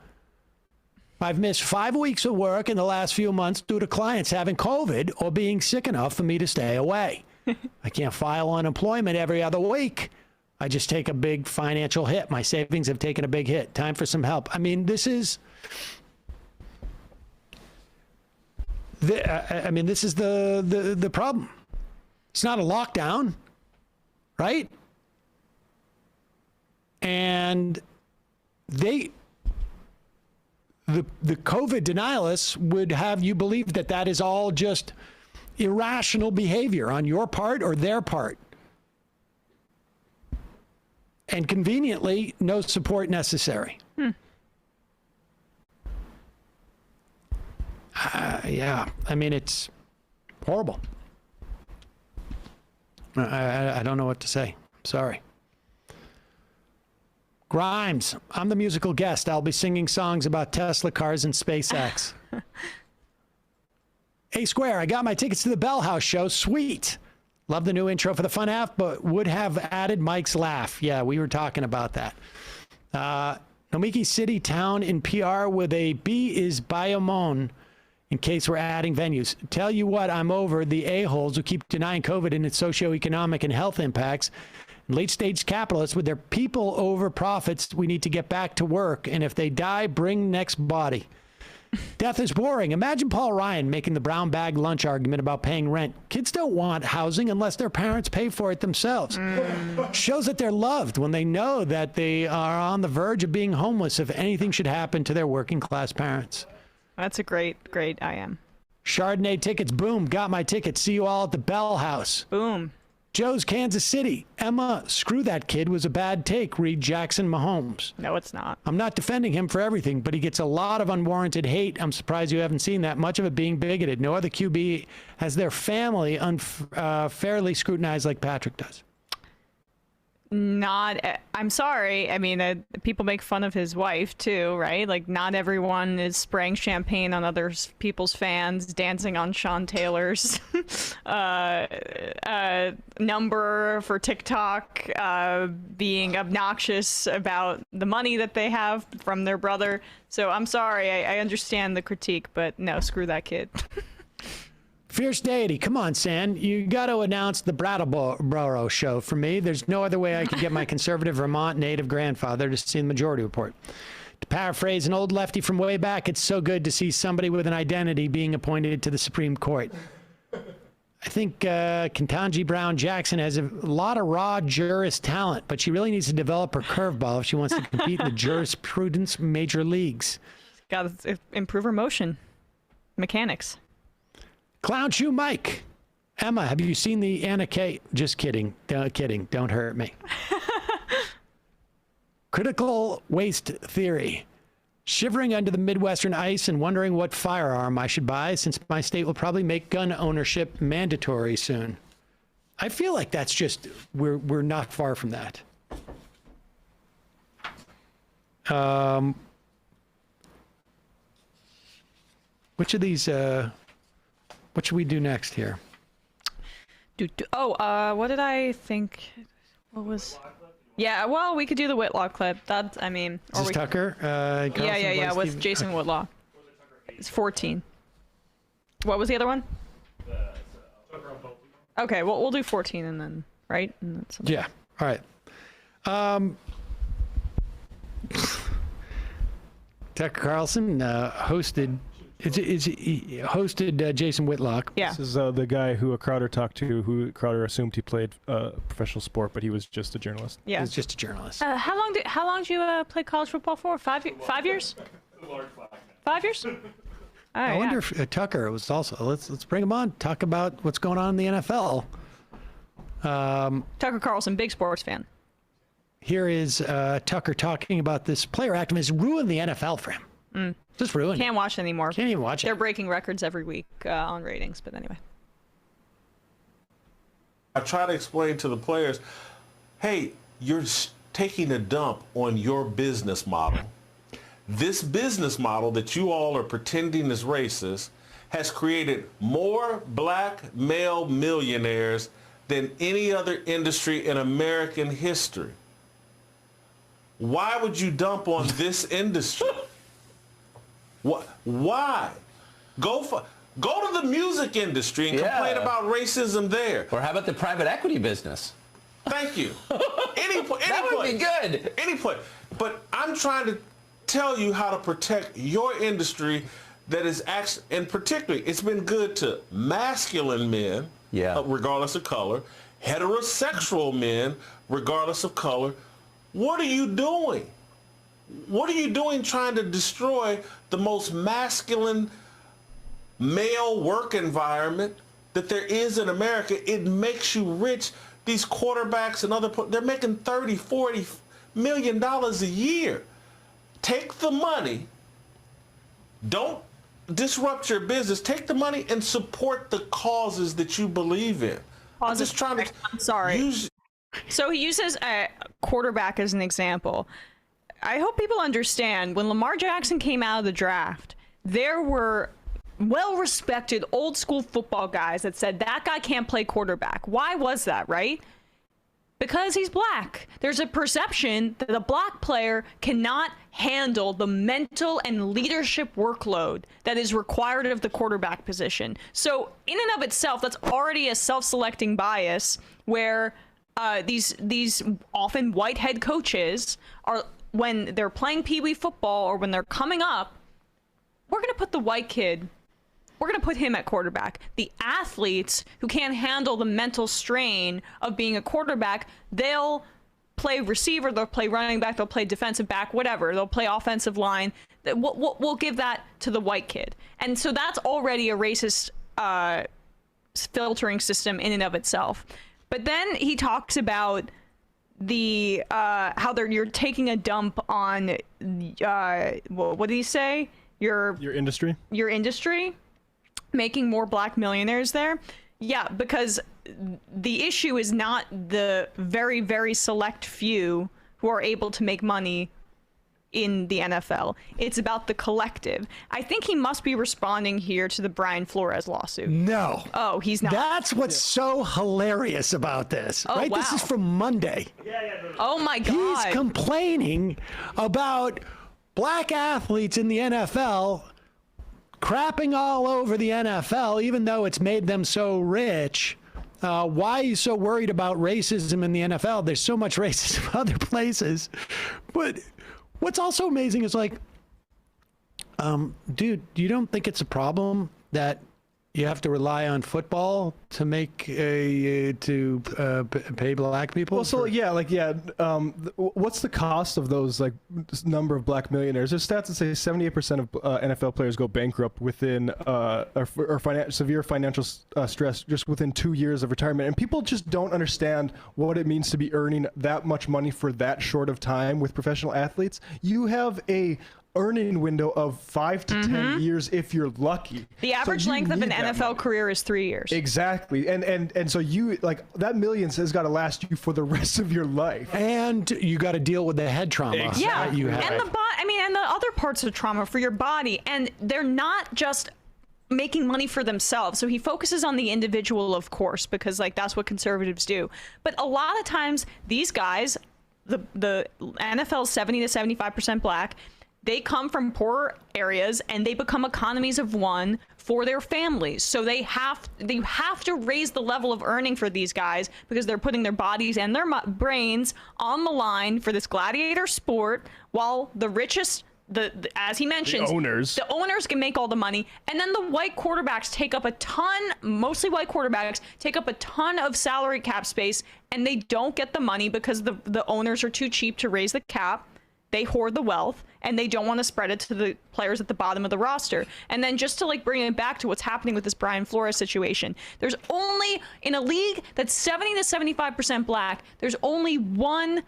I've missed 5 weeks of work in the last few months due to clients having COVID or being sick enough for me to stay away. I can't file unemployment every other week. I just take a big financial hit. My savings have taken a big hit. Time for some help. I mean, this is the problem. It's not a lockdown, right? And the COVID denialists would have you believe that that is all just irrational behavior on your part or their part. And conveniently, no support necessary. Yeah, I mean, it's horrible. I don't know what to say. Sorry. Grimes, I'm the musical guest. I'll be singing songs about Tesla cars and SpaceX. A Square, I got my tickets to the Bell House show. Sweet. Love the new intro for the fun half, but would have added Mike's laugh. Yeah, we were talking about that. Nomiki City Town in PR with a B is Bayamon, in case we're adding venues. Tell you what, I'm over the a-holes who keep denying COVID and its socioeconomic and health impacts. Late-stage capitalists with their people over profits. We need to get back to work. And if they die, bring next body. Death is boring. Imagine Paul Ryan making the brown bag lunch argument about paying rent. Kids don't want housing unless their parents pay for it themselves. Shows that they're loved when they know that they are on the verge of being homeless if anything should happen to their working class parents. That's a great I am. Chardonnay tickets, boom, got my tickets. See you all at the Bell House. Boom. Joe's Kansas City. Emma, screw that kid was a bad take. Read Jackson Mahomes. No, it's not. I'm not defending him for everything, but he gets a lot of unwarranted hate. I'm surprised you haven't seen that, much of it being bigoted. No other QB has their family unfairly scrutinized like Patrick does. I'm sorry. I mean, people make fun of his wife too, right? Like, not everyone is spraying champagne on other people's fans, dancing on Sean Taylor's number for TikTok, being obnoxious about the money that they have from their brother. So I'm sorry. I understand the critique, but no, screw that kid. Fierce Deity, come on, San. You got to announce the Brattleboro show for me. There's no other way I could get my conservative Vermont native grandfather to see the Majority Report. To paraphrase an old lefty from way back, it's so good to see somebody with an identity being appointed to the Supreme Court. I think Ketanji Brown Jackson has a lot of raw jurist talent, but she really needs to develop her curveball if she wants to compete in the jurisprudence major leagues. Got to improve her motion mechanics. Clown Shoe Mike. Emma, have you seen the Anna K? Just kidding. Kidding. Don't hurt me. Critical waste theory. Shivering under the Midwestern ice and wondering what firearm I should buy since my state will probably make gun ownership mandatory soon. I feel like that's just, we're not far from that. Which of these, what should we do next here? What did I think? What was? Yeah, well, we could do the Whitlaw clip. That, I mean, Is this Tucker? Yeah, with Jason Whitlaw. It's 14. What was the other one? Okay, well, we'll do 14 and then, right? And then yeah. All right. Tucker Carlson hosted. Hosted Jason Whitlock. Yeah. This is the guy who Crowder talked to, who Crowder assumed he played professional sport, but he was just a journalist. Yeah. He was just a journalist. How long did you play college football for? 5 years? 5 years? I wonder if Tucker was also. Let's bring him on. Talk about what's going on in the NFL. Tucker Carlson, big sports fan. Here is Tucker talking about this player activist ruined the NFL for him. Just ruined. Can't watch it anymore. Can't even watch it. They're breaking records every week on ratings, but anyway. I try to explain to the players, hey, you're taking a dump on your business model. This business model that you all are pretending is racist has created more black male millionaires than any other industry in American history. Why would you dump on this industry? Why? Go to the music industry and complain about racism there. Or how about the private equity business? Thank you. Any place. That would be good. Any place. But I'm trying to tell you how to protect your industry that is actually, and particularly, it's been good to masculine men, regardless of color, heterosexual men, regardless of color. What are you doing? What are you doing trying to destroy the most masculine male work environment that there is in America? It makes you rich. These quarterbacks and they're making $30, $40 million a year. Take the money. Don't disrupt your business. Take the money and support the causes that you believe in. I'm just trying to. I'm sorry. So he uses a quarterback as an example. I hope people understand when Lamar Jackson came out of the draft, there were well-respected old school football guys that said that guy can't play quarterback. Why was that, right? Because he's black. There's a perception that a black player cannot handle the mental and leadership workload that is required of the quarterback position. So in and of itself, that's already a self-selecting bias where these often white head coaches are, when they're playing Pee-wee football or when they're coming up, we're going to put the white kid, we're going to put him at quarterback. The athletes who can't handle the mental strain of being a quarterback, they'll play receiver, they'll play running back, they'll play defensive back, whatever. They'll play offensive line. We'll give that to the white kid. And so that's already a racist filtering system in and of itself. But then he talks about the how you're taking a dump on what did he say? Your industry. Your industry, making more black millionaires there. Yeah, because the issue is not the very, very select few who are able to make money in the NFL. It's about the collective. I think he must be responding here to the Brian Flores lawsuit. No. Oh, he's not. That's what's so hilarious about this, Oh, right? wow. This is from Monday. Oh my God. He's complaining about black athletes in the NFL crapping all over the NFL, even though it's made them so rich. Why are you so worried about racism in the NFL? There's so much racism other places. But what's also amazing is like, dude, you don't think it's a problem that you have to rely on football to make pay black people? Well, so what's the cost of those number of black millionaires? There's stats that say 78% of NFL players go bankrupt within severe financial stress just within 2 years of retirement, and people just don't understand what it means to be earning that much money for that short of time with professional athletes. You have a earning window of 5 to 10 years if you're lucky. The average length of an NFL career is 3 years. Exactly. And so you that millions has got to last you for the rest of your life. And you got to deal with the head trauma. Exactly. Yeah. That you have. And and the other parts of trauma for your body. And they're not just making money for themselves. So he focuses on the individual, of course, because that's what conservatives do. But a lot of times these guys, the NFL's 70 to 75% black, they come from poor areas and they become economies of one for their families. So they have to raise the level of earning for these guys because they're putting their bodies and their brains on the line for this gladiator sport, while the richest, as he mentions, the owners can make all the money. And then the white quarterbacks take up a ton, mostly white quarterbacks, take up a ton of salary cap space, and they don't get the money because the owners are too cheap to raise the cap. They hoard the wealth and they don't want to spread it to the players at the bottom of the roster. And then just to bring it back to what's happening with this Brian Flores situation, there's only, in a league that's 70 to 75% black, there's only one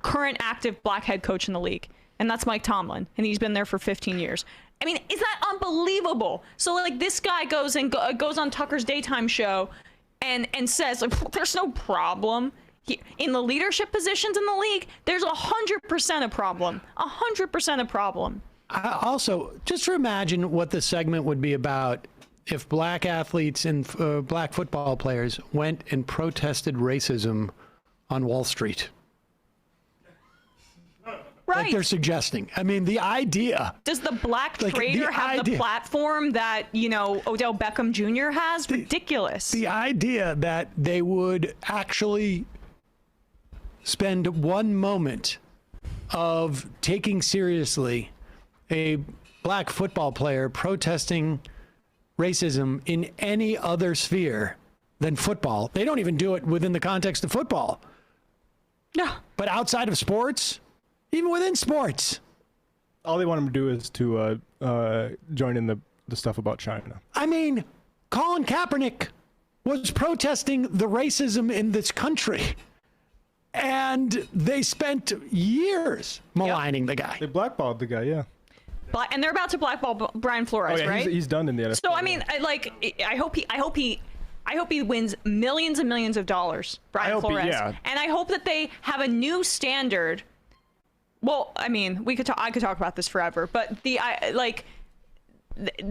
current active black head coach in the league. And that's Mike Tomlin. And he's been there for 15 years. I mean, is that unbelievable? So this guy goes on Tucker's daytime show and says, there's no problem. In the leadership positions in the league, there's 100% a problem. 100% a problem. Also, just imagine what the segment would be about if black athletes and black football players went and protested racism on Wall Street. Right. Like they're suggesting. I mean, the idea. Does the black trader have the platform that, Odell Beckham Jr. has? Ridiculous. The idea that they would actually spend one moment of taking seriously a black football player protesting racism in any other sphere than football. They don't even do it within the context of football. No. But outside of sports, even within sports. All they want him to do is to join in the stuff about China. I mean, Colin Kaepernick was protesting the racism in this country. And they spent years maligning the guy. They blackballed the guy, yeah. And they're about to blackball Brian Flores, right? He's done in the NFL. So I mean, I hope he wins millions and millions of dollars, Brian Flores. And I hope that they have a new standard. Well, I mean, I could talk about this forever, but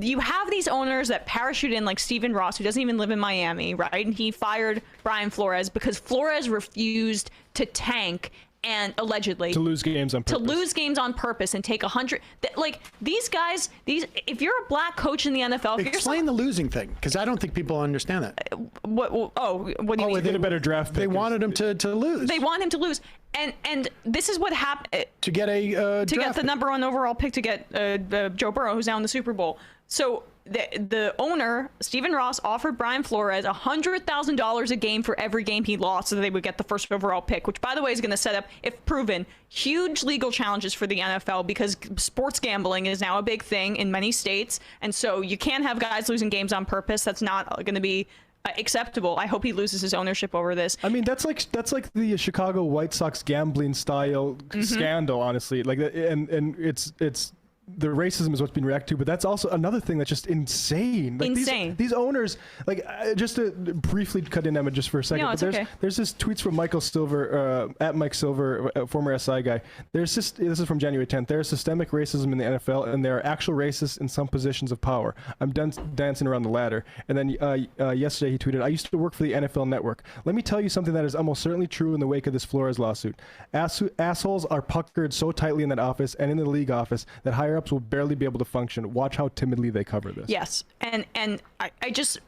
you have these owners that parachute in, like Stephen Ross, who doesn't even live in Miami, right? And he fired Brian Flores because Flores refused to tank and allegedly to lose games on purpose. And take 100. Like these guys, if you're a black coach in the NFL, explain the losing thing, because I don't think people understand that. What do you mean? They did a better draft pick. They wanted him to lose. They want him to lose, and this is what happened to get get the number 1 overall pick, to get Joe Burrow, who's now in the Super Bowl. So the owner, Stephen Ross, offered Brian Flores $100,000 a game for every game he lost, so that they would get the first overall pick, which, by the way, is going to set up, if proven, huge legal challenges for the NFL, because sports gambling is now a big thing in many states, and so you can't have guys losing games on purpose. That's not going to be acceptable. I hope he loses his ownership over this. I mean, that's like the Chicago White Sox gambling style scandal, honestly. Like, and it's the racism is what's being reacted to, but that's also another thing that's just insane. Like insane. These owners, like, just to briefly cut in, Emma, just for a second. No, it's okay. There's this tweets from Michael Silver, at Mike Silver, former SI guy. This is from January 10th. There's systemic racism in the NFL, and there are actual racists in some positions of power. I'm done dancing around the ladder. And then yesterday he tweeted, I used to work for the NFL Network. Let me tell you something that is almost certainly true in the wake of this Flores lawsuit. Assholes are puckered so tightly in that office and in the league office that higher-ups will barely be able to function. Watch how timidly they cover this. Yes, and I just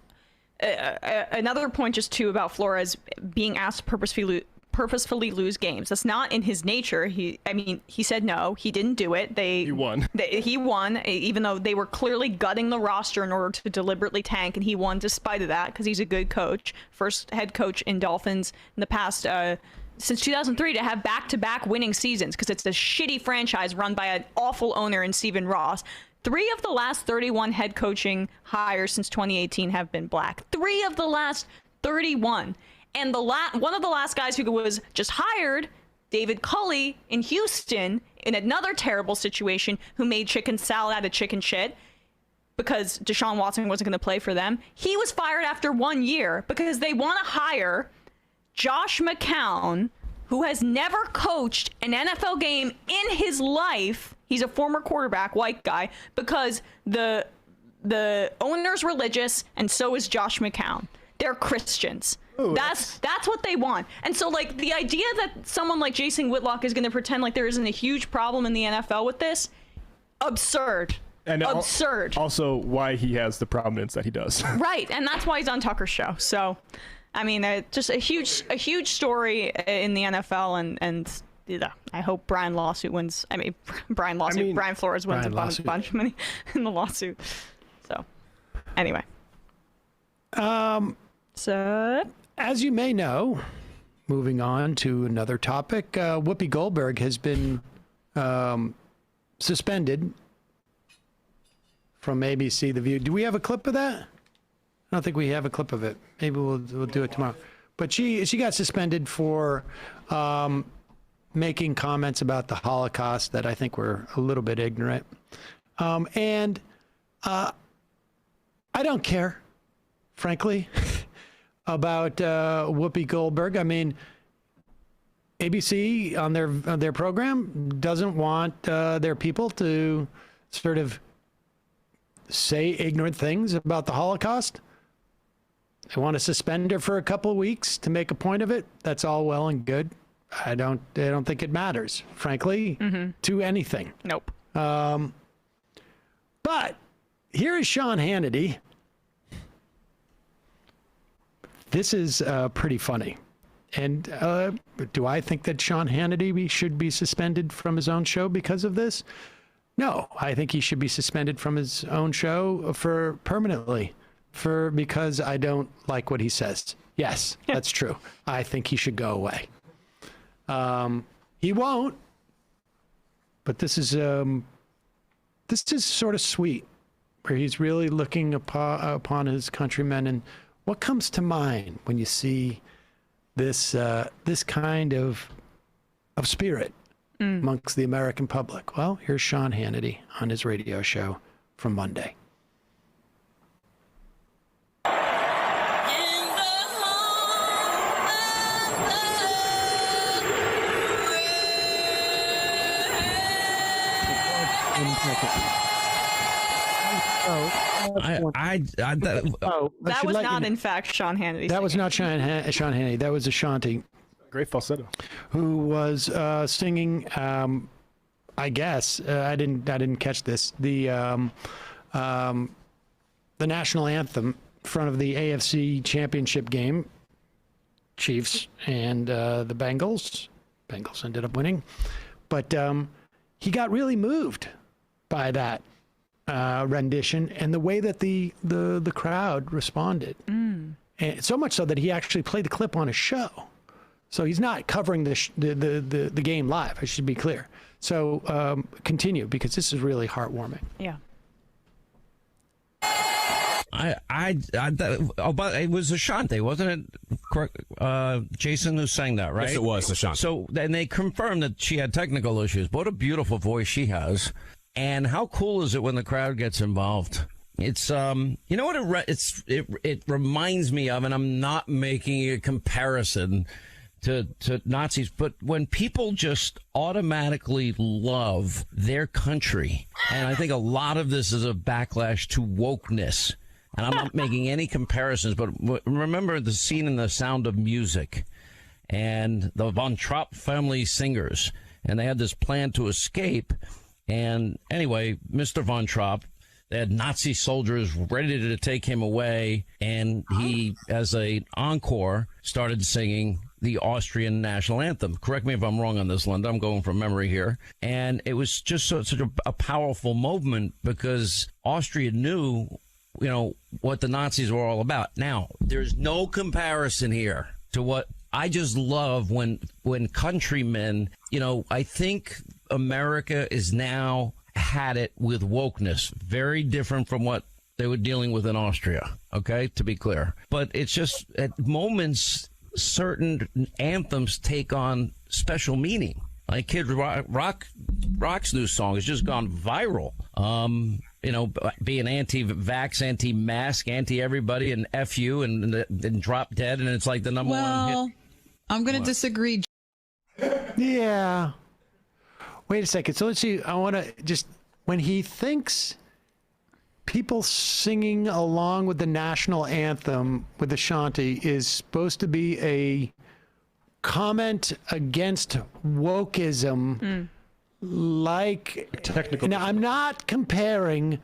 another point just too about Flores being asked to purposefully lose games. That's not in his nature. He said no. He didn't do it. He won. He won, even though they were clearly gutting the roster in order to deliberately tank, and he won despite of that, because he's a good coach, first head coach in Dolphins in the past. Since 2003, to have back-to-back winning seasons, because it's a shitty franchise run by an awful owner in Stephen Ross. 3 of the last 31 head coaching hires since 2018 have been black. 3 of the last 31. And one of the last guys who was just hired, David Culley in Houston, in another terrible situation, who made chicken salad out of chicken shit because Deshaun Watson wasn't going to play for them. He was fired after 1 year because they want to hire Josh McCown, who has never coached an NFL game in his life. He's a former quarterback, white guy, because the owner's religious, and so is Josh McCown. They're Christians. Ooh, that's what they want. And so, like, the idea that someone like Jason Whitlock is going to pretend like there isn't a huge problem in the NFL with this, absurd. And absurd. Also, why he has the prominence that he does. Right, and that's why he's on Tucker's show. So, I mean, just a huge story in the NFL, and I hope Brian Flores wins a bunch of money in the lawsuit. So, anyway. So, as you may know, moving on to another topic, Whoopi Goldberg has been suspended from ABC The View. Do we have a clip of that? I don't think we have a clip of it. Maybe we'll do it tomorrow. But she got suspended for making comments about the Holocaust that I think were a little bit ignorant. And I don't care, frankly, about Whoopi Goldberg. I mean, ABC on their program doesn't want their people to sort of say ignorant things about the Holocaust. They want to suspend her for a couple of weeks to make a point of it. That's all well and good. I don't think it matters, frankly, to anything. Nope. But here is Sean Hannity. This is pretty funny. And do I think that Sean Hannity should be suspended from his own show because of this? No, I think he should be suspended from his own show permanently because I don't like what he says. Yes, that's true. I think he should go away. He won't, but this is sort of sweet, where he's really looking upon his countrymen. And what comes to mind when you see this kind of spirit amongst the American public? Well, here's Sean Hannity on his radio show from Monday. That was not, in fact, Sean Hannity. That was not Sean Hannity. That was Ashanti. Great falsetto. Who was singing? I guess I didn't catch this. The national anthem in front of the AFC Championship game. Chiefs and the Bengals. Bengals ended up winning, but he got really moved by that rendition and the way that the crowd responded, and so much so that he actually played the clip on a show. So he's not covering the game live. I should be clear. So continue, because this is really heartwarming. Yeah. But it was Ashanti, wasn't it? Jason, who sang that, right? Yes, it was Ashanti. So, and they confirmed that she had technical issues. What a beautiful voice she has. And how cool is it when the crowd gets involved? It's, you know what it reminds me of, and I'm not making a comparison to Nazis, but when people just automatically love their country, and I think a lot of this is a backlash to wokeness. And I'm not making any comparisons, but remember the scene in The Sound of Music and the Von Trapp family singers, and they had this plan to escape. And anyway, Mr. Von Trapp, they had Nazi soldiers ready to take him away, and he, as an encore, started singing the Austrian national anthem. Correct me if I'm wrong on this, Linda. I'm going from memory here. And it was just such a powerful moment, because Austria knew, you know, what the Nazis were all about. Now, there's no comparison here to what I just love when countrymen, you know, I think America is now had it with wokeness, very different from what they were dealing with in Austria, okay, to be clear. But it's just at moments, certain anthems take on special meaning. Like Kid Rock's new song has just gone viral. You know, being anti-vax, anti-mask, anti-everybody, and F you, and drop dead, and it's like the number one hit. I'm going to disagree. Yeah. Wait a second. So let's see. I want to just, when he thinks people singing along with the national anthem with Ashanti is supposed to be a comment against wokeism, like technical. Now, I'm not comparing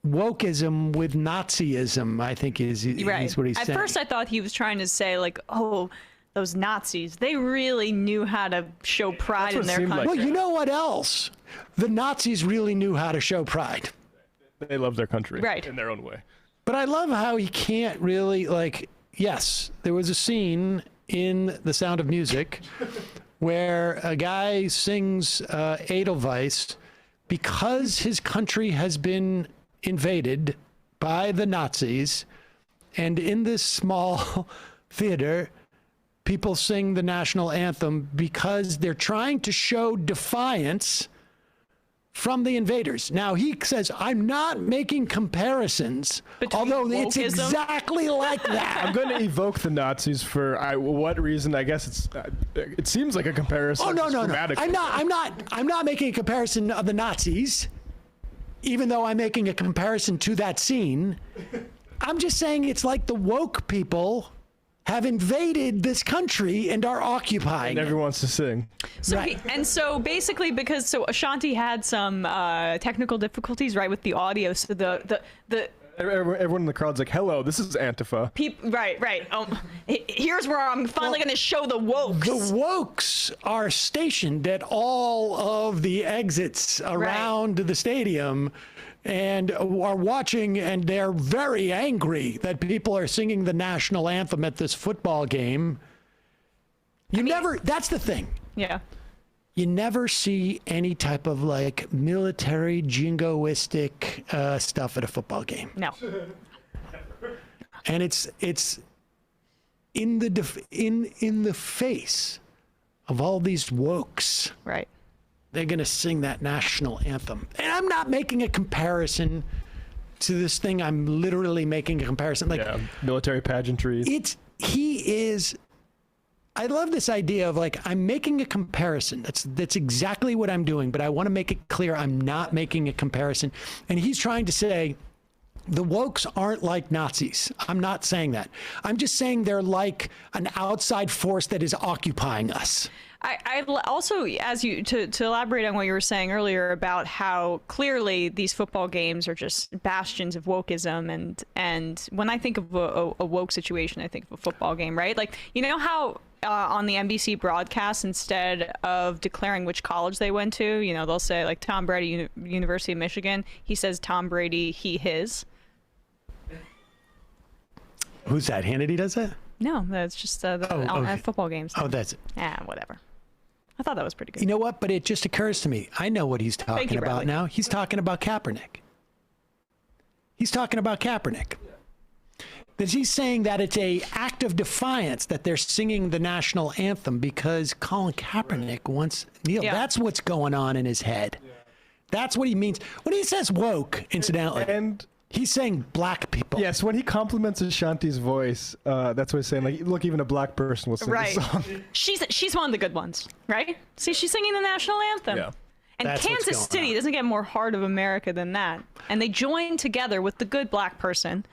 wokeism with Nazism, I think is what he's saying. At first, I thought he was trying to say, like, oh, those Nazis, they really knew how to show pride in their country. Well, you know what else? The Nazis really knew how to show pride. They love their country, right, in their own way. But I love how he can't really, like, yes, there was a scene in The Sound of Music where a guy sings Edelweiss because his country has been invaded by the Nazis, and in this small theater, people sing the national anthem because they're trying to show defiance from the invaders. Now, he says, I'm not making comparisons, although it's exactly like that. I'm going to evoke the Nazis for what reason? I guess it seems like a comparison. Oh, no. I'm not making a comparison of the Nazis, even though I'm making a comparison to that scene. I'm just saying it's like the woke people have invaded this country and are occupying. And everyone wants to sing. So right. So basically, because Ashanti had some technical difficulties, right, with the audio. So everyone in the crowd's like, "Hello, this is Antifa." Right. Here's where I'm finally going to show the wokes. The wokes are stationed at all of the exits around the stadium, and are watching, and they're very angry that people are singing the national anthem at this football game. That's the thing. Yeah. You never see any type of like military jingoistic stuff at a football game. No. And it's in the face of all these wokes. Right. They're going to sing that national anthem. And I'm not making a comparison to this thing. I'm literally making a comparison. Like, military pageantry. He is I love this idea of like, I'm making a comparison. That's exactly what I'm doing, but I want to make it clear I'm not making a comparison. And he's trying to say the wokes aren't like Nazis. I'm not saying that. I'm just saying they're like an outside force that is occupying us. I also, as you to elaborate on what you were saying earlier about how clearly these football games are just bastions of wokeism, and when I think of a woke situation, I think of a football game, right? Like, you know how on the NBC broadcast, instead of declaring which college they went to, you know, they'll say like Tom Brady, University of Michigan. He says Tom Brady, he, his. Who's that? Hannity does that? No, that's just okay. football games. Oh, that's it. Yeah, whatever. I thought that was pretty good. You know what? But it just occurs to me. I know what he's talking about now. He's talking about Kaepernick. He's talking about Kaepernick. Because he's saying that it's a act of defiance that they're singing the national anthem because Colin Kaepernick wants Neil. Yeah. That's what's going on in his head. Yeah. That's what he means when he says woke. Incidentally, and he's saying black people. Yes, when he compliments Ashanti's voice, that's what he's saying. Like, look, even a black person will sing the song. She's one of the good ones, right? See, she's singing the national anthem. Yeah. And that's Kansas City doesn't get more heart of America than that. And they joined together with the good black person.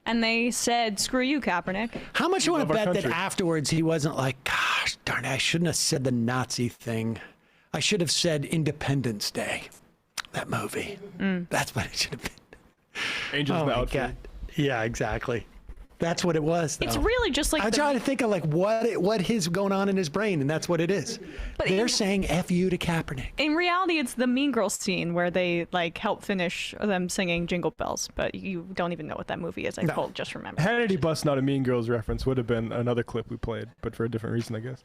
And they said, screw you, Kaepernick. How much you want to bet that afterwards he wasn't like, gosh, darn it, I shouldn't have said the Nazi thing. I should have said Independence Day, that movie. That's what it should have been. Angels God. Yeah, exactly. That's what it was, though. It's really just like... I try to think of like what is going on in his brain, and that's what it is. But they're saying F you to Kaepernick. In reality, it's the Mean Girls scene where they like help finish them singing Jingle Bells, but you don't even know what that movie is. I just remember. Hannity busting out a Mean Girls reference would have been another clip we played, but for a different reason, I guess.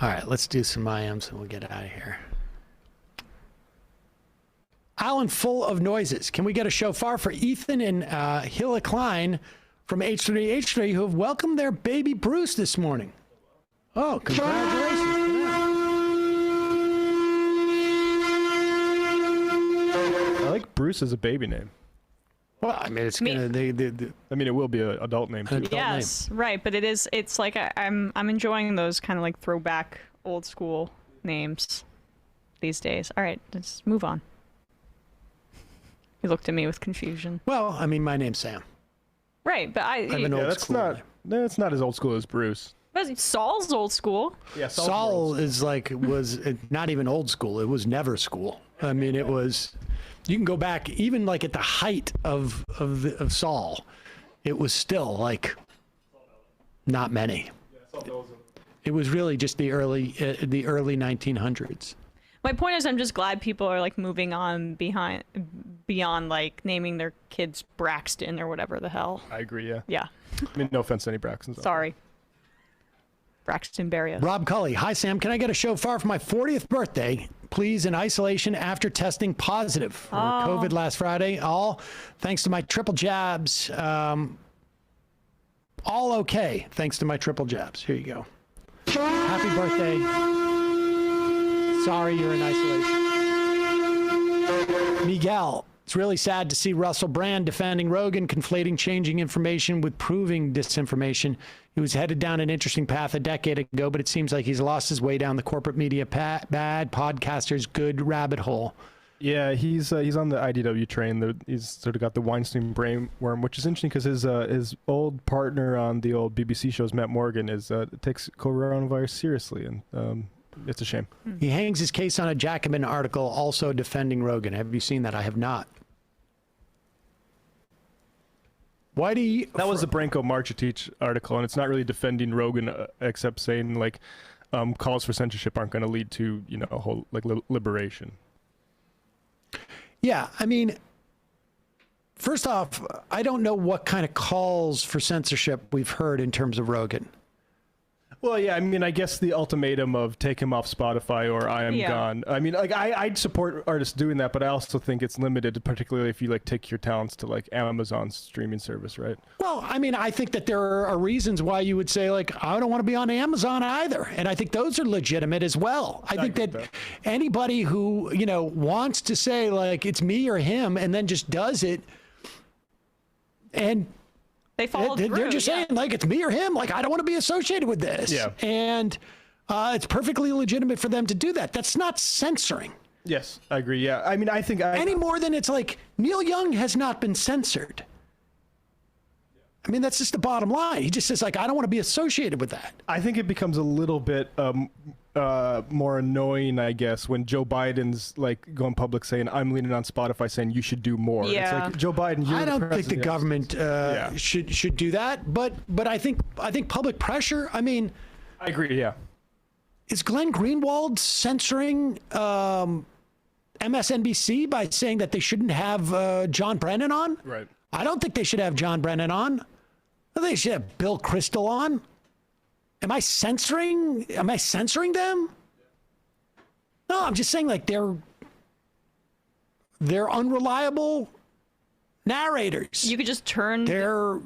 All right, let's do some IMs and we'll get out of here. Island full of noises. Can we get a shofar for Ethan and Hilla Klein from H3H3 who have welcomed their baby Bruce this morning? Oh, congratulations to them. I like Bruce as a baby name. Well, I mean, it's gonna. I mean, it will be an adult name too. Yes, right. But it's like I'm enjoying those kind of like throwback old school names these days. All right, let's move on. He looked at me with confusion. Well, I mean, my name's Sam. Right, but I'm an old school. That's not as old school as Bruce. But Saul's old school. Yeah, Saul was not even old school. It was never school. I mean, it was. You can go back even like at the height of Saul, it was still like not many. It was really just the early 1900s. My point is, I'm just glad people are like moving on beyond like naming their kids Braxton or whatever the hell. I agree. Yeah. Yeah. I mean, no offense to any Braxtons. Sorry. Braxton Berrios. Rob Cully. Hi, Sam. Can I get a shofar for my 40th birthday? Please, in isolation after testing positive for COVID last Friday. All thanks to my triple jabs. All okay. Thanks to my triple jabs. Here you go. Happy birthday. Sorry you're in isolation. Miguel. It's really sad to see Russell Brand defending Rogan, conflating changing information with proving disinformation. He was headed down an interesting path a decade ago, but it seems like he's lost his way down the corporate media bad, podcasters good rabbit hole. Yeah, he's on the IDW train. He's sort of got the Weinstein brainworm, which is interesting because his old partner on the old BBC shows, Matt Morgan, takes coronavirus seriously, and it's a shame. He hangs his case on a Jacobin article also defending Rogan. Have you seen that? I have not. Why do you... That was the Branko Marcetic article, and it's not really defending Rogan except saying like calls for censorship aren't going to lead to a whole like liberation. Yeah, I mean, first off, I don't know what kind of calls for censorship we've heard in terms of Rogan. Well, yeah, I mean, I guess the ultimatum of take him off Spotify or I am gone. I mean, like I'd support artists doing that, but I also think it's limited, particularly if you like take your talents to like Amazon's streaming service, right? Well, I mean, I think that there are reasons why you would say like, I don't want to be on Amazon either. And I think those are legitimate as well. I think that anybody who, wants to say like it's me or him and then just does it, And they followed they're through, just saying, like, it's me or him. Like, I don't want to be associated with this. Yeah. And it's perfectly legitimate for them to do that. That's not censoring. Yes, I agree. Yeah. I mean, I think any more than it's like Neil Young has not been censored. I mean, that's just the bottom line. He just says, like, I don't want to be associated with that. I think it becomes a little bit more annoying, I guess, when Joe Biden's like going public saying, I'm leaning on Spotify saying you should do more. Yeah. It's like, Joe Biden, you're I don't the think the president. government should do that. But I think public pressure, I mean. I agree, yeah. Is Glenn Greenwald censoring MSNBC by saying that they shouldn't have John Brennan on? Right. I don't think they should have John Brennan on. I think they should have Bill Kristol on. Am I censoring them? No, I'm just saying, like, they're unreliable narrators. You could just change the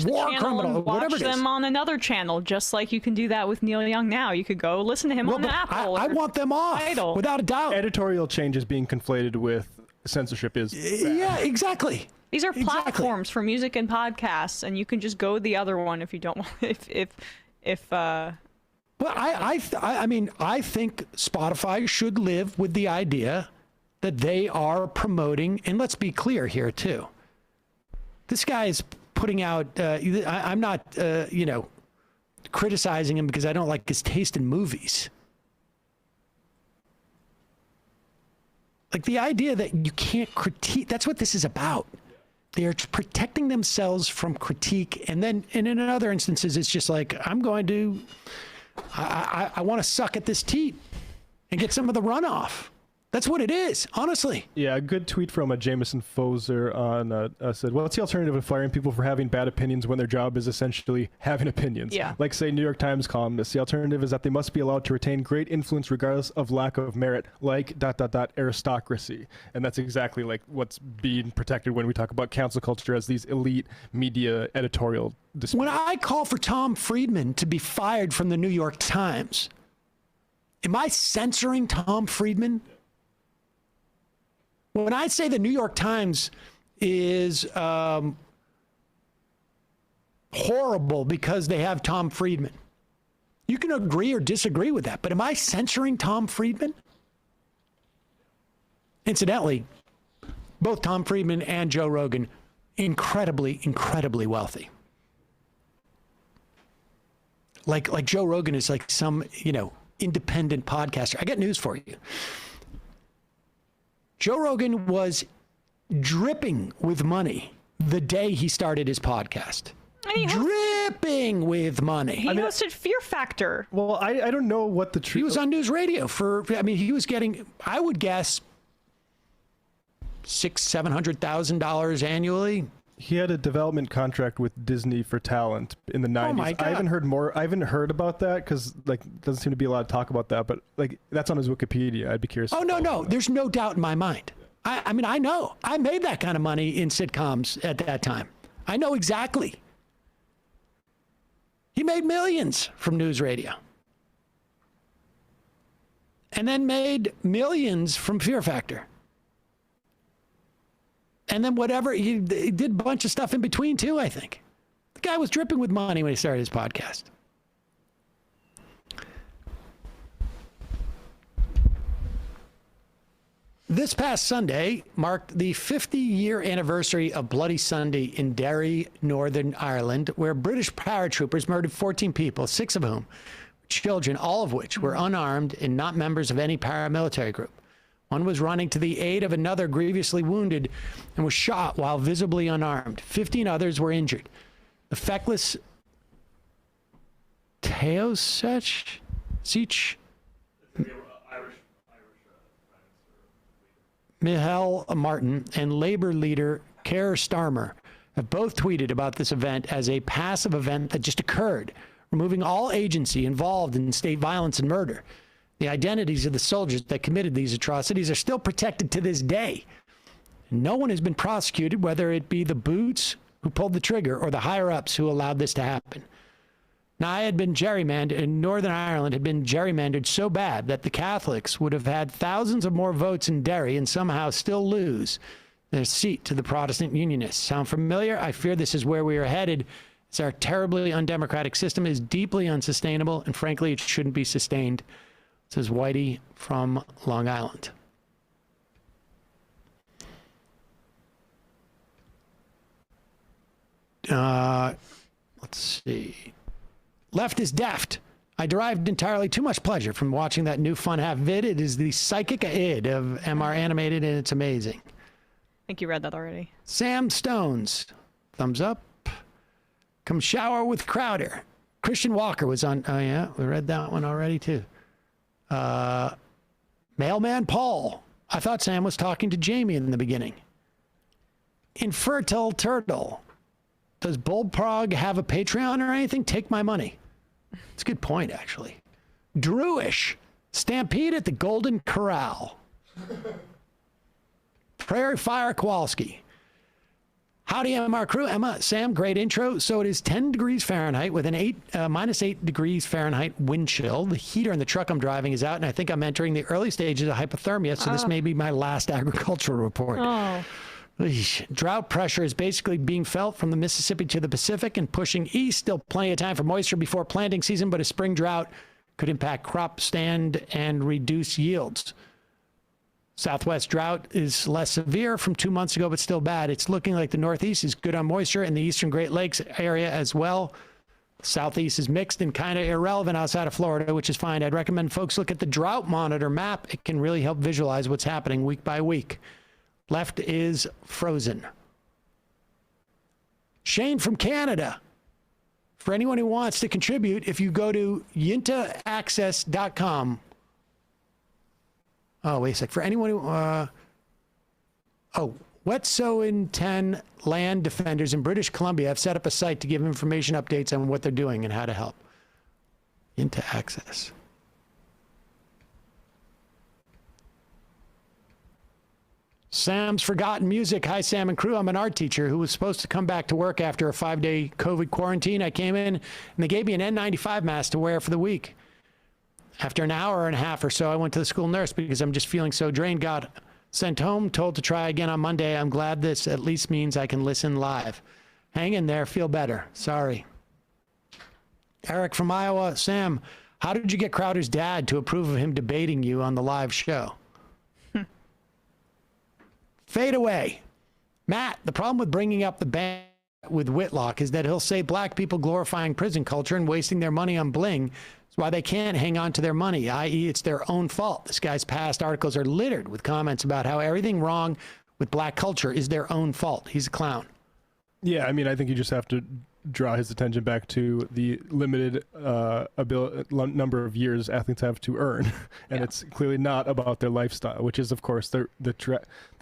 war channel criminal, and whatever watch it is. them on another channel, just like you can do that with Neil Young now. You could go listen to him on but Apple. I want them off, Tidal. without a doubt. Editorial changes being conflated with censorship is bad. Yeah, exactly. These are platforms for music and podcasts, and you can just go the other one if you don't want. Well, I mean, I think Spotify should live with the idea that they are promoting, and let's be clear here too. This guy is putting out. I'm not, criticizing him because I don't like his taste in movies. Like the idea that you can't critique. That's what this is about. They are protecting themselves from critique, and then, and in other instances, it's just like I want to suck at this teat and get some of the runoff. That's what it is, honestly. Yeah, a good tweet from Jameson Foser on said, "What's the alternative to firing people for having bad opinions when their job is essentially having opinions? Yeah. Like, say, New York Times columnists. The alternative is that they must be allowed to retain great influence regardless of lack of merit, like ... aristocracy." And that's exactly like what's being protected when we talk about cancel culture as these elite media editorial disputes. When I call for Tom Friedman to be fired from the New York Times, am I censoring Tom Friedman? When I say the New York Times is horrible because they have Tom Friedman, you can agree or disagree with that, but am I censoring Tom Friedman? Incidentally, both Tom Friedman and Joe Rogan, incredibly, incredibly wealthy. Like Joe Rogan is like some, independent podcaster. I got news for you. Joe Rogan was dripping with money the day he started his podcast. Dripping with money. He hosted Fear Factor. Well, I don't know what the truth. He was on news radio he was getting, I would guess, $600,000-$700,000 annually. He had a development contract with Disney for talent in the 90s. my God. I haven't heard about that because doesn't seem to be a lot of talk about that, but that's on his Wikipedia. I'd be curious. Oh, no. There's no doubt in my mind. I mean, I know. I made that kind of money in sitcoms at that time. I know exactly. He made millions from news radio. And then made millions from Fear Factor. And then whatever, he did a bunch of stuff in between too, I think. The guy was dripping with money when he started his podcast. This past Sunday marked the 50-year anniversary of Bloody Sunday in Derry, Northern Ireland, where British paratroopers murdered 14 people, 6 of whom children, all of which were unarmed and not members of any paramilitary group. One was running to the aid of another grievously wounded and was shot while visibly unarmed. 15 others were injured. The feckless Taoiseach Michael Martin and Labour leader Keir Starmer have both tweeted about this event as a passive event that just occurred, removing all agency involved in state violence and murder. The identities of the soldiers that committed these atrocities are still protected to this day. No one has been prosecuted, whether it be the boots who pulled the trigger or the higher-ups who allowed this to happen. Now, I had been gerrymandered, and Northern Ireland had been gerrymandered so bad that the Catholics would have had thousands of more votes in Derry and somehow still lose their seat to the Protestant Unionists. Sound familiar? I fear this is where we are headed. As our terribly undemocratic system is deeply unsustainable, and frankly, it shouldn't be sustained. Says Whitey from Long Island. Let's see. Left is deft. I derived entirely too much pleasure from watching that new Fun Half vid. It is the psychic id of MR Animated, and it's amazing. I think you read that already. Sam Stones, thumbs up. Come shower with Crowder. Christian Walker was on. Oh, yeah, we read that one already, too. Mailman Paul. I thought Sam was talking to Jamie in the beginning. Infertile Turtle. Does Bullprog have a Patreon or anything? Take my money. It's a good point, actually. Drewish. Stampede at the Golden Corral. Prairie Fire Kowalski. Howdy, MR crew. Emma, Sam, great intro. So it is 10 degrees Fahrenheit with an minus 8 degrees Fahrenheit wind chill. The heater in the truck I'm driving is out, and I think I'm entering the early stages of hypothermia, so this may be my last agricultural report. Oh. Drought pressure is basically being felt from the Mississippi to the Pacific and pushing east. Still plenty of time for moisture before planting season, but a spring drought could impact crop stand and reduce yields. Southwest drought is less severe from 2 months ago, but still bad. It's looking like the Northeast is good on moisture and the Eastern Great Lakes area as well. Southeast is mixed and kind of irrelevant outside of Florida, which is fine. I'd recommend folks look at the drought monitor map. It can really help visualize what's happening week by week. Left is frozen. Shane from Canada. For anyone who wants to contribute, if you go to yintaaccess.com. Oh, wait a sec. For anyone who... Wet'suwet'en 10 land defenders in British Columbia have set up a site to give information updates on what they're doing and how to help. Into Access. Sam's Forgotten Music. Hi, Sam and crew. I'm an art teacher who was supposed to come back to work after a 5-day COVID quarantine. I came in and they gave me an N95 mask to wear for the week. After an hour and a half or so, I went to the school nurse because I'm just feeling so drained. Got sent home, told to try again on Monday. I'm glad this at least means I can listen live. Hang in there. Feel better. Sorry. Eric from Iowa. Sam, how did you get Crowder's dad to approve of him debating you on the live show? Fade away. Matt, the problem with bringing up the ban with Whitlock is that he'll say black people glorifying prison culture and wasting their money on bling is why they can't hang on to their money, i.e. it's their own fault. This guy's past articles are littered with comments about how everything wrong with black culture is their own fault. He's a clown. Yeah, I mean, I think you just have to draw his attention back to the limited number of years athletes have to earn, and it's clearly not about their lifestyle, which is, of course, the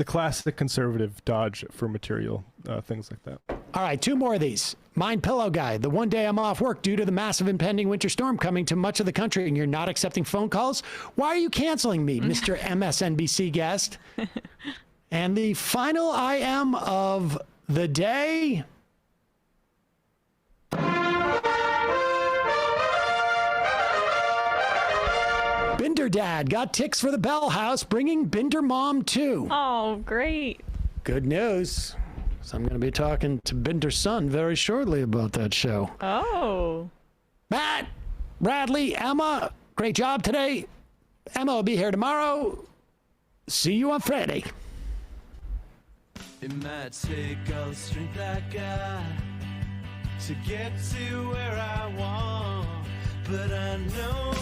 classic conservative dodge for material things like that. All right, 2 more of these. Mind Pillow Guy. The one day I'm off work due to the massive impending winter storm coming to much of the country, and you're not accepting phone calls? Why are you canceling me, Mr. MSNBC guest? And the final IM of the day. Binder Dad got ticks for the Bell House, bringing Binder Mom too. Oh, great. Good news. So I'm going to be talking to Binder's son very shortly about that show. Oh. Matt, Bradley, Emma, great job today. Emma will be here tomorrow. See you on Friday. It might take all the strength I got to get to where I want, but I know